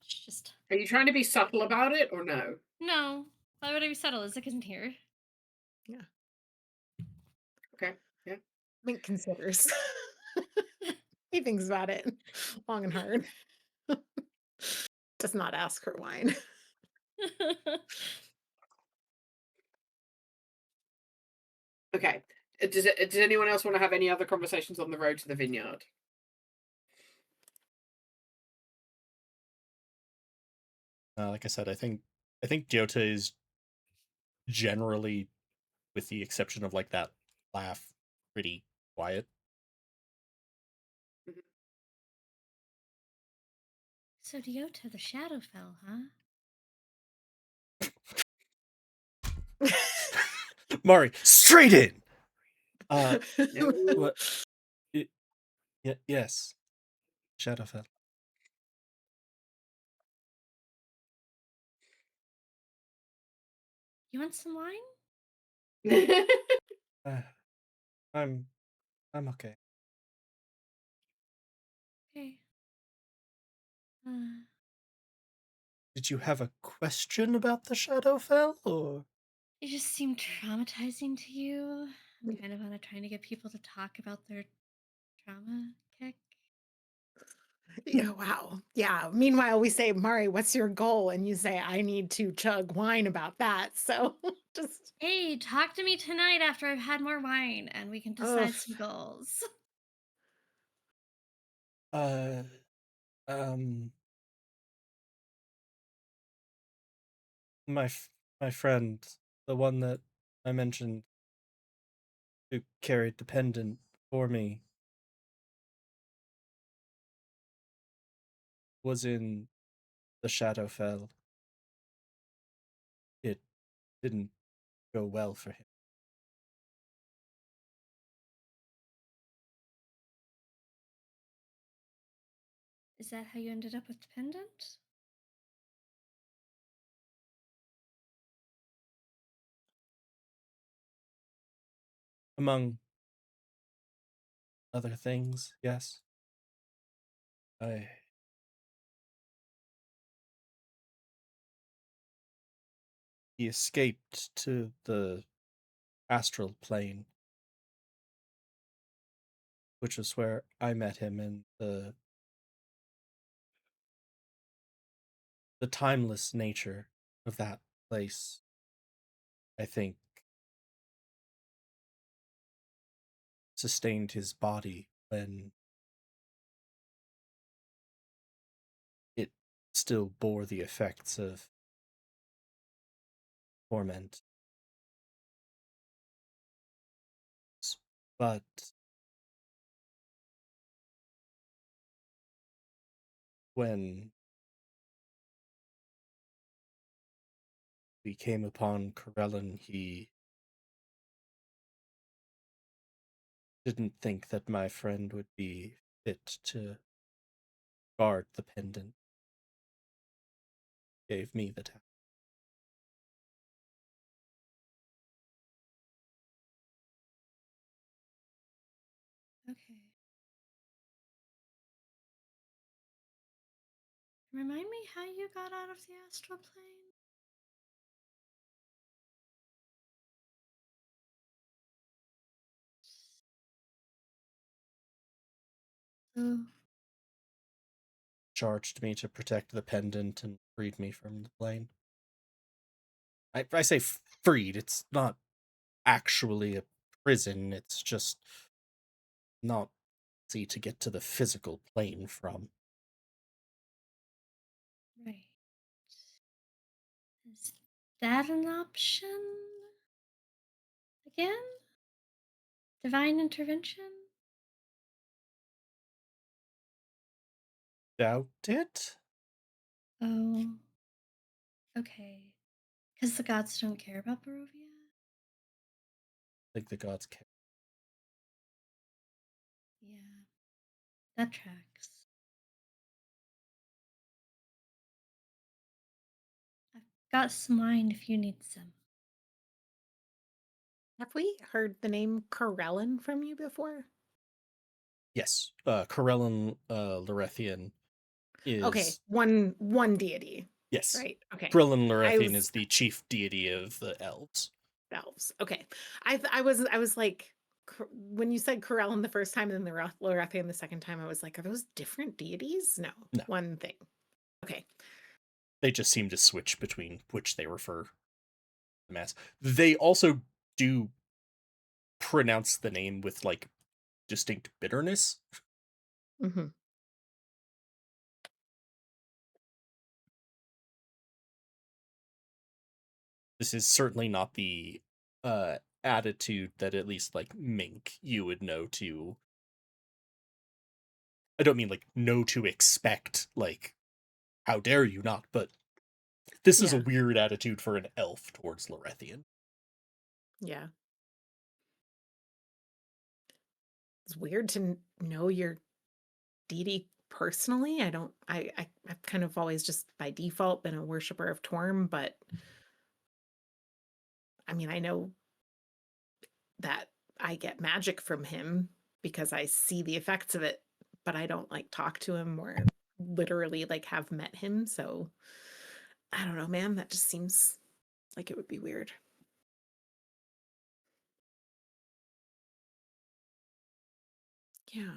She just are you trying to be subtle about it or no? no. Why would I be subtle? Izek isn't here. Yeah. Okay. Yeah. Mink considers. He thinks about it long and hard. Does not ask for wine. Okay. Does anyone else want to have any other conversations on the road to the vineyard? Like I said, I think Diota is generally, with the exception of like that laugh, pretty quiet. So Diota the Shadowfell, huh? Mari, straight in. No. What? Yes, Shadowfell. You want some wine? Uh, I'm okay. Okay. Did you have a question about the Shadowfell, or? It just seemed traumatizing to you. I'm kind of on a trying to get people to talk about their trauma kick. Yeah, wow. Yeah. Meanwhile, we say, Mari, what's your goal? And you say, I need to chug wine about that. So just, Hey, talk to me tonight after I've had more wine and we can oh, decide some goals. Uh, um, my my friend, the one that I mentioned, who carried the pendant for me, was in the Shadowfell. It didn't go well for him. Is that how you ended up with the pendant? Among other things, yes. I He escaped to the astral plane, which was where I met him, and the timeless nature of that place, I think, sustained his body when it still bore the effects of torment. But when we came upon Corellin, he didn't think that my friend would be fit to guard the pendant. Gave me the task. Okay. Remind me how you got out of the astral plane? So, Charged me to protect the pendant and freed me from the plane. I say freed, it's not actually a prison, it's just not easy to get to the physical plane from. right. Is that an option? Again? Divine intervention? Doubt it? Oh, okay. Because the gods don't care about Barovia? I think the gods care. Yeah, that tracks. I've got some wine if you need some. have we heard the name Corellin from you before? Yes, Corellin Lorethian Okay, is, one deity, yes. right? Okay. Corellin I Lorethian was is the chief deity of the elves. elves. Okay. I was like when you said Corellin the first time and then the Lorathian the second time, I was like, are those different deities? No, No, one thing. Okay. they just seem to switch between which they refer them as. They also do pronounce the name with like distinct bitterness. Hmm. This is certainly not the attitude that at least like Mink you would know to. I don't mean like know to expect, like how dare you not, but this is a Yeah. weird attitude for an elf towards Lorethian. Yeah. It's weird to know your deity personally. I don't I've kind of always just by default been a worshiper of Torm, but I mean, I know that I get magic from him because I see the effects of it, but I don't like talk to him or literally like have met him. So I don't know, man. That just seems like it would be weird. Yeah.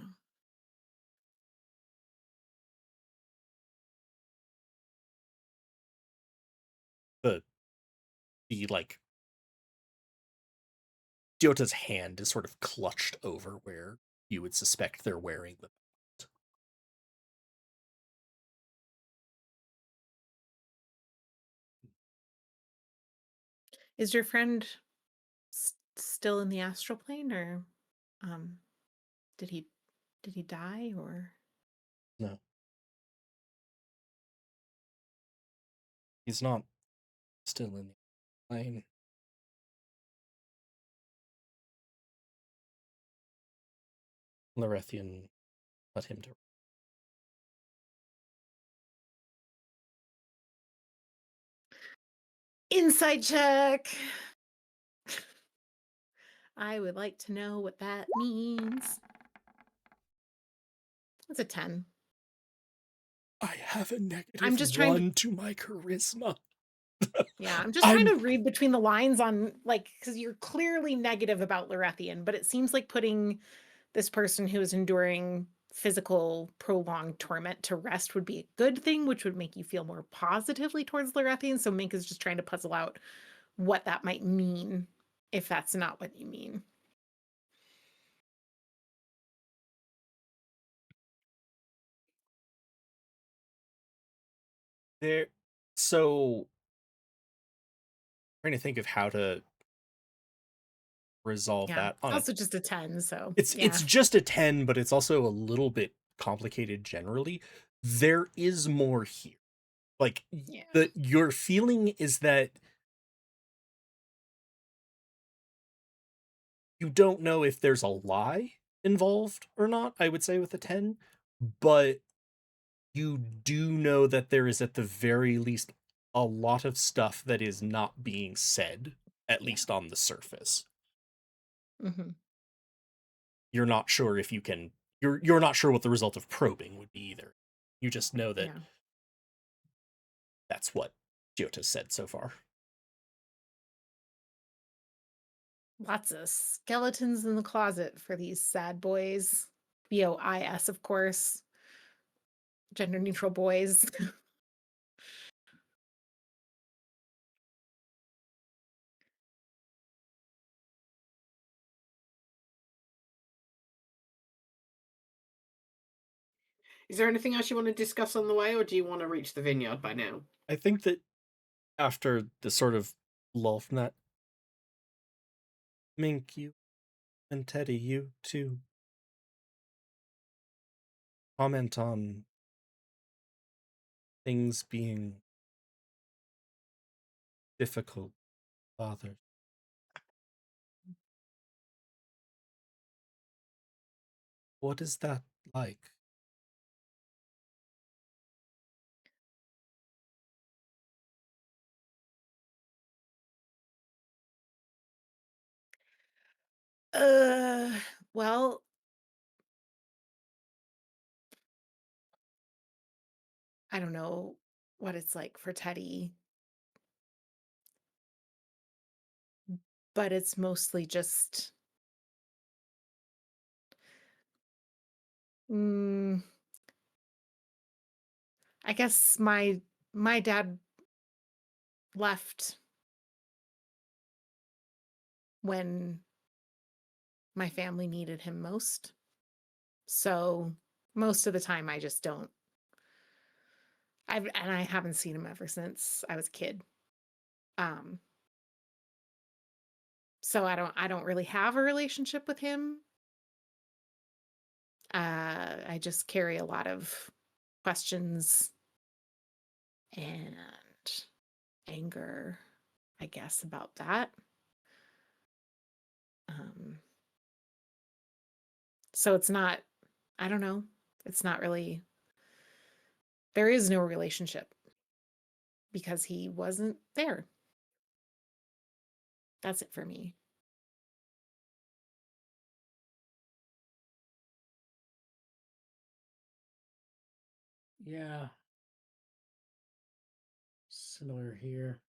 the like Diota's hand is sort of clutched over where you would suspect they're wearing the belt. Is your friend still in the astral plane, or did he die, or? No. He's not still in the plane. Larethian let him to. Inside check. I would like to know what that means. It's a 10. I have a negative I'm just trying one to my charisma. Yeah, I'm just trying to read between the lines on, like, because you're clearly negative about Larethian, but it seems like putting this person who is enduring physical prolonged torment to rest would be a good thing, which would make you feel more positively towards Larethian. So Mink is just trying to puzzle out what that might mean, if that's not what you mean. There, so trying to think of how to resolve Yeah, that on it's a. also just a 10, so It's yeah. just a 10, but it's also a little bit complicated generally. There is more here. Like Yeah. your feeling is that you don't know if there's a lie involved or not, I would say with a 10, but you do know that there is at the very least a lot of stuff that is not being said, at least on the surface. Mhm. You're not sure if you can you're not sure what the result of probing would be either. You just know that Yeah. that's what Jota said so far. Lots of skeletons in the closet for these sad boys. BOIS, of course. Gender neutral boys. Is there anything else you want to discuss on the way, or do you want to reach the vineyard by now? I think that after the sort of lull from that, Mink, you and Teddy, you too, comment on things being difficult, Father. What is that like? Uh, well, I don't know what it's like for Teddy, but it's mostly just mm, I guess my dad left when my family needed him most. So most of the time I just don't. I haven't seen him ever since I was a kid. Um, so I don't really have a relationship with him. I just carry a lot of questions and anger, I guess, about that. Um, so it's not, I don't know, it's not really, there is no relationship because he wasn't there. That's it for me. Yeah. Similar here.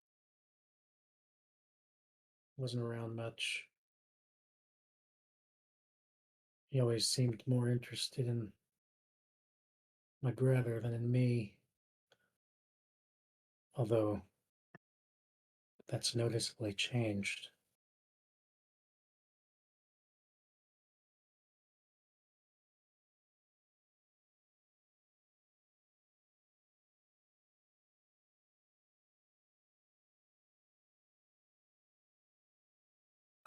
Wasn't around much. He always seemed more interested in my brother than in me. Although that's noticeably changed.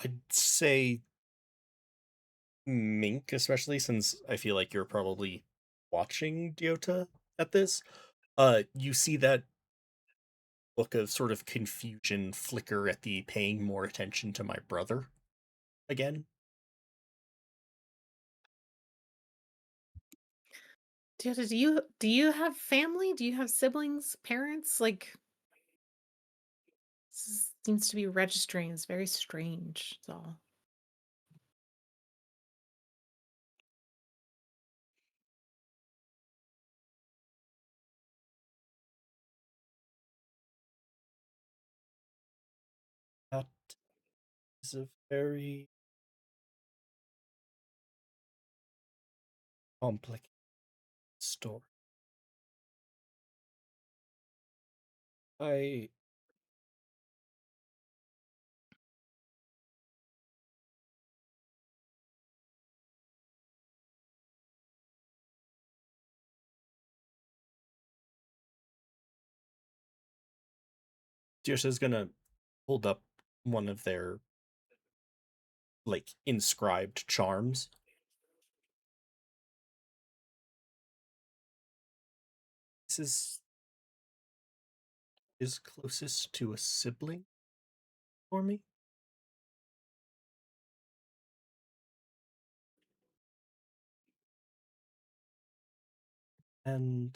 I'd say Mink, especially since I feel like you're probably watching Diota at this. You see that look of sort of confusion flicker at the paying more attention to my brother again. Deota, do you have family? Do you have siblings, parents? Like, seems to be registering is very strange. That's all. That is a very complicated story. I Diota's gonna hold up one of their like inscribed charms. This is closest to a sibling for me. And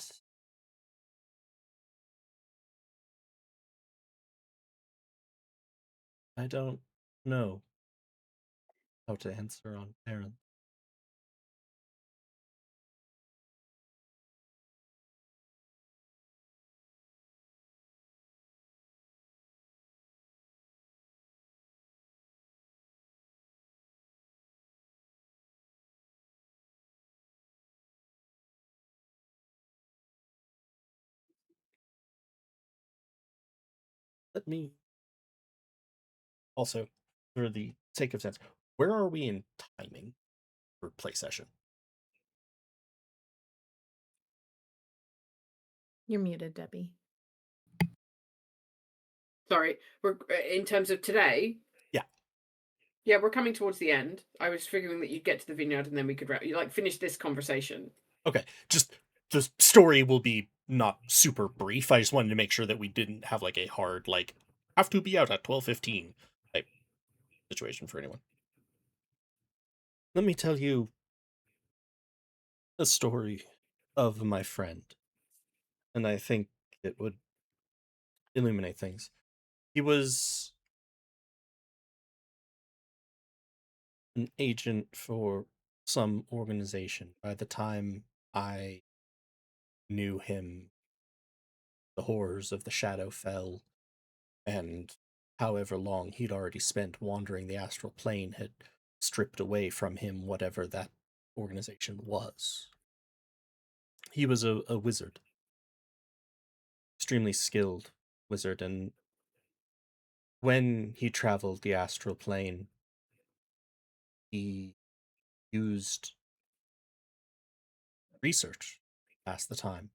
I don't know how to answer on parent. Let me also, for the sake of sense, where are we in timing for play session? You're muted, Debbie. Sorry, we're in terms of today. Yeah. Yeah, we're coming towards the end. I was figuring that you'd get to the vineyard and then we could finish this conversation. Okay, just the story will be not super brief. I just wanted to make sure that we didn't have like a hard like have to be out at 12:15 type situation for anyone. Let me tell you a story of my friend, and I think it would illuminate things. He was an agent for some organization. By the time I knew him, the horrors of the Shadow fell, and however long he'd already spent wandering the astral plane had stripped away from him whatever that organization was. He was a wizard, extremely skilled wizard, and when he traveled the astral plane, he used research to pass the time.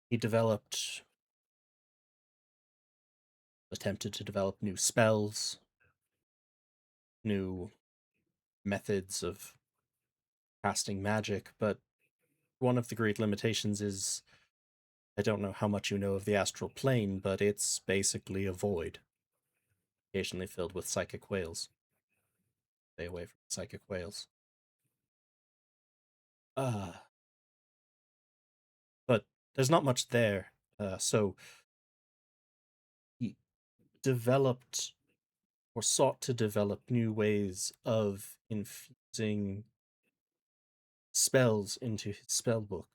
He attempted to develop new spells, new methods of casting magic, but one of the great limitations is I don't know how much you know of the astral plane, but it's basically a void, occasionally filled with psychic whales. Stay away from psychic whales. But there's not much there, so he developed or sought to develop new ways of infusing spells into his spell book,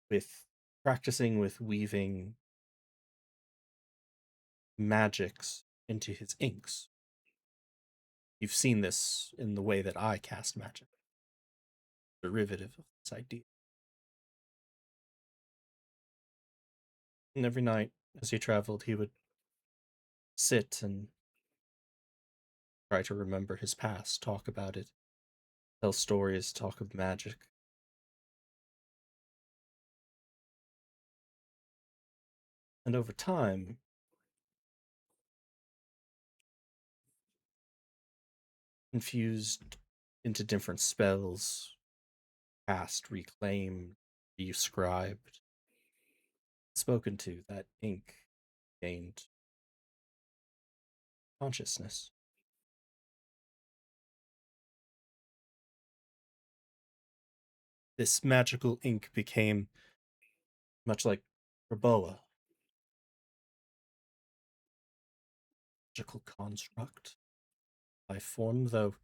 with practicing with weaving magics into his inks. You've seen this in the way that I cast magic, derivative of this idea. And every night, As he traveled, he would sit and try to remember his past, talk about it, tell stories, talk of magic. And over time, infused into different spells, cast, reclaimed, rescribed, spoken to, that ink gained consciousness. This magical ink became much like Raboa, magical construct, life form, though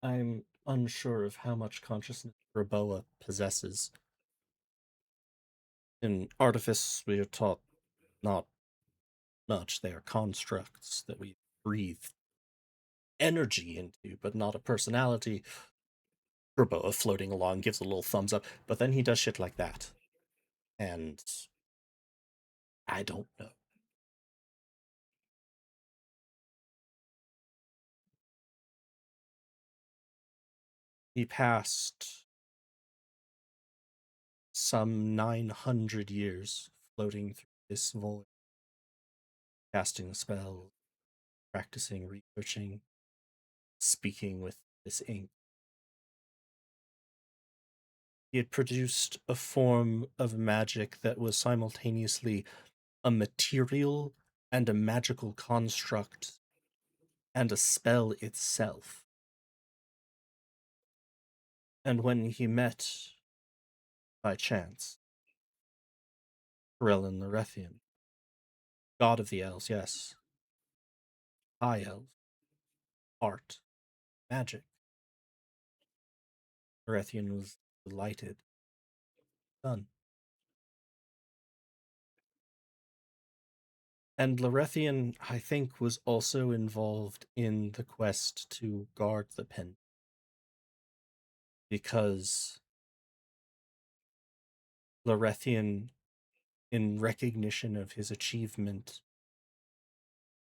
I'm unsure of how much consciousness Raboa possesses. In Artifice, we are taught not much. They are constructs that we breathe energy into, but not a personality. Raboa floating along gives a little thumbs up, but then he does shit like that. And I don't know. He passed some 900 years floating through this void, casting spells, practicing, researching, speaking with this ink. He had produced a form of magic that was simultaneously a material and a magical construct and a spell itself. And when he met, by chance, Corellin Lorethian, god of the elves, yes, high elves, art, magic, Lorethian was delighted. Done. And Lorethian, I think, was also involved in the quest to guard the pen. Because Lorethian, in recognition of his achievement,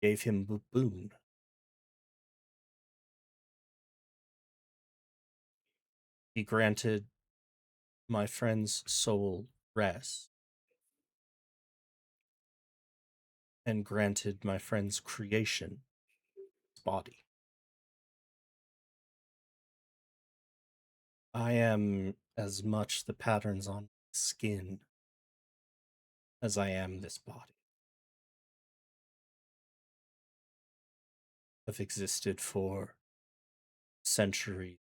gave him a boon. He granted my friend's soul rest and granted my friend's creation body. I am as much the patterns on skin as I am this body. I've existed for centuries,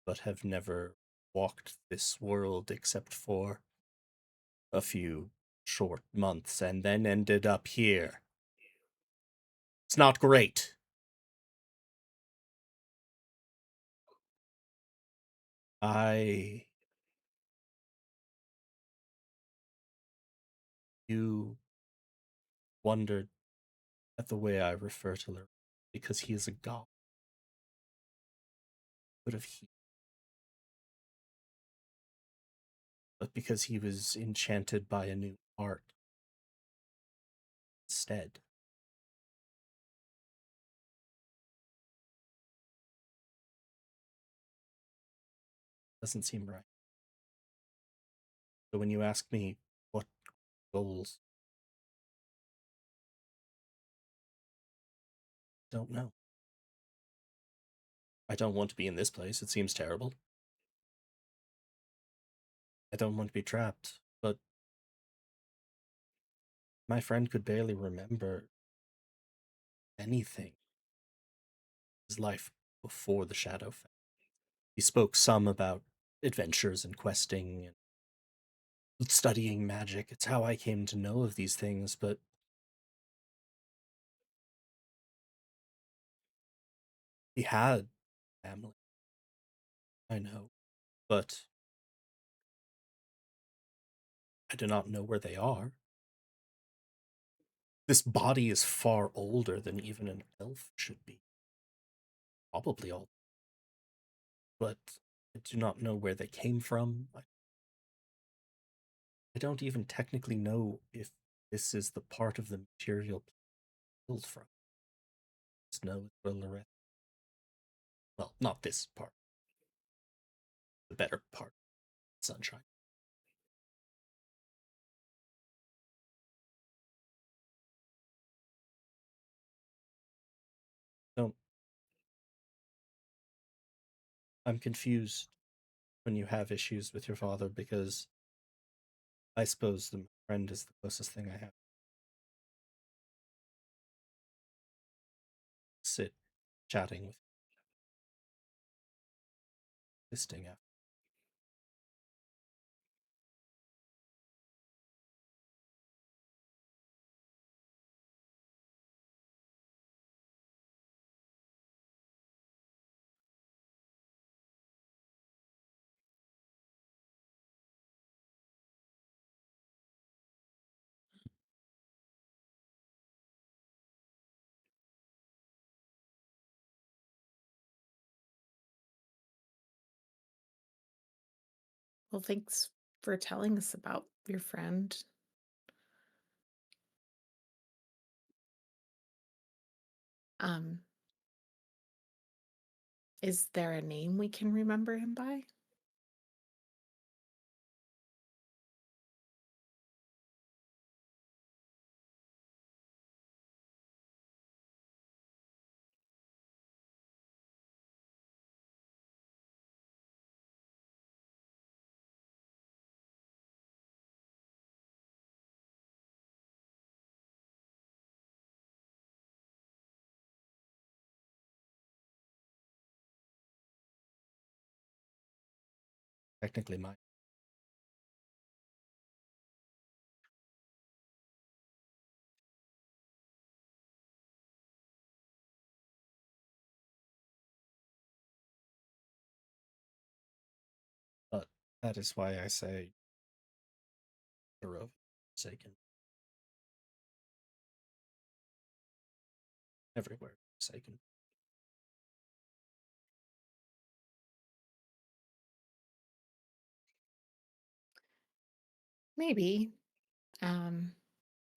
but have never walked this world except for a few short months and then ended up here. It's not great. You wondered at the way I refer to her because he is a god. Could have he, but because he was enchanted by a new art instead. Doesn't seem right. So when you ask me what goals, don't know. I don't want to be in this place. It seems terrible. I don't want to be trapped, but my friend could barely remember anything. His life before the shadow fell. He spoke some about adventures and questing and studying magic. It's how I came to know of these things, but he had family. I know, but I do not know where they are. This body is far older than even an elf should be. Probably all. But I do not know where they came from. I don't even technically know if this is the part of the material pulled from. Just know it will Loreth. Well, not this part. The better part. Sunshine. Don't. I'm confused when you have issues with your father because I suppose the friend is the closest thing I have. Sit chatting with existing after. Well, thanks for telling us about your friend. Um, is there a name we can remember him by? Technically mine. But that is why I say Barovia forsaken. Everywhere forsaken. Maybe. Um,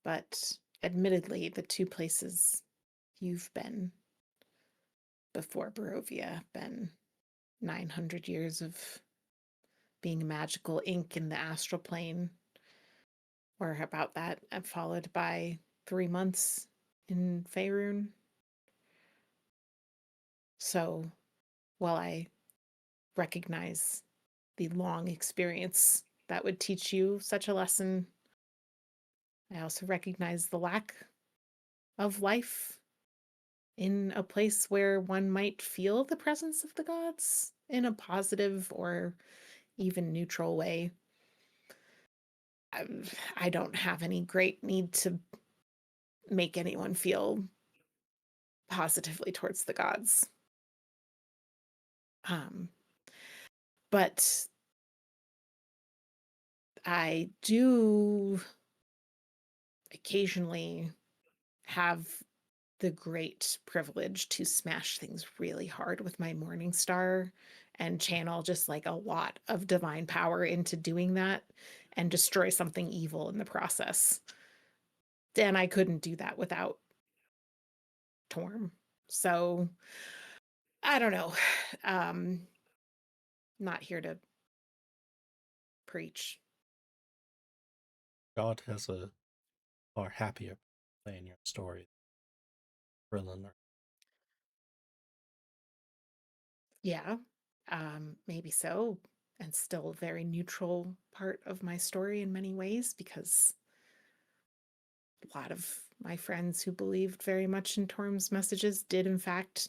but admittedly, the two places you've been before Barovia have been 900 years of being a magical ink in the astral plane, or about that, and followed by 3 months in Faerun. So while I recognize the long experience that would teach you such a lesson, I also recognize the lack of life in a place where one might feel the presence of the gods in a positive or even neutral way. I don't have any great need to make anyone feel positively towards the gods. But I do occasionally have the great privilege to smash things really hard with my morning star and channel just like a lot of divine power into doing that and destroy something evil in the process. And I couldn't do that without Torm. So I don't know. Not here to preach. God has a far happier play in your story. Brillin. Yeah, maybe so. And still a very neutral part of my story in many ways, because a lot of my friends who believed very much in Torm's messages did, in fact,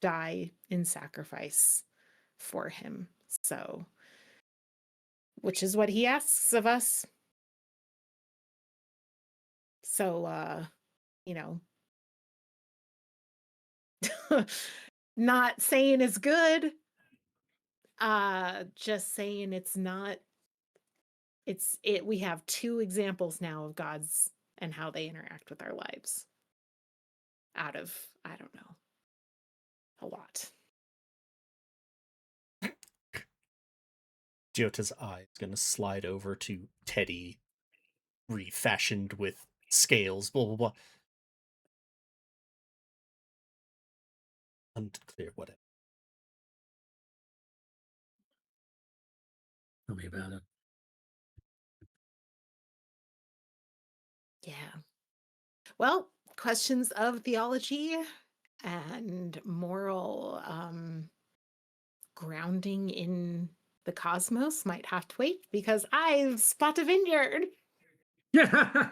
die in sacrifice for him. So, which is what he asks of us. So, you know, not saying it's good, just saying it's not. We have two examples now of gods and how they interact with our lives out of, I don't know, a lot. Jota's eye is going to slide over to Teddy, refashioned with scales, blah, blah, blah. Unclear, whatever. Tell me about it. Yeah. Well, questions of theology and moral grounding in the cosmos might have to wait because I've spot a vineyard. Yeah.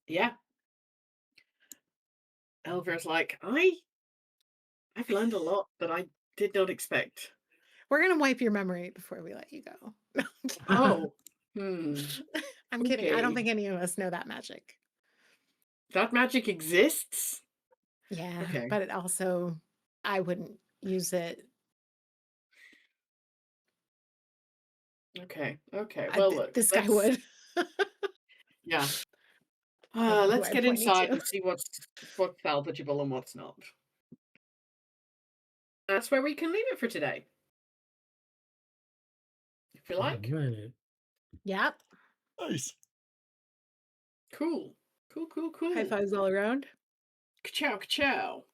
Yeah. Elver's like, I've learned a lot that I did not expect. We're gonna wipe your memory before we let you go. Oh. I'm kidding. I don't Okay. think any of us know that magic. That magic exists? Yeah, Okay. but it also, I wouldn't use it. Okay. Well, look. This guy let's- would. Yeah. I know who Let's I'm get pointing inside to. and see what's salvageable and what's not. That's where we can leave it for today. If you like. Right. Yep. Nice. Cool. High fives all around. Ka-chow, ka-chow.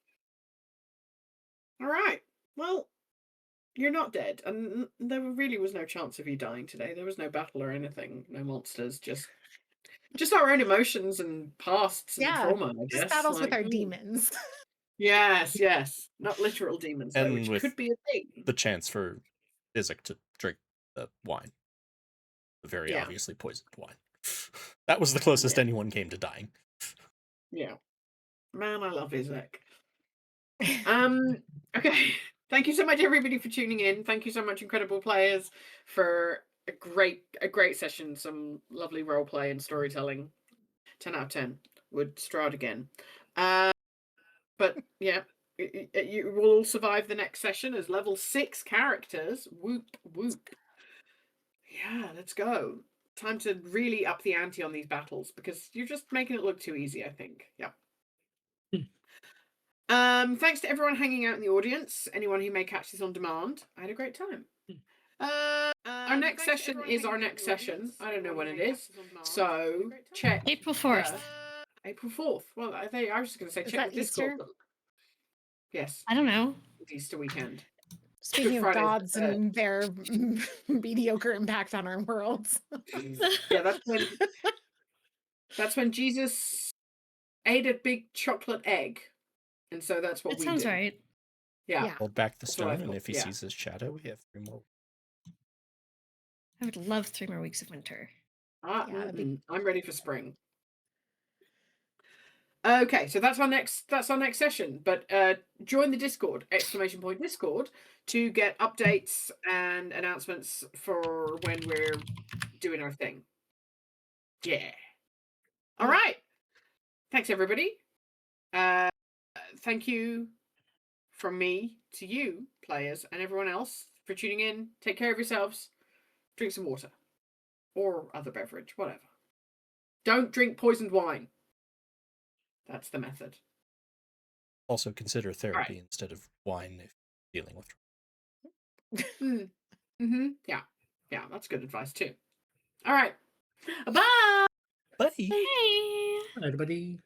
All right. Well, you're not dead, and there really was no chance of you dying today. There was no battle or anything, no monsters, just our own emotions and pasts and Yeah, trauma, I just guess. battles with like, our demons. Yes. Not literal demons, though, And which with could be a thing. the chance for Isaac to drink the wine. The very Yeah. obviously poisoned wine. That was the closest Yeah. anyone came to dying. Yeah. Man, I love Isaac. Okay. Thank you so much, everybody, for tuning in. Thank you so much, incredible players, for a great session. Some lovely role play and storytelling. 10 out of 10. Would Strahd again. But yeah, you will all survive the next session as level 6 characters. Whoop. Yeah, let's go. Time to really up the ante on these battles because you're just making it look too easy, I think. Yeah. Thanks to everyone hanging out in the audience, anyone who may catch this on demand. I had a great time. Our next session is our next session. I don't know when it is, so check. April 4th. April 4th. Well, I was just going to say Is check that the Discord. Easter? Yes, I don't know. it's Easter weekend. Speaking of Friday's the gods and their mediocre impact on our worlds. Yeah, that's when Jesus ate a big chocolate egg, and so that's what It we sounds do. right. Yeah. Yeah. Hold back the That's what I stone, and thought, if he yeah. sees his shadow, we have 3 more. I would love 3 more weeks of winter. Yeah, that'd be- I'm ready for spring. Okay, so that's our next session. But join the Discord, ! Discord, to get updates and announcements for when we're doing our thing. Yeah. All right. Thanks, everybody. Thank you from me to you, players, and everyone else for tuning in. Take care of yourselves. Drink some water or other beverage, whatever. Don't drink poisoned wine. That's the method. Also consider therapy instead of wine if dealing with. Yeah, that's good advice too. All right. Bye. Bye. Hey! Everybody.